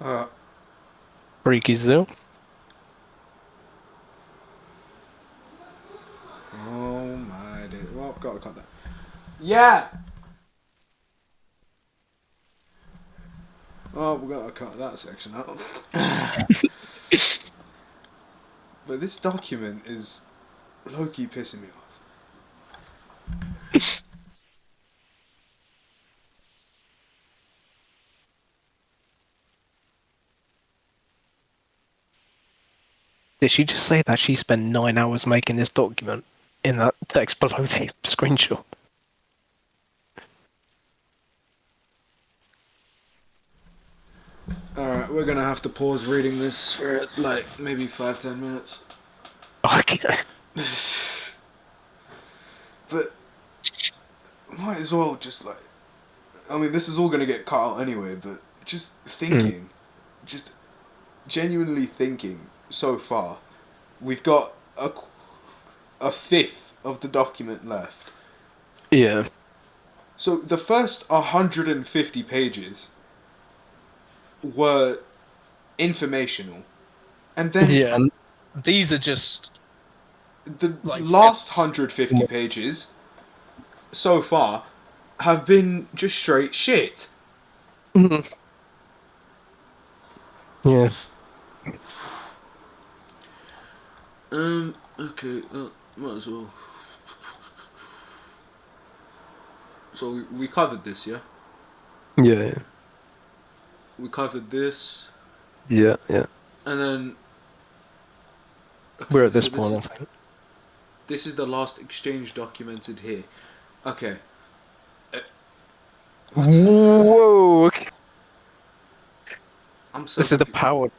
Uh, Freaky Zoo. oh my days. Well, gotta cut that. Yeah. Oh, we gotta cut that section out. But this document is low-key pissing me off. Did she just say that she spent 9 hours making this document in that text below the screenshot? Alright, we're gonna have to pause reading this for like maybe 5-10 minutes. Okay. But might as well just like. I mean, this is all gonna get cut out anyway, but just Mm. thinking. Just genuinely thinking so far. We've got a fifth of the document left. Yeah. So the first 150 pages were informational. And then Yeah, and these are just the like last fits. 150 pages so far have been just straight shit. Mhm. Yeah. Okay, might as well. So we covered this, yeah? Yeah. We covered this, Yeah. Yeah. and then. We're Okay, at so this this point, is. I think. This is the last exchange documented here. Okay. Uh, what? Whoa! Okay. I'm so This is the confused. power.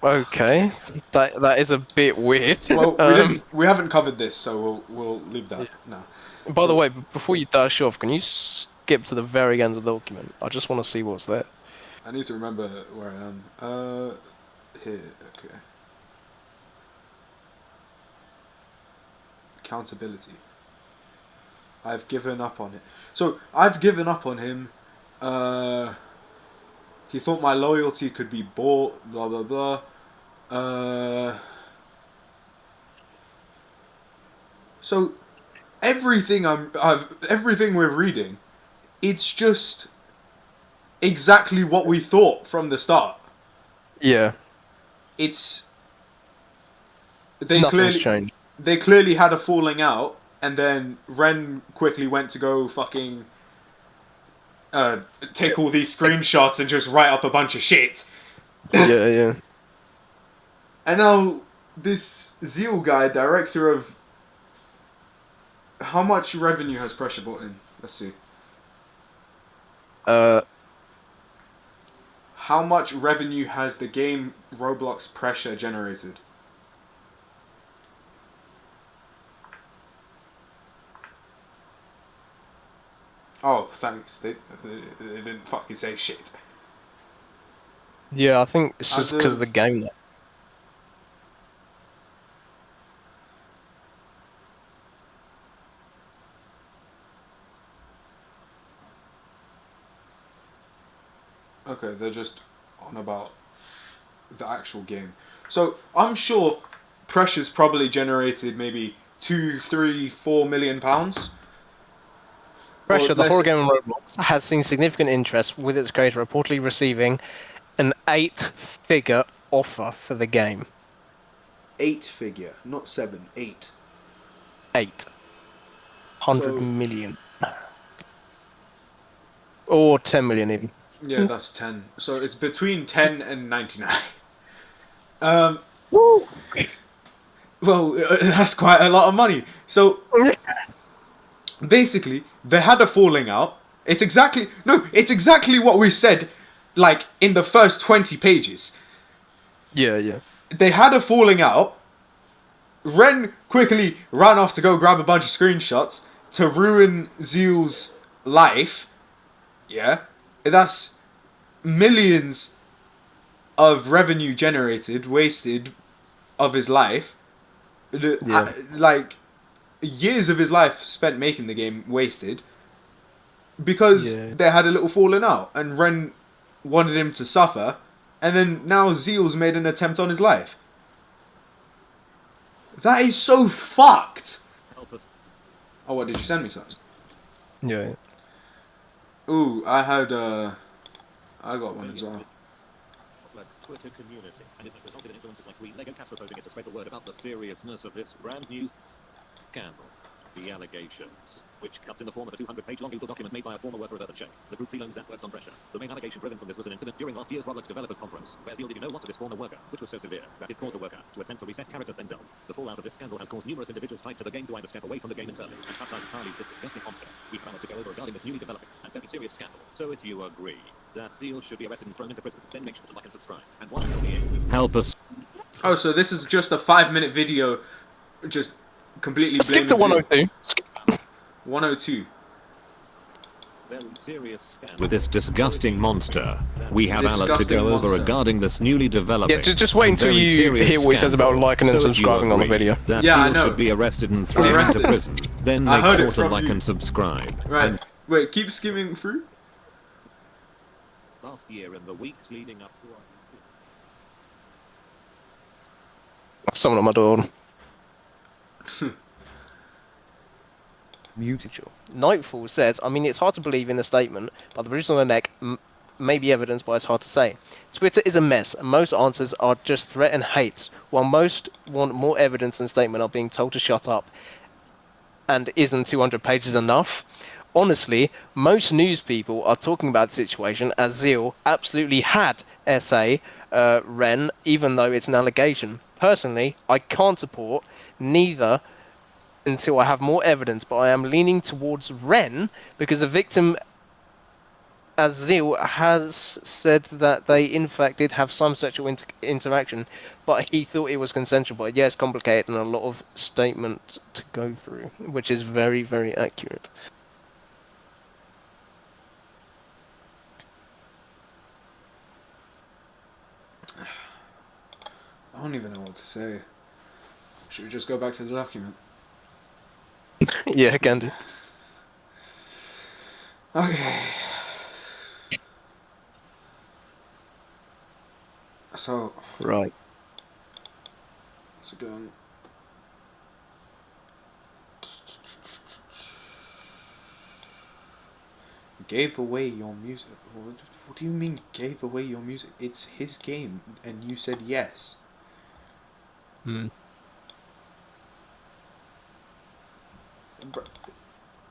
Okay. Okay, that is a bit weird. Well, Um, we haven't covered this, so we'll leave that yeah. now. By the So way, before you dash off, can you skip to the very end of the document? I just want to see what's there. I need to remember where I am. Here. Okay. Accountability. I've given up on it. So I've given up on him. He thought my loyalty could be bought. Blah blah blah. Uh, so everything we're reading, it's just exactly what we thought from the start. Yeah, It's they nothing's clearly changed. they clearly had a falling out, and then Ren quickly went to go fucking take all these screenshots and just write up a bunch of shit. Yeah, yeah. And now this Zeal guy, director of how much revenue has Pressure brought in? Let's see. Uh, How much revenue has the game Roblox Pressure generated? Oh, thanks. They didn't fucking say shit. yeah. I think it's As just because of the of game. okay, they're just on about the actual game. So I'm sure Pressure's probably generated maybe 2, 3, 4 million pounds. Or Pressure, the horror let's game on Roblox, has seen significant interest, with its creator reportedly receiving an 8-figure offer for the game. 8 figure, not 7, 8. 800 So million. Or 10 million even. yeah, that's 10. So it's between 10 and 99. Um, Woo! well, that's quite a lot of money. So basically, they had a falling out. It's exactly what we said, like in the first 20 pages. Yeah, yeah. They had a falling out. Ren quickly ran off to go grab a bunch of screenshots to ruin Zeal's life. Yeah, that's millions of revenue generated, wasted of his life. Yeah. Like years of his life spent making the game wasted because Yeah. they had a little falling out, and Ren wanted him to suffer, and then now Zeal's made an attempt on his life. That is so fucked. Oh, what did you send me something? Yeah. Ooh, I got one as well. Twitter community, and it has resulted in influencers like Green Lego Cats proposing it to spread the word about the seriousness of this brand new scandal. The allegations, which comes in the form of a 200-page-long legal document made by a former worker of Urban Check. The group Zeal owns that works on Pressure. The main allegation driven from this was an incident during last year's Roblox Developers Conference, where Zeal did know what to this former worker, which was so severe that it caused the worker to attempt to reset characters themselves. The fallout of this scandal has caused numerous individuals tied to the game to either step away from the game entirely and cut out entirely this disgusting monster. We plan to go over regarding this newly developing and very serious scandal. So if you agree that Zeal should be arrested and thrown into prison, then make sure to like and subscribe. And watch the help us. Oh, so this is just a 5-minute video, just completely Skip to blaming Zeal. 102. Skip. 102. Very serious scandal. With this disgusting monster, we have Alan to Disgusting go over monster. regarding this newly developing. Yeah, just wait and until very you serious hear what he says about scandal. liking and So if you subscribing on the agree video. That Yeah, I Zeal know. should be arrested and thrown Arrested. into prison. Then I make heard sure it to from like you. and subscribe. Right. And Wait, keep skimming through. last year and the weeks leading up to our Someone at my door. Muted you. Nightfall says, I mean, it's hard to believe in the statement, but the bruise on the neck may be evidence, but it's hard to say. Twitter is a mess, and most answers are just threat and hate, while most want more evidence and statement are being told to shut up. And isn't 200 pages enough? Honestly, most news people are talking about the situation as Zeal absolutely had SA Ren, even though it's an allegation. Personally, I can't support Neither until I have more evidence, but I am leaning towards Ren because the victim, as Zeal, has said that they in fact did have some sexual interaction, but he thought it was consensual. But yeah, it's complicated and a lot of statement to go through, which is very, very accurate. I don't even know what to say. Should we just go back to the document? Yeah, can do. Okay. So, Right. once again. Gave away your music. What do you mean gave away your music? It's his game, and you said yes. Hmm.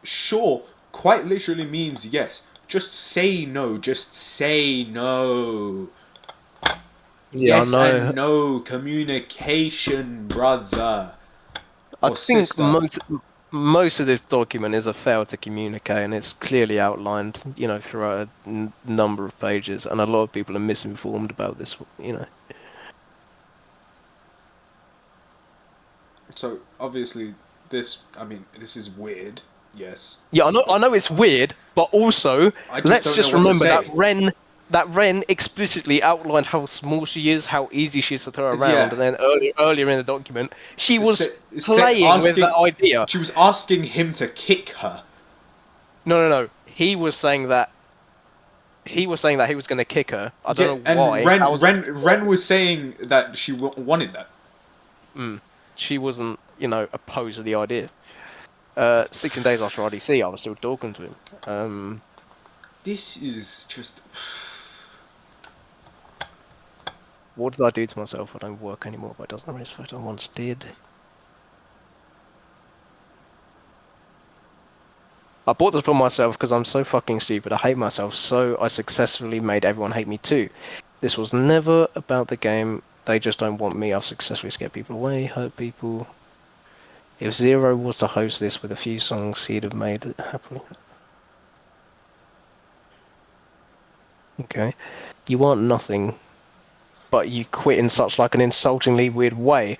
Sure, quite literally means yes. Just say no. Just say no. Yeah, I Yes know. and no communication, brother I or think sister. most of this document is a fail to communicate, and it's clearly outlined, throughout a number of pages, and a lot of people are misinformed about this, So obviously, this. I mean, this is weird. Yes, Yeah, I but know it's weird, but also I just let's don't know just what to remember say. that Ren explicitly outlined how small she is, how easy she is to throw around, Yeah, and then earlier in the document, she was say playing with that asking. idea. She was asking him to kick her. No. He was saying that he was going to kick her. I don't Yeah, know and why. How was it? Ren was saying that she wanted that. She wasn't, opposed to the idea. 16 days after RDC, I was still talking to him. This is just. What did I do to myself? I don't work anymore, but it doesn't erase what I once did. I bought this for myself because I'm so fucking stupid. I hate myself, so I successfully made everyone hate me too. This was never about the game. They just don't want me. I've successfully scared people away, hurt people. If Zero was to host this with a few songs, he'd have made it happily. Okay. You want nothing, but you quit in such like an insultingly weird way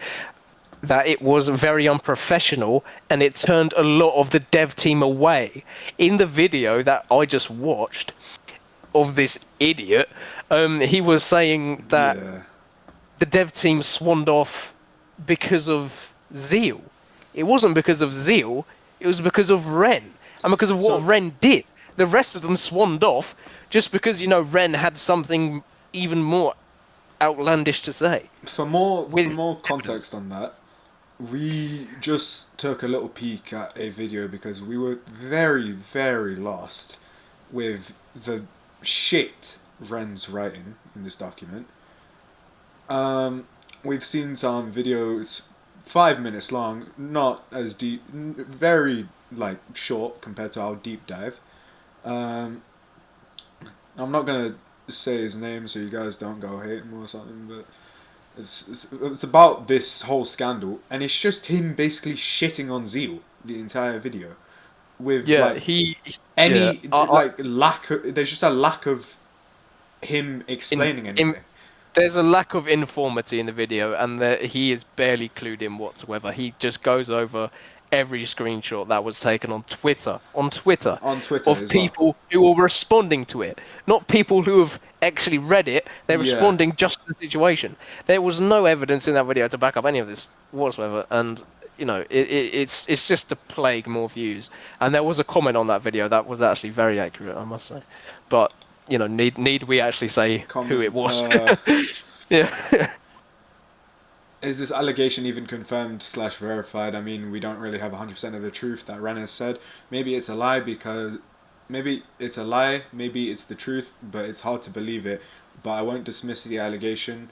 that it was very unprofessional and it turned a lot of the dev team away. In the video that I just watched of this idiot, he was saying that Yeah. the dev team swanned off because of zeal. It wasn't because of zeal, it was because of Ren and because of what So Ren did. The rest of them swanned off just because, Ren had something even more outlandish to say. for With more context on that, we just took a little peek at a video because we were very, very lost with the shit Ren's writing in this document. We've seen some videos 5 minutes long, not as deep, very like short compared to our deep dive. Um, I'm not gonna say his name so you guys don't go hate him or something, but it's about this whole scandal, and it's just him basically shitting on Zeal the entire video, with yeah, like yeah, any like lack of. There's just a lack of him in, explaining in anything. there's a lack of informity in the video, and he is barely clued in whatsoever. He just goes over every screenshot that was taken on Twitter, On Twitter of as well. people who are responding to it, not people who have actually read it. They're Yeah, responding just to the situation. There was no evidence in that video to back up any of this whatsoever, and it's just to plague more views. And there was a comment on that video that was actually very accurate, I must say, but. Need we actually say who it comment. was? Yeah. Is this allegation even confirmed slash verified? I mean, we don't really have 100% of the truth that Ren has said. Maybe it's a lie because... Maybe it's a lie, maybe it's the truth, but it's hard to believe it. But I won't dismiss the allegation.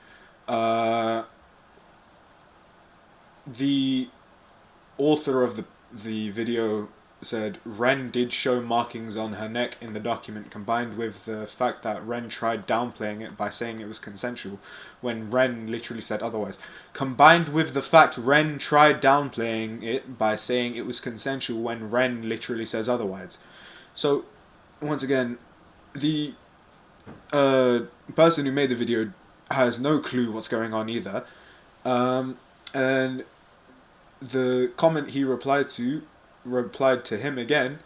The author of the video said Ren did show markings on her neck in the document, combined with the fact that Ren tried downplaying it by saying it was consensual when Ren literally said otherwise. Combined with the fact Ren tried downplaying it by saying it was consensual when Ren literally says otherwise. So, once again, the person who made the video has no clue what's going on either. And the comment he replied to him again.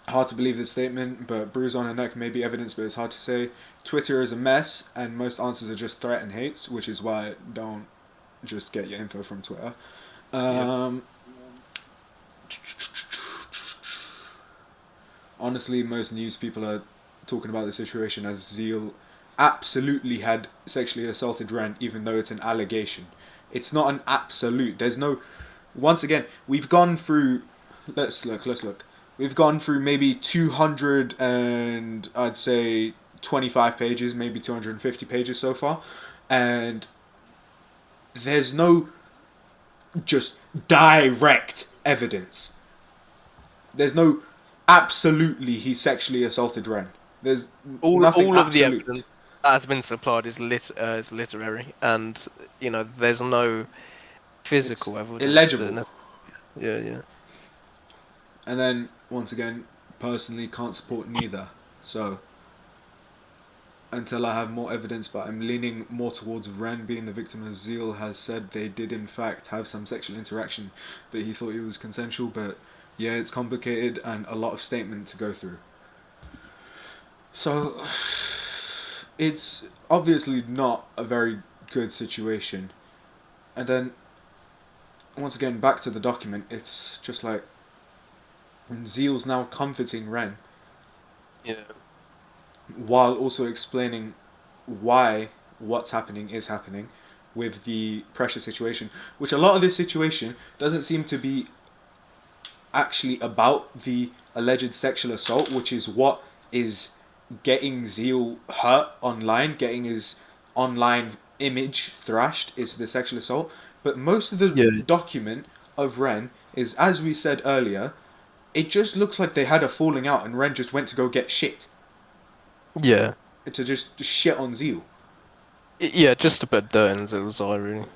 Hard to believe this statement, but bruise on her neck may be evidence, but it's hard to say. Twitter is a mess, and most answers are just threat and hates, which is why don't just get your info from Twitter. Honestly, most news people are talking about the situation as Zeal absolutely had sexually assaulted Ren, even though it's an allegation. It's not an absolute. There's no... Once again, we've gone through... Let's look. We've gone through maybe 200 and I'd say 25 pages, maybe 250 pages so far. And there's no just direct evidence. There's no absolutely he sexually assaulted Ren. There's nothing all of the absolute. evidence that has been supplied is literary, and there's no physical It's evidence. illegible. Yeah. And then, once again, personally can't support neither. So, until I have more evidence, but I'm leaning more towards Ren being the victim, as Zeal has said they did in fact have some sexual interaction, but he thought it was consensual. But yeah, it's complicated and a lot of statement to go through. So, it's obviously not a very good situation. And then, once again, back to the document, it's just like, Zeal's now comforting Ren. Yeah. While also explaining why what's happening is happening with the pressure situation, which a lot of this situation doesn't seem to be actually about the alleged sexual assault, which is what is getting Zeal hurt online, getting his online image thrashed, is the sexual assault. But most of the document of Ren is, as we said earlier, it just looks like they had a falling out and Ren just went to go get shit. Yeah. To just shit on Zeal. Yeah, just a bit dirt in Zeal's eye, really.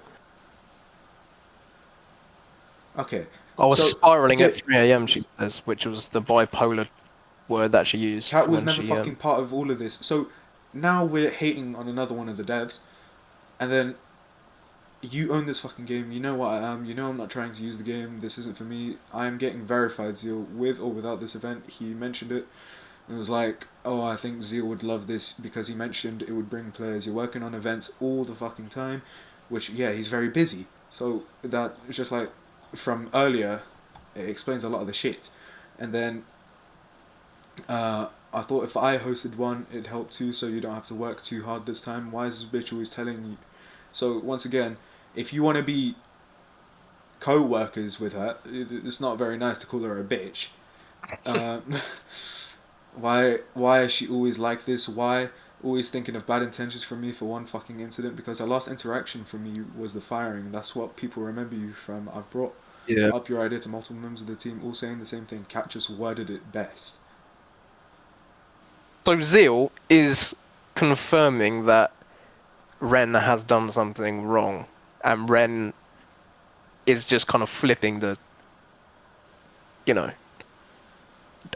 Okay. I was spiraling okay, at 3 a.m., she says, which was the bipolar word that she used. Cat was never fucking part of all of this. So now we're hating on another one of the devs, and then you own this fucking game, you know what I am, you know I'm not trying to use the game, this isn't for me, I am getting verified Zeal with or without this event. He mentioned it, and it was like, oh, I think Zeal would love this because he mentioned it would bring players. You're working on events all the fucking time, which, yeah, he's very busy. So that it's just like, from earlier, it explains a lot of the shit. And then, I thought if I hosted one, it'd help too, so you don't have to work too hard this time. Why is this bitch always telling you? So once again, if you want to be co-workers with her, it's not very nice to call her a bitch. Why is she always like this? Why always thinking of bad intentions from me for one fucking incident? Because our last interaction from you was the firing. That's what people remember you from. I've brought up your idea to multiple members of the team, all saying the same thing. Kat just worded it best. So Zeal is confirming that Ren has done something wrong, and Ren is just kind of flipping the,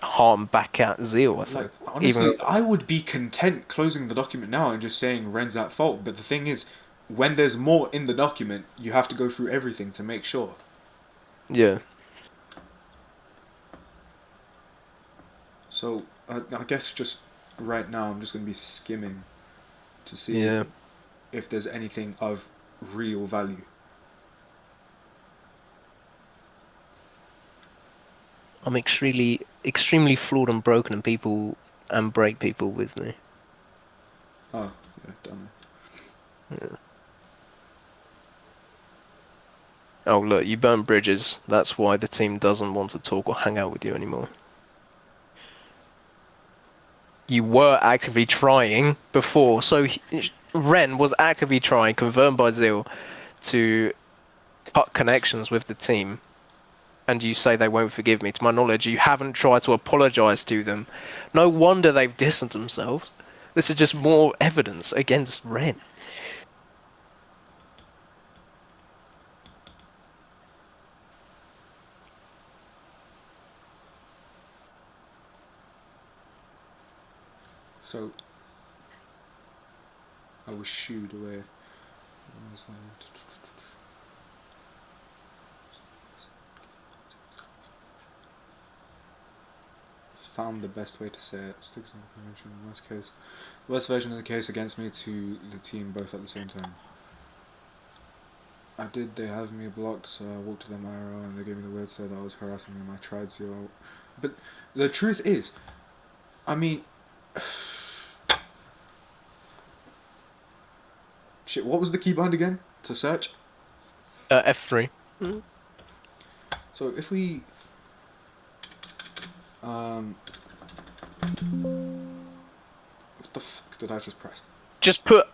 harm back at Zeal, I think. Like, honestly, I would be content closing the document now and just saying Ren's at fault, but the thing is, when there's more in the document, you have to go through everything to make sure. Yeah. So, I guess just right now I'm just going to be skimming to see if there's anything of real value. I'm extremely flawed and broken, and people break people with me. Oh, yeah, done. Yeah. Oh, look, you burnt bridges. That's why the team doesn't want to talk or hang out with you anymore. You were actively trying before, so Ren was actively trying, confirmed by Zeal, to cut connections with the team and you say they won't forgive me. To my knowledge, you haven't tried to apologize to them. No wonder they've distanced themselves. This is just more evidence against Ren. So I was shooed away. Found the best way to say it. Sticks in the convention. In worst case, worst version of the case against me to the team both at the same time. I did. They have me blocked, so I walked to them IRL and they gave me the word said I was harassing them. I tried zeal, but the truth is, I mean, shit. What was the keybind again to search? F3. So if we what the fuck did I just press? Just put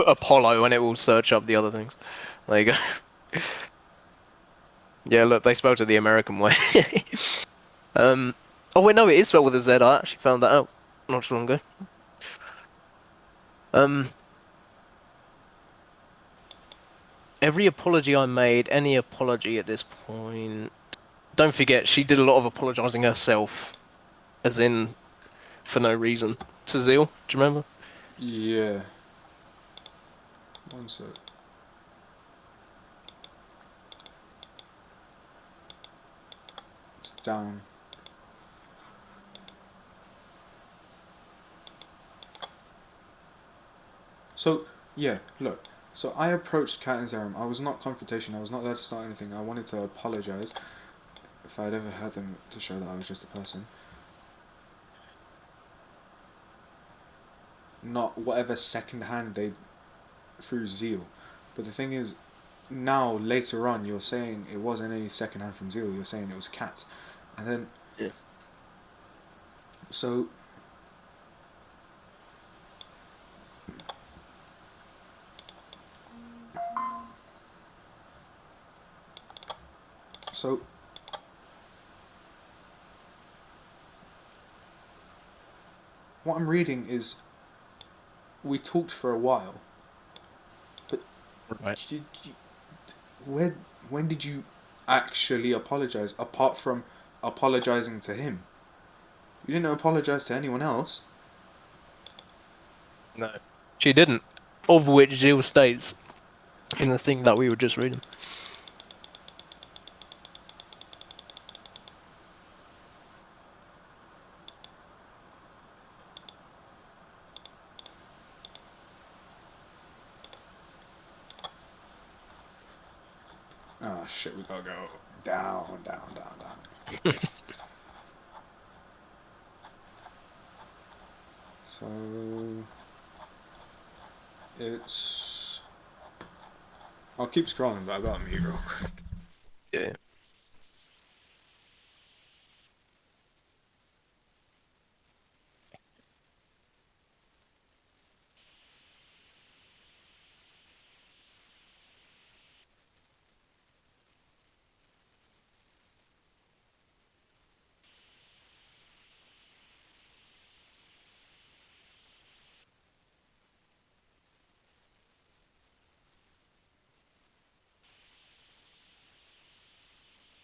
Apollo and it will search up the other things. There you go. Yeah, look, they spelled it the American way. Oh wait, no, it is spelled with a Z. I actually found that out not too long ago. Every apology I made, any apology at this point. Don't forget, she did a lot of apologizing herself, as in for no reason. To Zeal, do you remember? Yeah. One sec. It's down. So, yeah, look. So I approached Kat and Zaram. I was not confrontation. I was not there to start anything. I wanted to apologize if I'd ever heard them to show that I was just a person. Not whatever second hand they threw zeal. But the thing is, now, later on, you're saying it wasn't any second hand from zeal. You're saying it was Kat. And then... Yeah. So... So... What I'm reading is... We talked for a while. But... Right. When did you actually apologize, apart from apologizing to him? You didn't apologize to anyone else. No. She didn't. Of which Zeal states in the thing that we were just reading. Oh shit, we gotta go down, down, down, down. So... It's... I'll keep scrolling, but I gotta mute real quick. Yeah.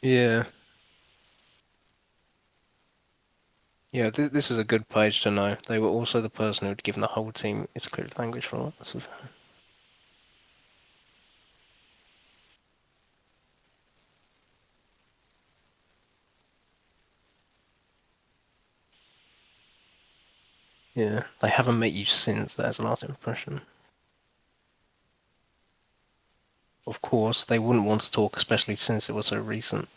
Yeah. Yeah, this is a good page to know. They were also the person who had given the whole team its clear language for it. Yeah, they haven't met you since. That's a last impression. Of course, they wouldn't want to talk, especially since it was so recent.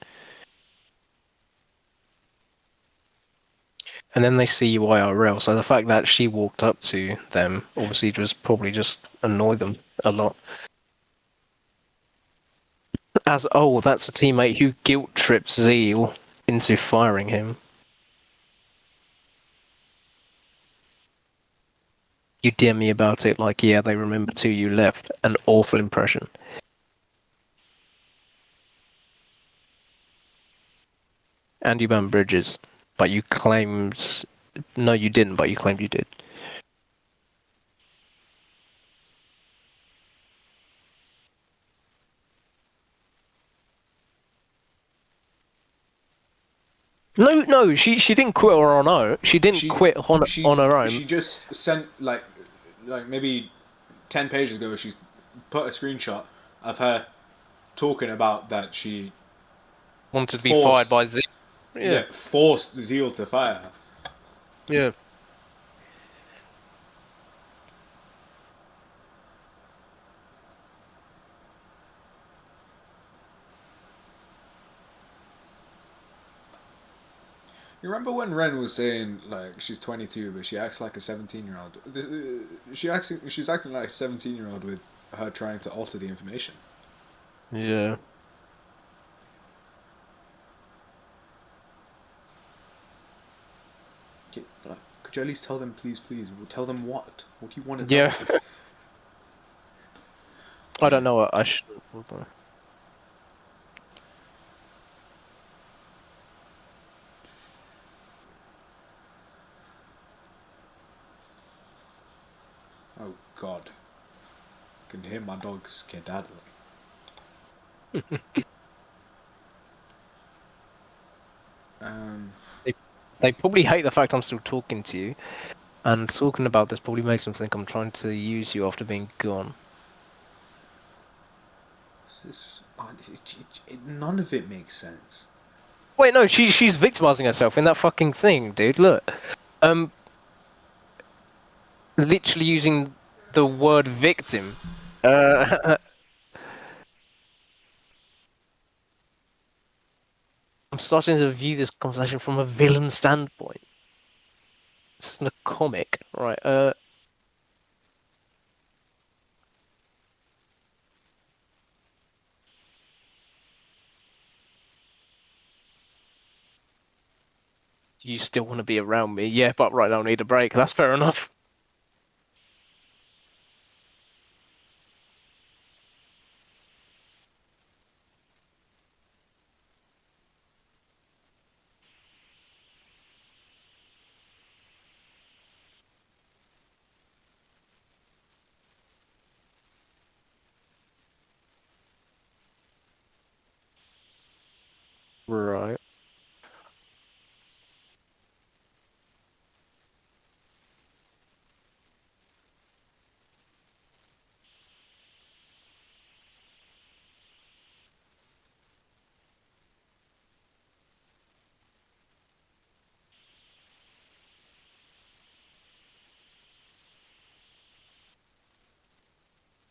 And then they see you IRL, so the fact that she walked up to them obviously just probably just annoyed them a lot. As, oh, that's a teammate who guilt tripped Zeal into firing him. You DM me about it like, yeah, they remember too, you left. An awful impression. And you burned bridges, but you claimed... No, you didn't, but you claimed you did. No, she didn't quit on her own. She didn't She quit on her own. she just sent like maybe 10 pages ago. She's put a screenshot of her talking about that she Wanted to be fired by forced zeal. Yeah, yeah forced Zeal to fire her. yeah. You remember when Ren was saying like she's 22 but she acts like a 17-year-old? She's acting like a 17-year-old with her trying to alter the information. Yeah. Like, could you at least tell them, please, please? Tell them what? What do you want to tell Yeah. them? I don't know what I should. Hold on. Oh God, I can hear my dog skedaddling. Um, They probably hate the fact I'm still talking to you, and talking about this probably makes them think I'm trying to use you after being gone. none of it makes sense. Wait, no, she's victimizing herself in that fucking thing, dude. Look, um, literally using the word victim. I'm starting to view this conversation from a villain standpoint. This isn't a comic, right? You still want to be around me? Yeah, but right now I need a break. That's fair enough. Right.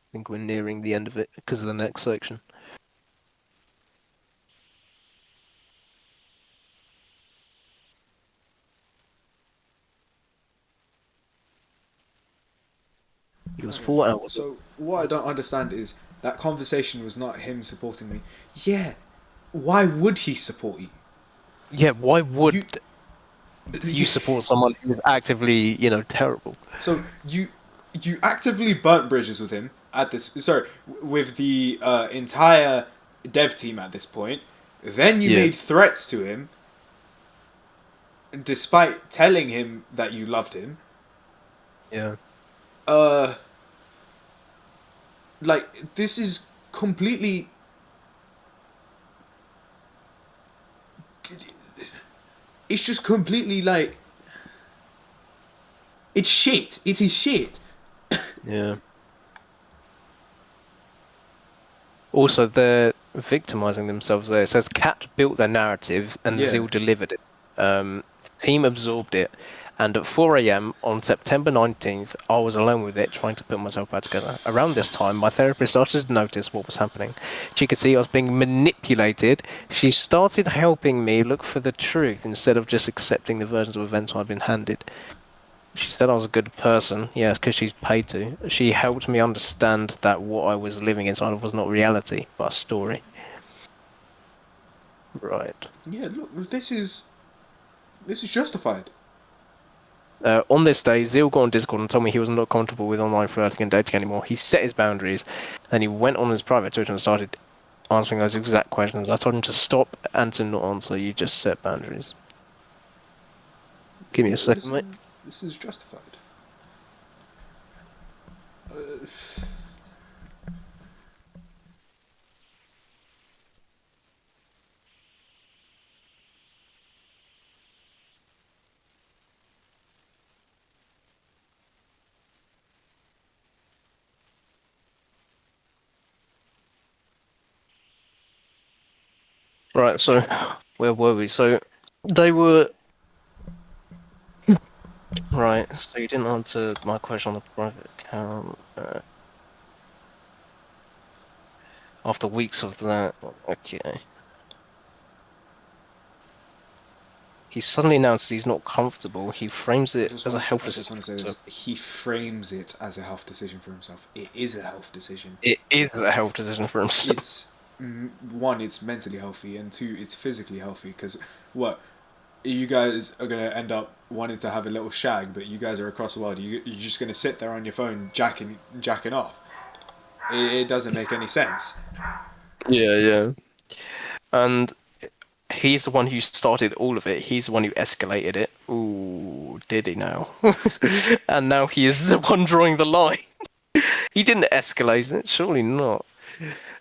I think we're nearing the end of it because of the next section. It was Okay. 4 hours. So what I don't understand is that conversation was not him supporting me. Yeah, why would he support you? Yeah, why would You, you you support someone who's actively, terrible? so you actively burnt bridges with him at this. Sorry, with the entire dev team at this point. Then you Yeah, made threats to him, despite telling him that you loved him. yeah. Uh, like this is completely. It's just completely like. It's shit. It is shit. Yeah. Also, they're victimizing themselves there. It says Cat built their narrative and Yeah. Zeal delivered it. Team absorbed it. And at 4 a.m. on September 19th, I was alone with it, trying to put myself back together. Around this time, my therapist started to notice what was happening. She could see I was being manipulated. She started helping me look for the truth instead of just accepting the versions of events I'd been handed. She said I was a good person, yeah, because she's paid to. She helped me understand that what I was living inside of was not reality, but a story. Right. Yeah. Look, this is justified. On this day, Zeal got on Discord and told me he was not comfortable with online flirting and dating anymore. He set his boundaries, and he went on his private Twitter and started answering those exact questions. I told him to stop and to not answer. You just set boundaries. Give me a second, mate. This is justified. Right, so where were we? So they were right. So you didn't answer my question on the private account. After weeks of that, okay. He suddenly announced he's not comfortable. He frames it as a health I just decision. want to say this. He frames it as a health decision for himself. It is a health decision. It is a health decision for himself. It's one, it's mentally healthy, and two, it's physically healthy. Because what you guys are gonna end up wanting to have a little shag, but you guys are across the world. You're just gonna sit there on your phone jacking off. It doesn't make any sense. Yeah. And he's the one who started all of it. He's the one who escalated it. Ooh, did he now? And now he is the one drawing the line. He didn't escalate it, surely not.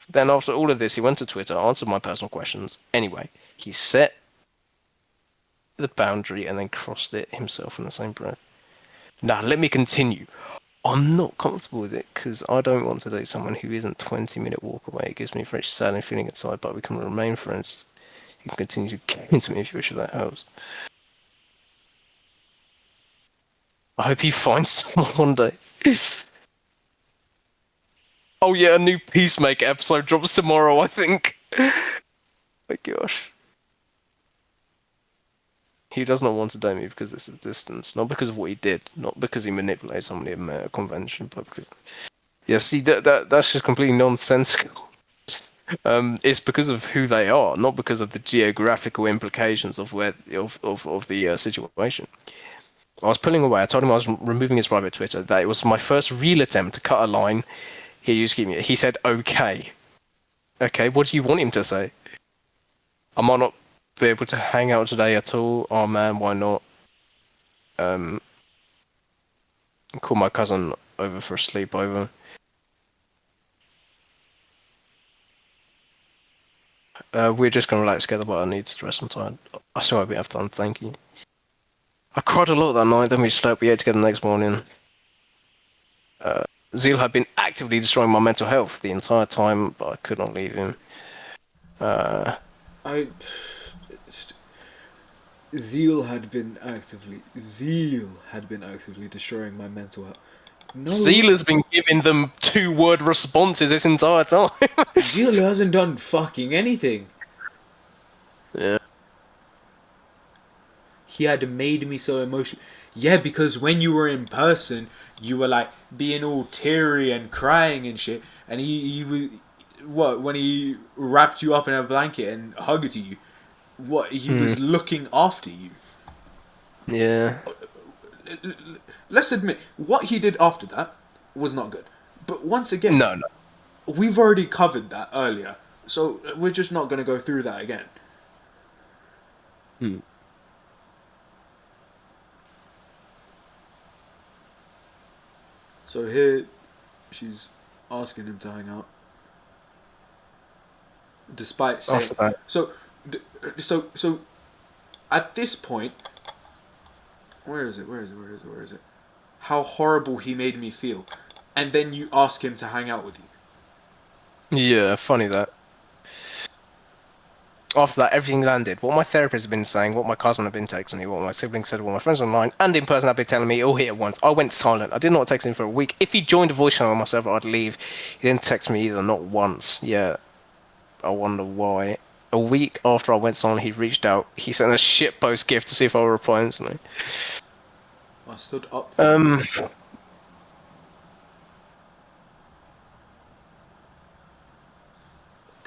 Then after all of this, he went to Twitter, answered my personal questions. Anyway, he set the boundary and then crossed it himself in the same breath. Now, let me continue. I'm not comfortable with it because I don't want to date someone who isn't 20-minute walk away. It gives me a very sad feeling inside, but we can remain friends. You can continue to get into me if you wish, if that helps. I hope you find someone one day. Oh yeah, a new Peacemaker episode drops tomorrow, I think. My gosh. He does not want to date me because it's a distance, not because of what he did, not because he manipulated somebody at a convention, but because yeah, see that's just completely nonsensical. It's because of who they are, not because of the geographical implications of where of the situation. I was pulling away. I told him I was removing his private Twitter. That it was my first real attempt to cut a line. He said, "Okay, okay. What do you want him to say? I might not be able to hang out today at all. Oh man, why not? Call my cousin over for a sleepover. We're just gonna relax together, but I need to rest some time. I still hope we have time. Thank you." I cried a lot that night. Then we slept. We ate together the next morning. Zeal had been actively destroying my mental health the entire time, but I could not leave him. Zeal had been actively destroying my mental health. No, Zeal has been giving them 2-word responses this entire time. Zeal hasn't done fucking anything. Yeah. He had made me so emotional. Yeah, because when you were in person, you were like being all teary and crying and shit. And he was when he wrapped you up in a blanket and hugged you. He was looking after you. Yeah. Let's admit what he did after that was not good. But once again, No. we've already covered that earlier, so we're just not going to go through that again. So here, she's asking him to hang out, despite saying so. At this point, where is it? How horrible he made me feel, and then you ask him to hang out with you. Yeah, funny that. After that, everything landed. What my therapist had been saying, what my cousin had been texting me, what my siblings said, what my friends online and in person had been telling me, all hit at once. I went silent. I did not text him for a week. If he joined a voice channel on my server, I'd leave. He didn't text me either, not once. Yeah, I wonder why. A week after I went silent, he reached out. He sent a shitpost gift to see if I would reply instantly. I stood up.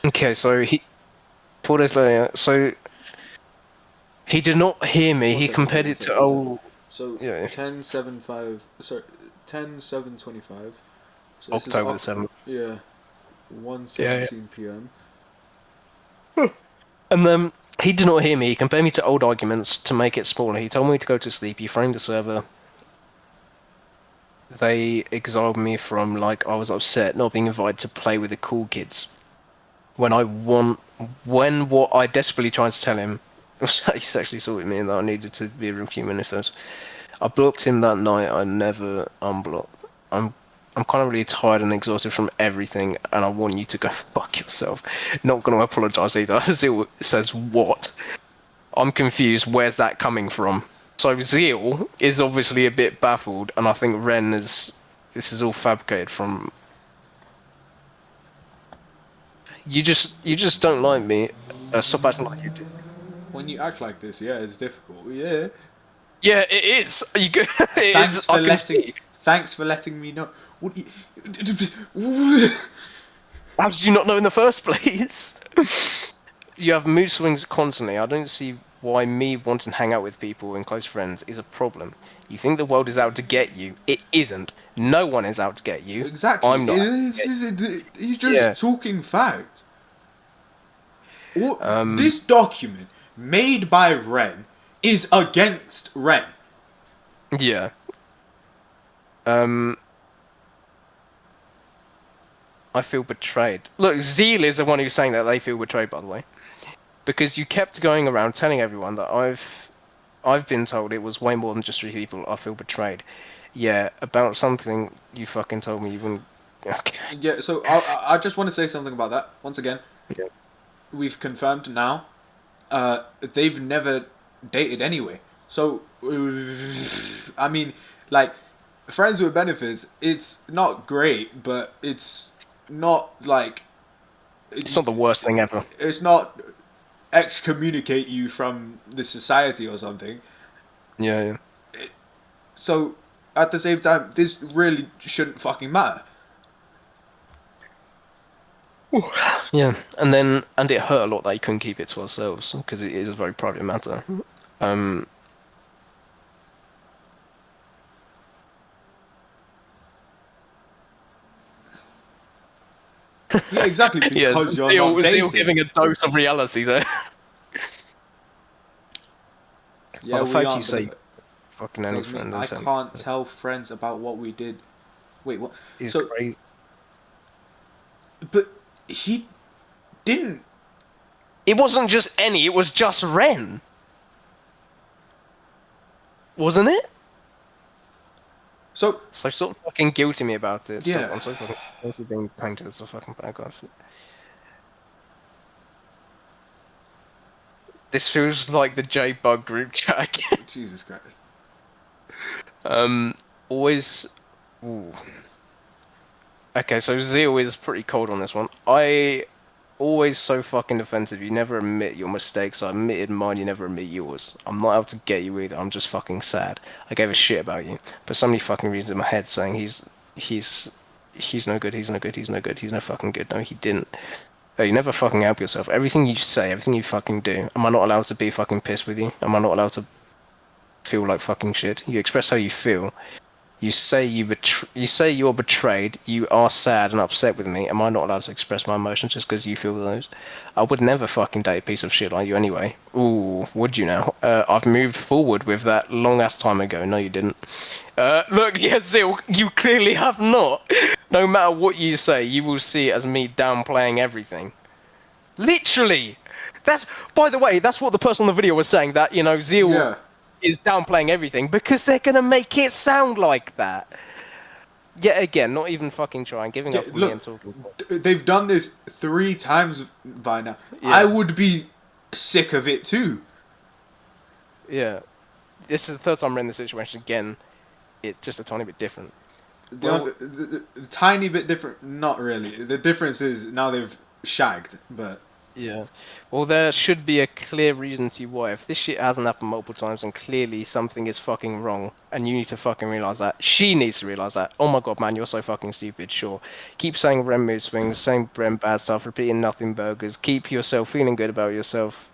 Okay, so 4 days later, so he did not hear me. He compared it to So yeah. 10/7/5. Sorry, 10/7/25. So October the 7th. Yeah, 1:17 p.m. And then he did not hear me. He compared me to old arguments to make it smaller. He told me to go to sleep. He framed the server. They exiled me from, like, I was upset not being invited to play with the cool kids. When what I desperately tried to tell him was that he sexually assaulted me and that I needed to be a real human if there's... I blocked him that night. I never unblocked. I'm kind of really tired and exhausted from everything, and I want you to go fuck yourself. Not going to apologise either. Zeal says, what? I'm confused. Where's that coming from? So Zeal is obviously a bit baffled, and I think Ren is... This is all fabricated from... You just don't like me. Stop acting like you do. When you act like this, yeah, it's difficult. Yeah. Yeah, it is. You go. It Thanks is. for I can letting. see. Thanks for letting me know. What? You, How did you not know in the first place? You have mood swings constantly. I don't see why me wanting to hang out with people and close friends is a problem. You think the world is out to get you. It isn't. No one is out to get you. exactly. I'm not. He's just Yeah. talking fact. This document made by Ren is against Ren. Yeah. I feel betrayed. Look, Zeal is the one who's saying that they feel betrayed, by the way. Because you kept going around telling everyone that I've been told it was way more than just 3 people. I feel betrayed. Yeah, about something you fucking told me you wouldn't... Okay. Yeah. So I just want to say something about that once again. Yeah. We've confirmed now. They've never dated anyway. So I mean, like, friends with benefits. It's not great, but it's not like It's not the worst thing ever. it's not excommunicate you from the society or something. Yeah. So at the same time, this really shouldn't fucking matter. Yeah, and it hurt a lot that you couldn't keep it to ourselves, because it is a very private matter. Yeah, exactly. Because you're not dating. Zeal giving a dose of reality there. Yeah, Well, the we fact aren't, you say but fucking it any tells me friend I and can't tell friends about what we did. Wait, what? is So, crazy. but he didn't. It wasn't just any, it was just Ren. Wasn't it? So So stop fucking guilting me about it. Stop. Yeah. I'm so fucking guilty being painted as a fucking bad guy. This feels like the J-Bug group chat. Jesus Christ. Always... Ooh. Okay, so Zeal is pretty cold on this one. I always so fucking defensive. You never admit your mistakes. I admitted mine, you never admit yours. I'm not out to get you either. I'm just fucking sad. I gave a shit about you. But so many fucking reasons in my head saying he's no good, he's no good, he's no good, he's no fucking good. No, he didn't. Oh, you never fucking help yourself. Everything you say, everything you fucking do. Am I not allowed to be fucking pissed with you? Am I not allowed to feel like fucking shit? You express how you feel. You say you're betrayed. You are sad and upset with me. Am I not allowed to express my emotions just because you feel those? I would never fucking date a piece of shit like you anyway. Ooh, would you now? I've moved forward with that long ass time ago. No, you didn't. Look, yes, Zeal, you clearly have not. No matter what you say, you will see it as me downplaying everything. Literally. By the way, that's what the person on the video was saying. That Zeal. Yeah. Is downplaying everything because they're gonna make it sound like that. Yet again, not even fucking trying, giving up on me and talking. They've done this 3 times by now. Yeah. I would be sick of it too. Yeah, this is the 3rd time we're in this situation again. It's just a tiny bit different. The tiny bit different, not really. The difference is now they've shagged, but Yeah. Well, there should be a clear reason to why. If this shit hasn't happened multiple times, then clearly something is fucking wrong, and you need to fucking realize that. She needs to realize that. Oh my god, man, you're so fucking stupid. Sure. Keep saying Ren mood swings, saying Ren bad stuff, repeating nothing burgers. Keep yourself feeling good about yourself.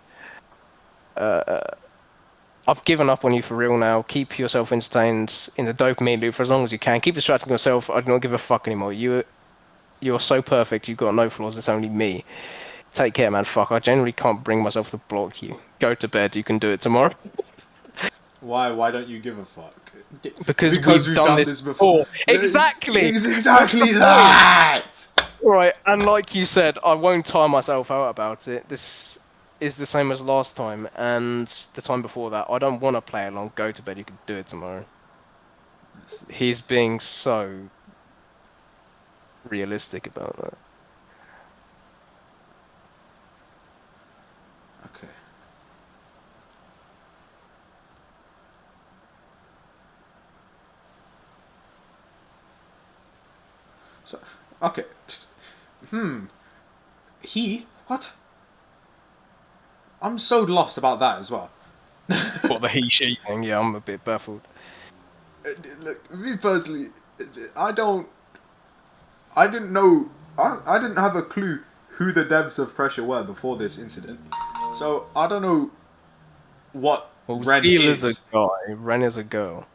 I've given up on you for real now. Keep yourself entertained in the dopamine loop for as long as you can. Keep distracting yourself. I do not give a fuck anymore. You're so perfect. You've got no flaws. It's only me. take care, man. Fuck, I genuinely can't bring myself to block you. Go to bed. You can do it tomorrow. Why? Why don't you give a fuck? Because Because we've we've done done this this before. Exactly. It's That's exactly the point. that. Right, and like you said, I won't tire myself out about it. This is the same as last time and the time before that. I don't want to play along. Go to bed. You can do it tomorrow. He's being so realistic about that. Okay. So, okay. He? What? I'm so lost about that as well. What the he-she thing? Yeah, I'm a bit baffled. Look, me personally, I don't. I didn't know. I didn't have a clue who the devs of Pressure were before this incident. So I don't know what Well, Ren Zeal is a is. guy. Ren is a girl.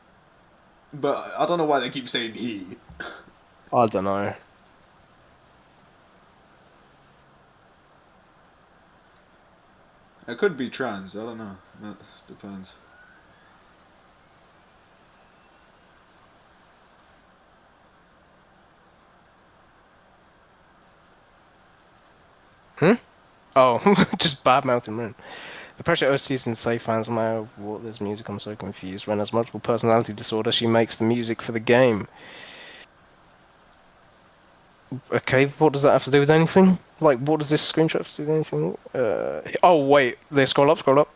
But I don't know why they keep saying he. I don't know. It could be trans. I don't know. That depends. Oh, just bad mouthing Ren. The pressure OSTs and say fans no matter what there's music, I'm so confused. Ren has multiple personality disorder, she makes the music for the game. Okay, what does that have to do with anything? Like, what does this screenshot have to do with anything? Oh, wait, scroll up.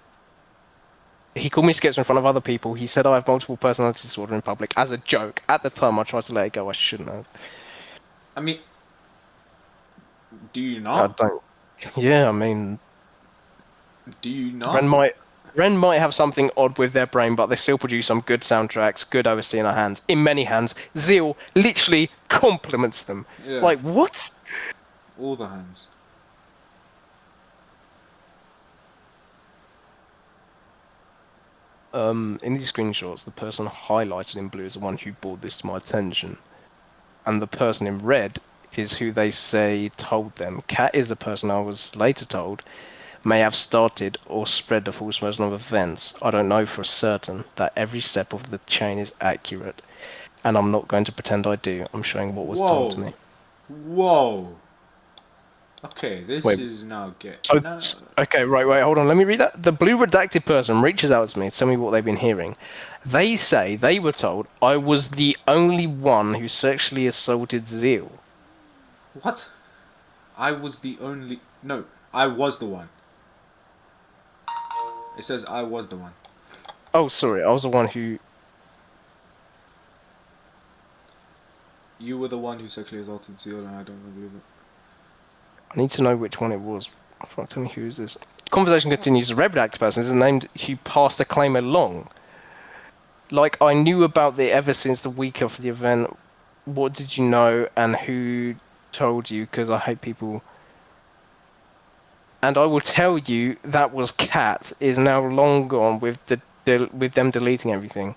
He called me schizo in front of other people. He said I have multiple personality disorder in public as a joke. At the time, I tried to let it go. I shouldn't have. I mean, do you I not? don't. Yeah, I mean, Do you Ren not? might Ren might have something odd with their brain, but they still produce some good soundtracks, good OST in our hands. In many hands, Zeal literally compliments them. Yeah. Like, what? All the hands. In these screenshots, the person highlighted in blue is the one who brought this to my attention. And the person in red is who they say told them. Cat is the person I was later told may have started or spread the false version of events. I don't know for certain that every step of the chain is accurate. And I'm not going to pretend I do. I'm showing what was told to Whoa. me. Whoa. Okay, this Wait, is now so, no. okay, right, hold on, let me read that. The blue redacted person reaches out to me to tell me what they've been hearing. They say they were told I was the only one who sexually assaulted Zeal. What? I was the only. No, I was the one. It says I was the one. Oh, sorry, I was the one who... You were the one who sexually assaulted Seal, and I don't believe it. I need to know which one it was. Fuck, tell me who is this. Conversation continues. The red redacted person is named who passed the claim along. Like, I knew about it ever since the week of the event. What did you know, and who told you? Because I hate people. And I will tell you that was Cat is now long gone with with them deleting everything.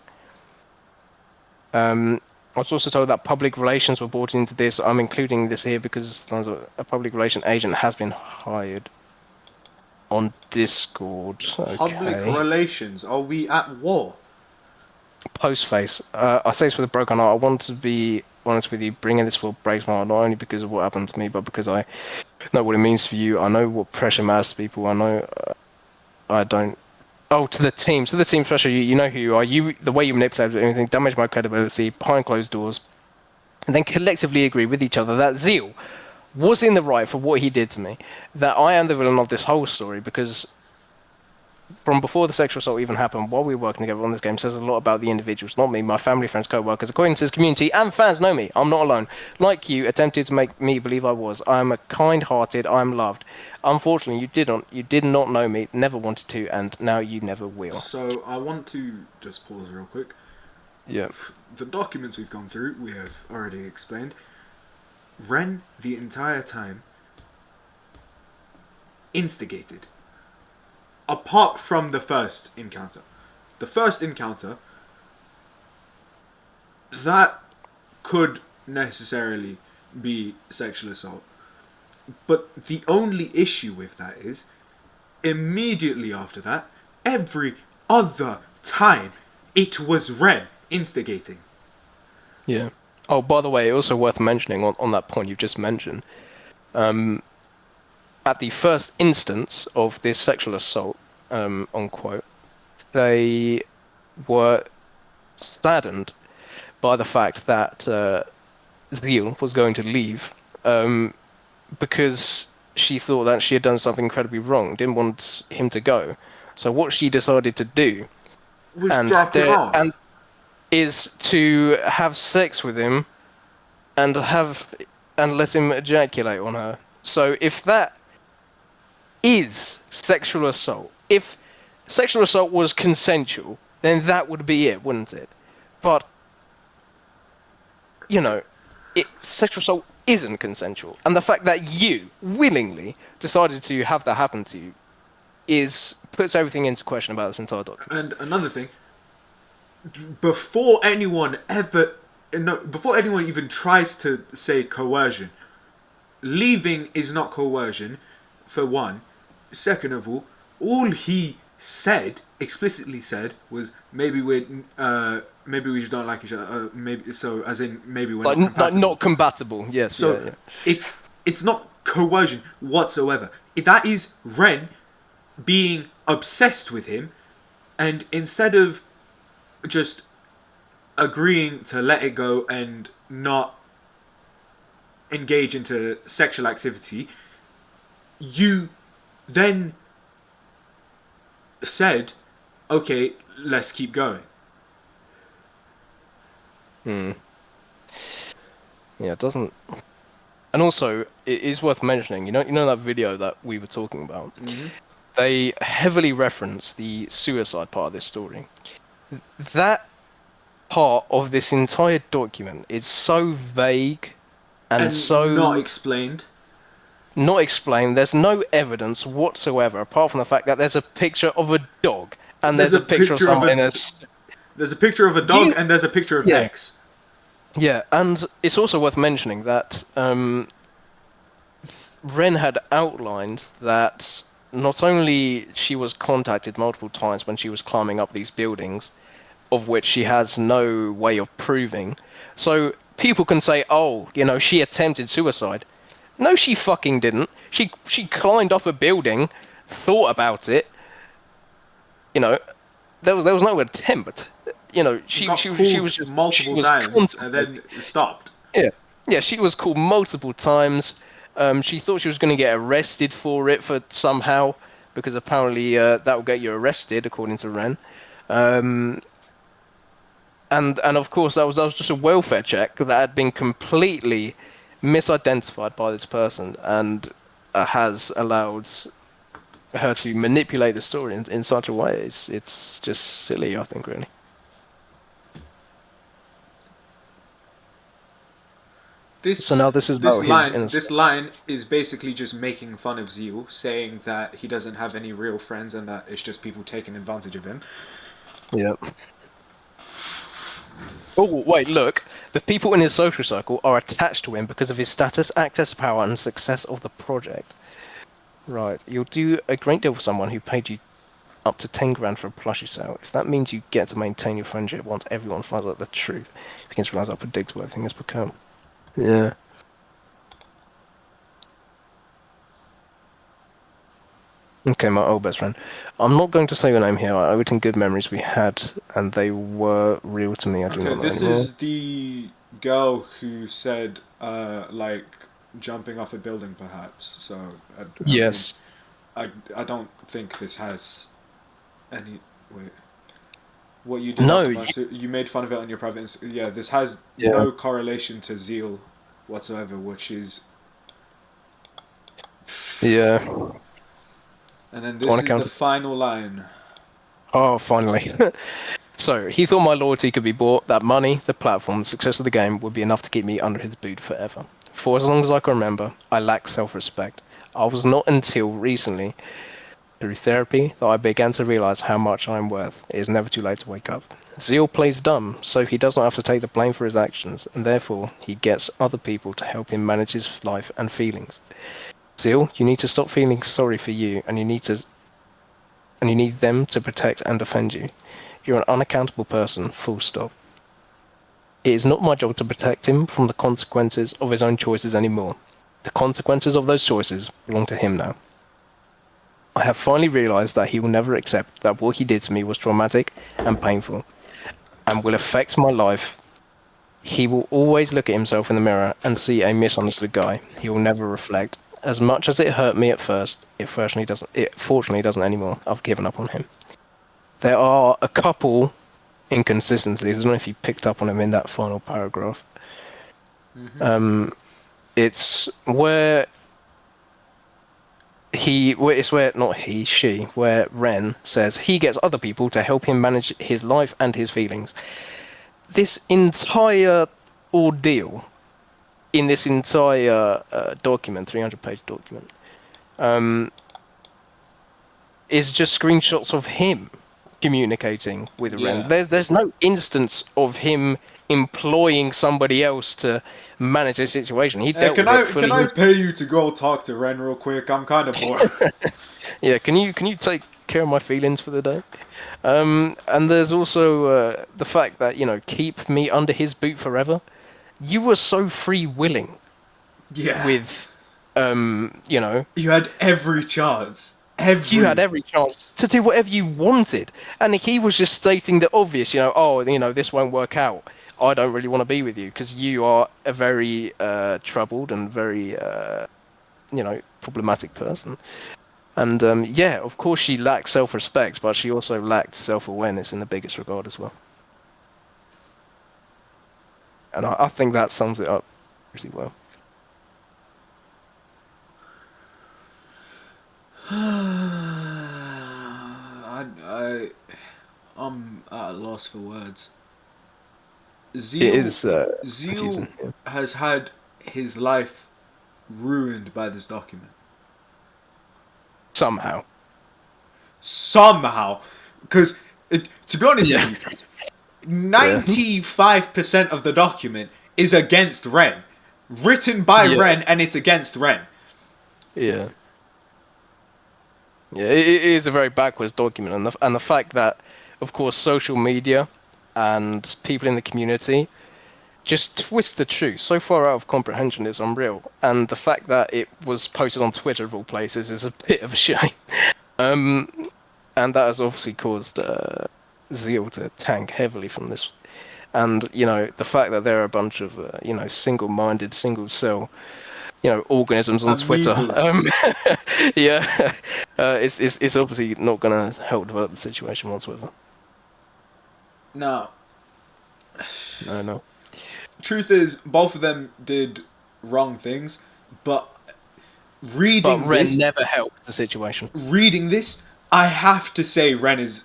I was also told that public relations were brought into this. I'm including this here because a public relation agent has been hired on Discord. Public Okay. relations. Are we at war? Postface. I say this with a broken heart. I want to be honest with you. Bringing this will break my heart, not only because of what happened to me, but because I know what it means for you. I know what pressure matters to people. I know I don't. Oh, to the team. So the team pressure. You know who you are. You, the way you manipulate everything, damage my credibility behind closed doors, and then collectively agree with each other that Zeal was in the right for what he did to me. That I am the villain of this whole story because from before the sexual assault even happened, while we were working together on this game, says a lot about the individuals, not me, my family, friends, co-workers, acquaintances, community, and fans know me. I'm not alone. Like you, attempted to make me believe I was. I am a kind-hearted. I am loved. Unfortunately, you did not know me, never wanted to, and now you never will. So I want to just pause real quick. Yeah. The documents we've gone through, we have already explained. Ren, the entire time, instigated. Apart from the first encounter. The first encounter, that could necessarily be sexual assault. But the only issue with that is, immediately after that, every other time, it was Ren instigating. Yeah. Oh, by the way, also worth mentioning on that point you've just mentioned, at the first instance of this sexual assault, unquote, they were saddened by the fact that Zeal was going to leave, because she thought that she had done something incredibly wrong, didn't want him to go. So what she decided to do, Was drop him off. and is to have sex with him and let him ejaculate on her. So if that is sexual assault, if sexual assault was consensual, then that would be it, wouldn't it? But you know, sexual assault isn't consensual, and the fact that you willingly decided to have that happen to you puts everything into question about this entire document. And another thing, before anyone even tries to say coercion, leaving is not coercion, for one. Second of all he explicitly said, was maybe we just don't like each other. Maybe so, as in maybe we're not compatible. Like not compatible. Yes. So yeah. it's not coercion whatsoever. That is Ren being obsessed with him, and instead of just agreeing to let it go and not engage into sexual activity, you then said, okay, let's keep going. Yeah, it doesn't. And also, it is worth mentioning. You know that video that we were talking about. Mm-hmm. They heavily reference the suicide part of this story. That part of this entire document is so vague and so not explained. Not explained. There's no evidence whatsoever, apart from the fact that there's a picture of a dog and there's a picture of someone in a. There's a picture of a dog and there's a picture of X. Yeah, and it's also worth mentioning that Ren had outlined that not only she was contacted multiple times when she was climbing up these buildings, of which she has no way of proving. So people can say, oh, she attempted suicide. No, she fucking didn't. She climbed up a building, thought about it. There was no attempt. She was just multiple times and then stopped. Yeah, she was called multiple times. She thought she was going to get arrested for it somehow, because apparently that will get you arrested, according to Ren. And of course that was just a welfare check that had been completely misidentified by this person, and has allowed her to manipulate the story in such a way. It's just silly, I think, really. This line is basically just making fun of Zeal, saying that he doesn't have any real friends and that it's just people taking advantage of him. Yep. Oh, wait, look. The people in his social circle are attached to him because of his status, access to power, and success of the project. Right. You'll do a great deal for someone who paid you up to 10 grand for a plushie sale. If that means you get to maintain your friendship once everyone finds out the truth, you begin to realize how predictable everything has become. Yeah. Okay, my old best friend. I'm not going to say your name here. I written good memories we had, and they were real to me. I do not know. This is the girl who said, jumping off a building, perhaps. So, yes. I don't think this has any. Wait. What you did? No, you made fun of it on your private. Yeah, this has no correlation to zeal whatsoever, which is. Yeah. And then this is the final line. Oh, finally. So, he thought my loyalty could be bought, that money, the platform, the success of the game would be enough to keep me under his boot forever. For as long as I can remember, I lack self-respect. I was not until recently, through therapy, that I began to realize how much I am worth. It is never too late to wake up. Zeal plays dumb, so he does not have to take the blame for his actions, and therefore he gets other people to help him manage his life and feelings. Zeal, you need to stop feeling sorry for you, and you need them to protect and defend you. You're an unaccountable person, full stop. It is not my job to protect him from the consequences of his own choices anymore. The consequences of those choices belong to him now. I have finally realised that he will never accept that what he did to me was traumatic and painful, and will affect my life. He will always look at himself in the mirror and see a misunderstood guy. He will never reflect. As much as it hurt me at first, it fortunately doesn't anymore. I've given up on him. There are a couple inconsistencies. I don't know if you picked up on them in that final paragraph. It's where where Ren says he gets other people to help him manage his life and his feelings. This entire ordeal in this entire document, 300-page document, is just screenshots of him communicating with Ren. There's no instance of him employing somebody else to manage the situation. He dealt with it fully. Can I pay you to go talk to Ren real quick? I'm kind of bored. Yeah, can you take care of my feelings for the day? And there's also the fact that, keep me under his boot forever. You were so free-willing with, You had every chance. You had every chance to do whatever you wanted. And he was just stating the obvious, this won't work out. I don't really want to be with you because you are a very troubled and very, problematic person. And, of course she lacked self-respect, but she also lacked self-awareness in the biggest regard as well. And I think that sums it up pretty well. I'm at a loss for words. Zeal Zeal has had his life ruined by this document. Somehow. Because, to be honest with you, 95% of the document is against Ren. Written by Ren, and it's against Ren. Yeah. Yeah, it is a very backwards document, and the fact that, of course, social media and people in the community just twist the truth so far out of comprehension is unreal. And the fact that it was posted on Twitter of all places is a bit of a shame. And that has obviously caused Zeal to tank heavily from this. And, the fact that there are a bunch of, single-minded, single-cell, organisms on Twitter. It's obviously not going to help develop the situation whatsoever. No. No. Truth is, both of them did wrong things, but Ren never helped the situation. Reading this, I have to say Ren is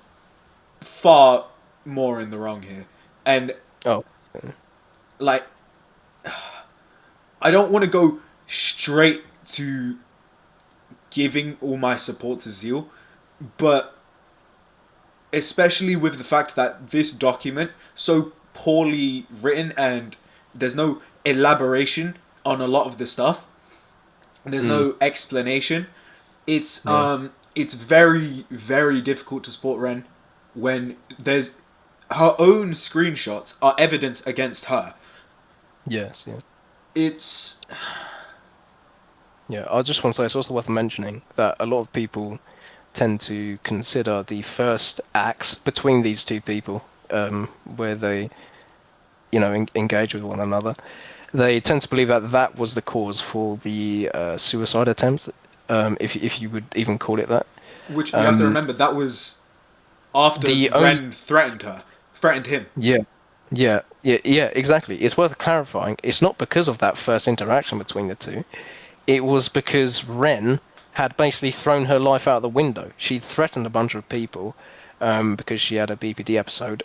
far more in the wrong here. And, I don't want to go straight to giving all my support to Zeal, but especially with the fact that this document, so poorly written and there's no elaboration on a lot of the stuff, there's no explanation, it's very, very difficult to support Ren when there's her own screenshots are evidence against her. Yes. It's... Yeah, I just want to say it's also worth mentioning that a lot of people tend to consider the first acts between these two people, where they, engage with one another. They tend to believe that was the cause for the suicide attempt, if you would even call it that. Which you have to remember, that was after Ren threatened him. Yeah, exactly. It's worth clarifying. It's not because of that first interaction between the two. It was because Ren had basically thrown her life out the window. She threatened a bunch of people because she had a BPD episode.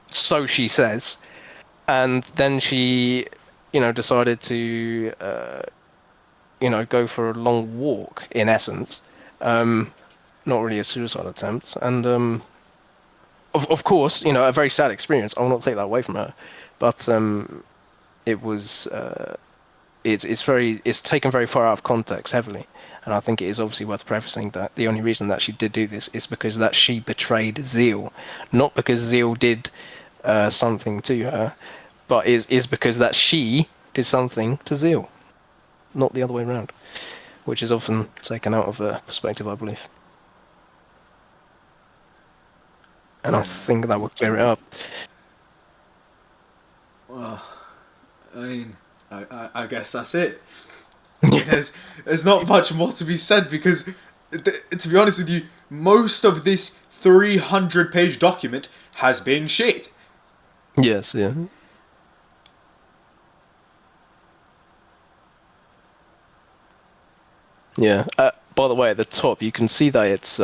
So she says. And then she, decided to, go for a long walk, in essence. Not really a suicide attempt. And, of course, a very sad experience. I will not take that away from her. But it was it's taken very far out of context heavily, and I think it is obviously worth prefacing that the only reason that she did do this is because that she betrayed Zeal, not because Zeal did something to her, but is because that she did something to Zeal, not the other way around, which is often taken out of perspective, I believe. And I think that would clear it up. Well, I mean, I guess that's it. There's not much more to be said because, to be honest with you, most of this 300-page document has been shit. Yes, yeah. Yeah. By the way, at the top, you can see that it's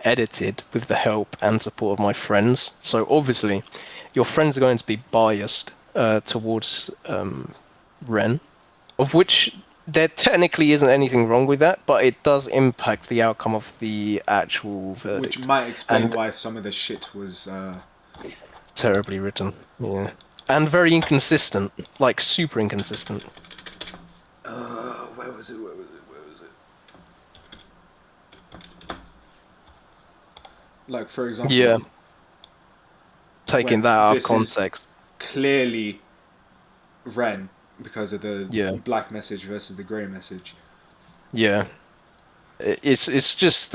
edited with the help and support of my friends. So obviously, your friends are going to be biased towards Ren, of which there technically isn't anything wrong with that, but it does impact the outcome of the actual verdict. Which might explain And why some of the shit was... terribly written, yeah. And very inconsistent, like super inconsistent. Where was it? Like, for example... Yeah. Taking when that out of this is context. clearly Ren because of the Yeah. black message versus the grey message. Yeah. It's just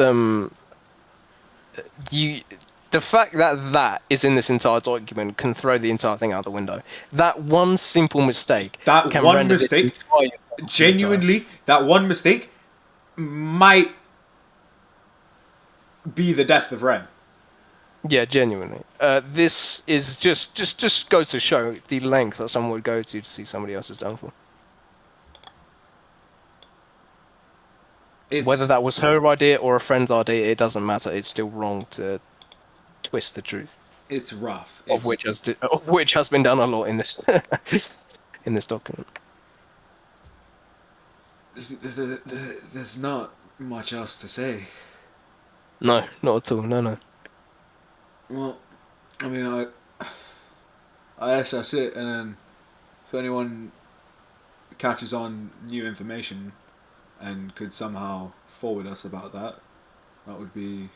you the fact that that is in this entire document can throw the entire thing out the window. That one simple mistake That can one render this mistake, entire genuinely, that one mistake might be the death of Ren. Yeah, genuinely. This is just goes to show the length that someone would go to see somebody else's downfall. Whether that was her idea or a friend's idea, it doesn't matter. It's still wrong to twist the truth. It's rough. Of which has been done a lot in this in this document. There's not much else to say. No, not at all. No. Well, I mean, I guess that's it. And then, if anyone catches on new information and could somehow forward us about that, that would be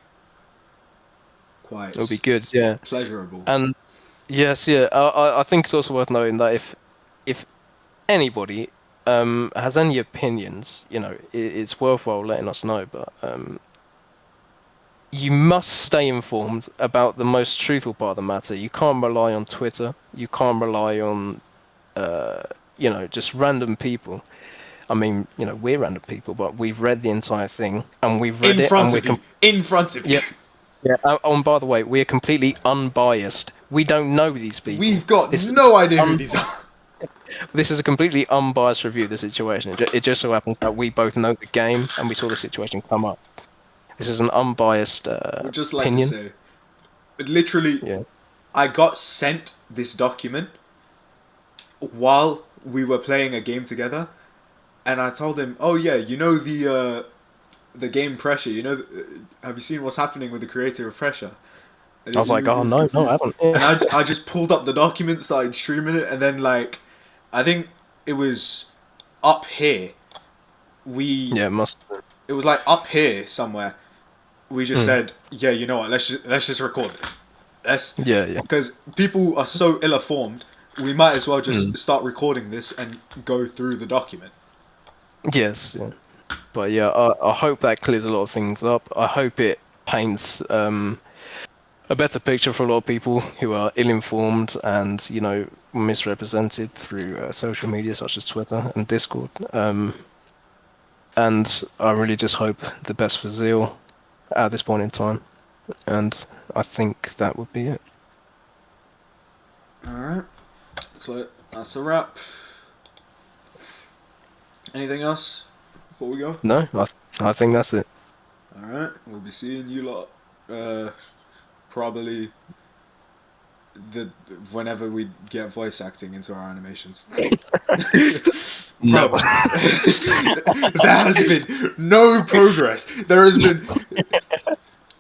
quite... It would be good, yeah. pleasurable. And yes, yeah. I think it's also worth noting that if anybody has any opinions, it's worthwhile letting us know. But you must stay informed about the most truthful part of the matter. You can't rely on Twitter. You can't rely on just random people. I mean, we're random people, but we've read the entire thing and we've read in front of you. In front of you. Yeah. Oh, and by the way, we're completely unbiased. We don't know these people. We've got no idea who these are. This is a completely unbiased review of the situation. It just so happens that we both know the game and we saw the situation come up. This is an unbiased Would just like opinion. to say, literally, Yeah. I got sent this document while we were playing a game together, and I told him, "Oh yeah, the game Pressure. Have you seen what's happening with the creator of Pressure?" And I was like, "Oh no, I haven't." And I just pulled up the document, started streaming it, and then I think it was up here. It must. It was up here somewhere. We just said, yeah, you know what? Let's just record this. Yeah. Because people are so ill-informed, we might as well just start recording this and go through the document. Yes, yeah. But yeah, I hope that clears a lot of things up. I hope it paints a better picture for a lot of people who are ill-informed and misrepresented through social media such as Twitter and Discord. And I really just hope the best for Zeal at this point in time. And I think that would be it. Alright. Looks like that's a wrap. Anything else before we go? No, I think that's it. Alright. We'll be seeing you lot probably whenever we get voice acting into our animations. No. There has been no progress. There has been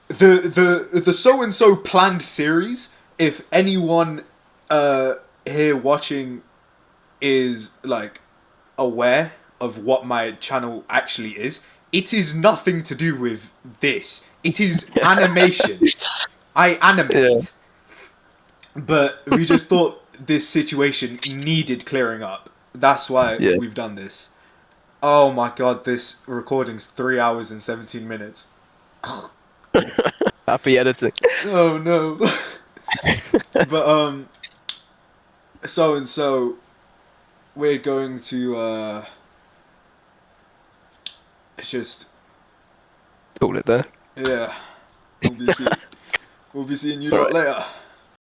the so and so planned series. If anyone here watching is aware of what my channel actually is. It is nothing to do with this. It is animation. I Yeah. animate. But we just thought this situation needed clearing up. That's why Yeah. we've done this. Oh my god, this recording's 3 hours and 17 minutes. Happy editing. Oh no. But so we're going to just Call it there. yeah. We'll be seeing you All lot right. later.